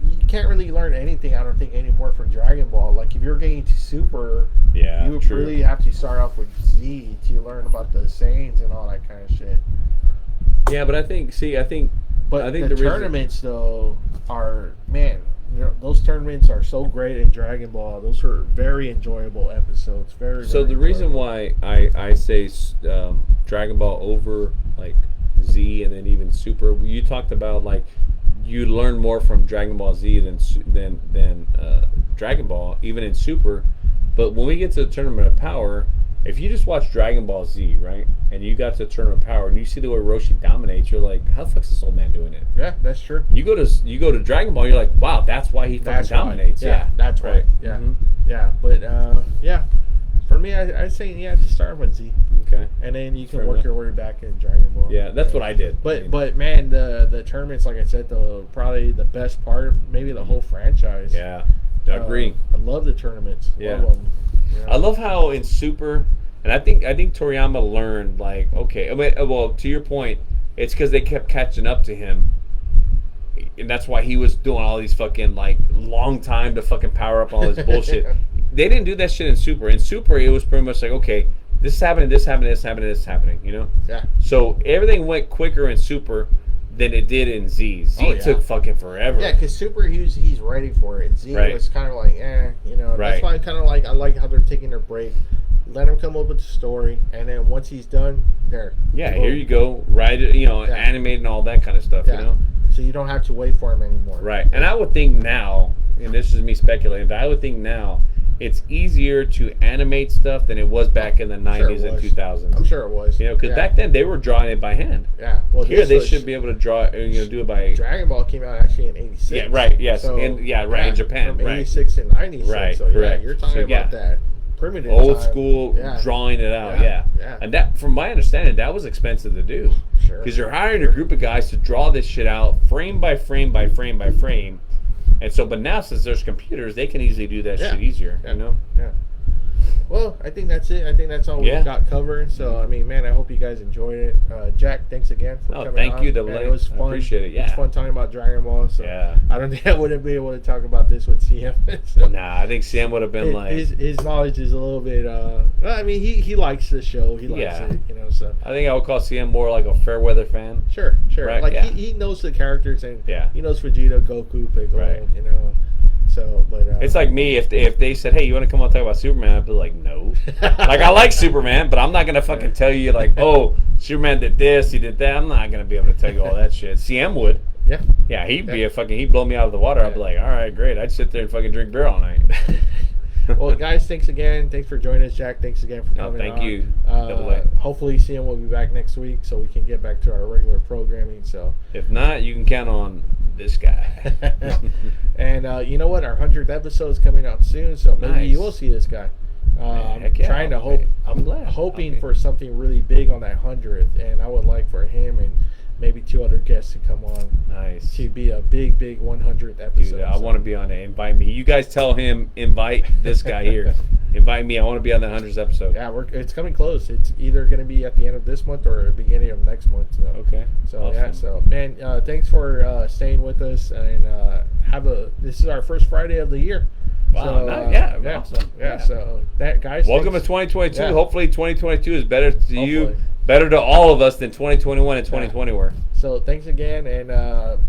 You can't really learn anything, I don't think, anymore from Dragon Ball. Like, if you're getting to Super, you would really have to start off with Z to learn about the Saiyans and all that kind of shit. Yeah, but I think the tournaments, though, are, man, those tournaments are so great in Dragon Ball. Those are very enjoyable episodes. So the reason why I say Dragon Ball over, like, Z and then even Super, you talked about, like, you learn more from Dragon Ball Z than Dragon Ball, even in Super. But when we get to the Tournament of Power, if you just watch Dragon Ball Z, right, and you got to the Tournament of Power and you see the way Roshi dominates, you're like, how the fuck's this old man doing it? Yeah, that's true. You go to Dragon Ball, you're like, wow, that's why he fucking dominates. Yeah, that's right. Yeah, yeah. But for me, I say just start with Z. Okay. And then you can work your way back in Dragon Ball. Yeah, that's what I did. But man, the tournaments, like I said, probably the best part of maybe the whole franchise. Yeah, I agree. I love the tournaments. Yeah. Love them. Yeah. I love how in Super, and I think Toriyama learned, like, okay, well, to your point, it's because they kept catching up to him. And that's why he was doing all these fucking, like, long time to fucking power up all this bullshit. They didn't do that shit in Super. In Super, it was pretty much like, okay, this is happening, this is happening, this is happening, this is happening, you know? Yeah. So everything went quicker in Super than it did in Z. Z took fucking forever. Yeah, because Super, he's ready for it. Z was kind of like, you know. Right. That's why I like how they're taking their break. Let him come up with the story, and then once he's done, there. Yeah, here you go. Right, animate and all that kind of stuff, you know? So you don't have to wait for him anymore. Right. And I would think now, and this is me speculating, but I would think now it's easier to animate stuff than it was back in the 90s and 2000s. I'm sure it was. You know, because back then they were drawing it by hand. Yeah. Well, here they should be able to draw, do it by... Dragon Ball came out actually in 86. Yeah, right, yes. So, in Japan. From 86 and 96. Right, so, correct. You're talking about that primitive old time. school drawing it out, yeah. And that, from my understanding, that was expensive to do. Sure. Because you're hiring a group of guys to draw this shit out frame by frame by frame by frame. And so, but now since there's computers, they can easily do that shit easier, you know? Yeah. Well, I think that's it. I think that's all we've got covered. So, I mean, man, I hope you guys enjoyed it. Jack, thanks again for coming on. Thank you. Man, it was fun. I appreciate it, It was fun talking about Dragon Ball. So I don't think I would have been able to talk about this with CM. So nah, I think Sam would have been his knowledge is a little bit, I mean, he likes the show. He likes it, you know, so. I think I would call CM more like a fair weather fan. Sure. Right? Like, he knows the characters, and he knows Vegeta, Goku, Piccolo, you know. So, but it's like me if they said, "Hey, you want to come on and talk about Superman?" I'd be like, "No." Like, I like Superman, but I'm not gonna fucking tell you like, "Oh, Superman did this, he did that." I'm not gonna be able to tell you all that shit. CM would. Yeah, he'd be he'd blow me out of the water. I'd be like, "All right, great." I'd sit there and fucking drink beer all night. Well, guys, thanks again. Thanks for joining us, Jack. Thanks again for coming thank on. you. Double A. Hopefully, Tien will be back next week so we can get back to our regular programming. So, if not, you can count on this guy. and you know what? Our 100th episode is coming out soon, so maybe you will see this guy. I'm trying to hope. I'm hoping for something really big on that 100th, and I would like for him and maybe 2 other guests to come on. Nice. To be a big 100th episode. Dude, I want to be on it. Invite me. You guys tell him, invite this guy here. Invite me. I want to be on the 100th episode. Yeah, it's coming close. It's either going to be at the end of this month or the beginning of next month. So. Okay. So awesome. yeah, so man, thanks for staying with us, and this is our first Friday of the year. Wow, so, nice. Awesome. Yeah, so that guys. Welcome to 2022. Yeah. Hopefully 2022 is better to you, Hopefully. better to all of us than 2021 and 2020 were. So thanks again, and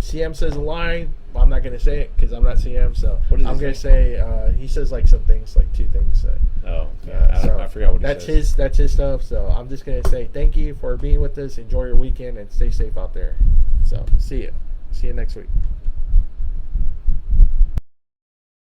CM says a line. Well, I'm not going to say it because I'm not CM, so What does I'm he going to say he says like some things, like 2 things. Oh, yeah. So I forgot what he says. That's his stuff. So I'm just going to say thank you for being with us. Enjoy your weekend and stay safe out there. So see you next week.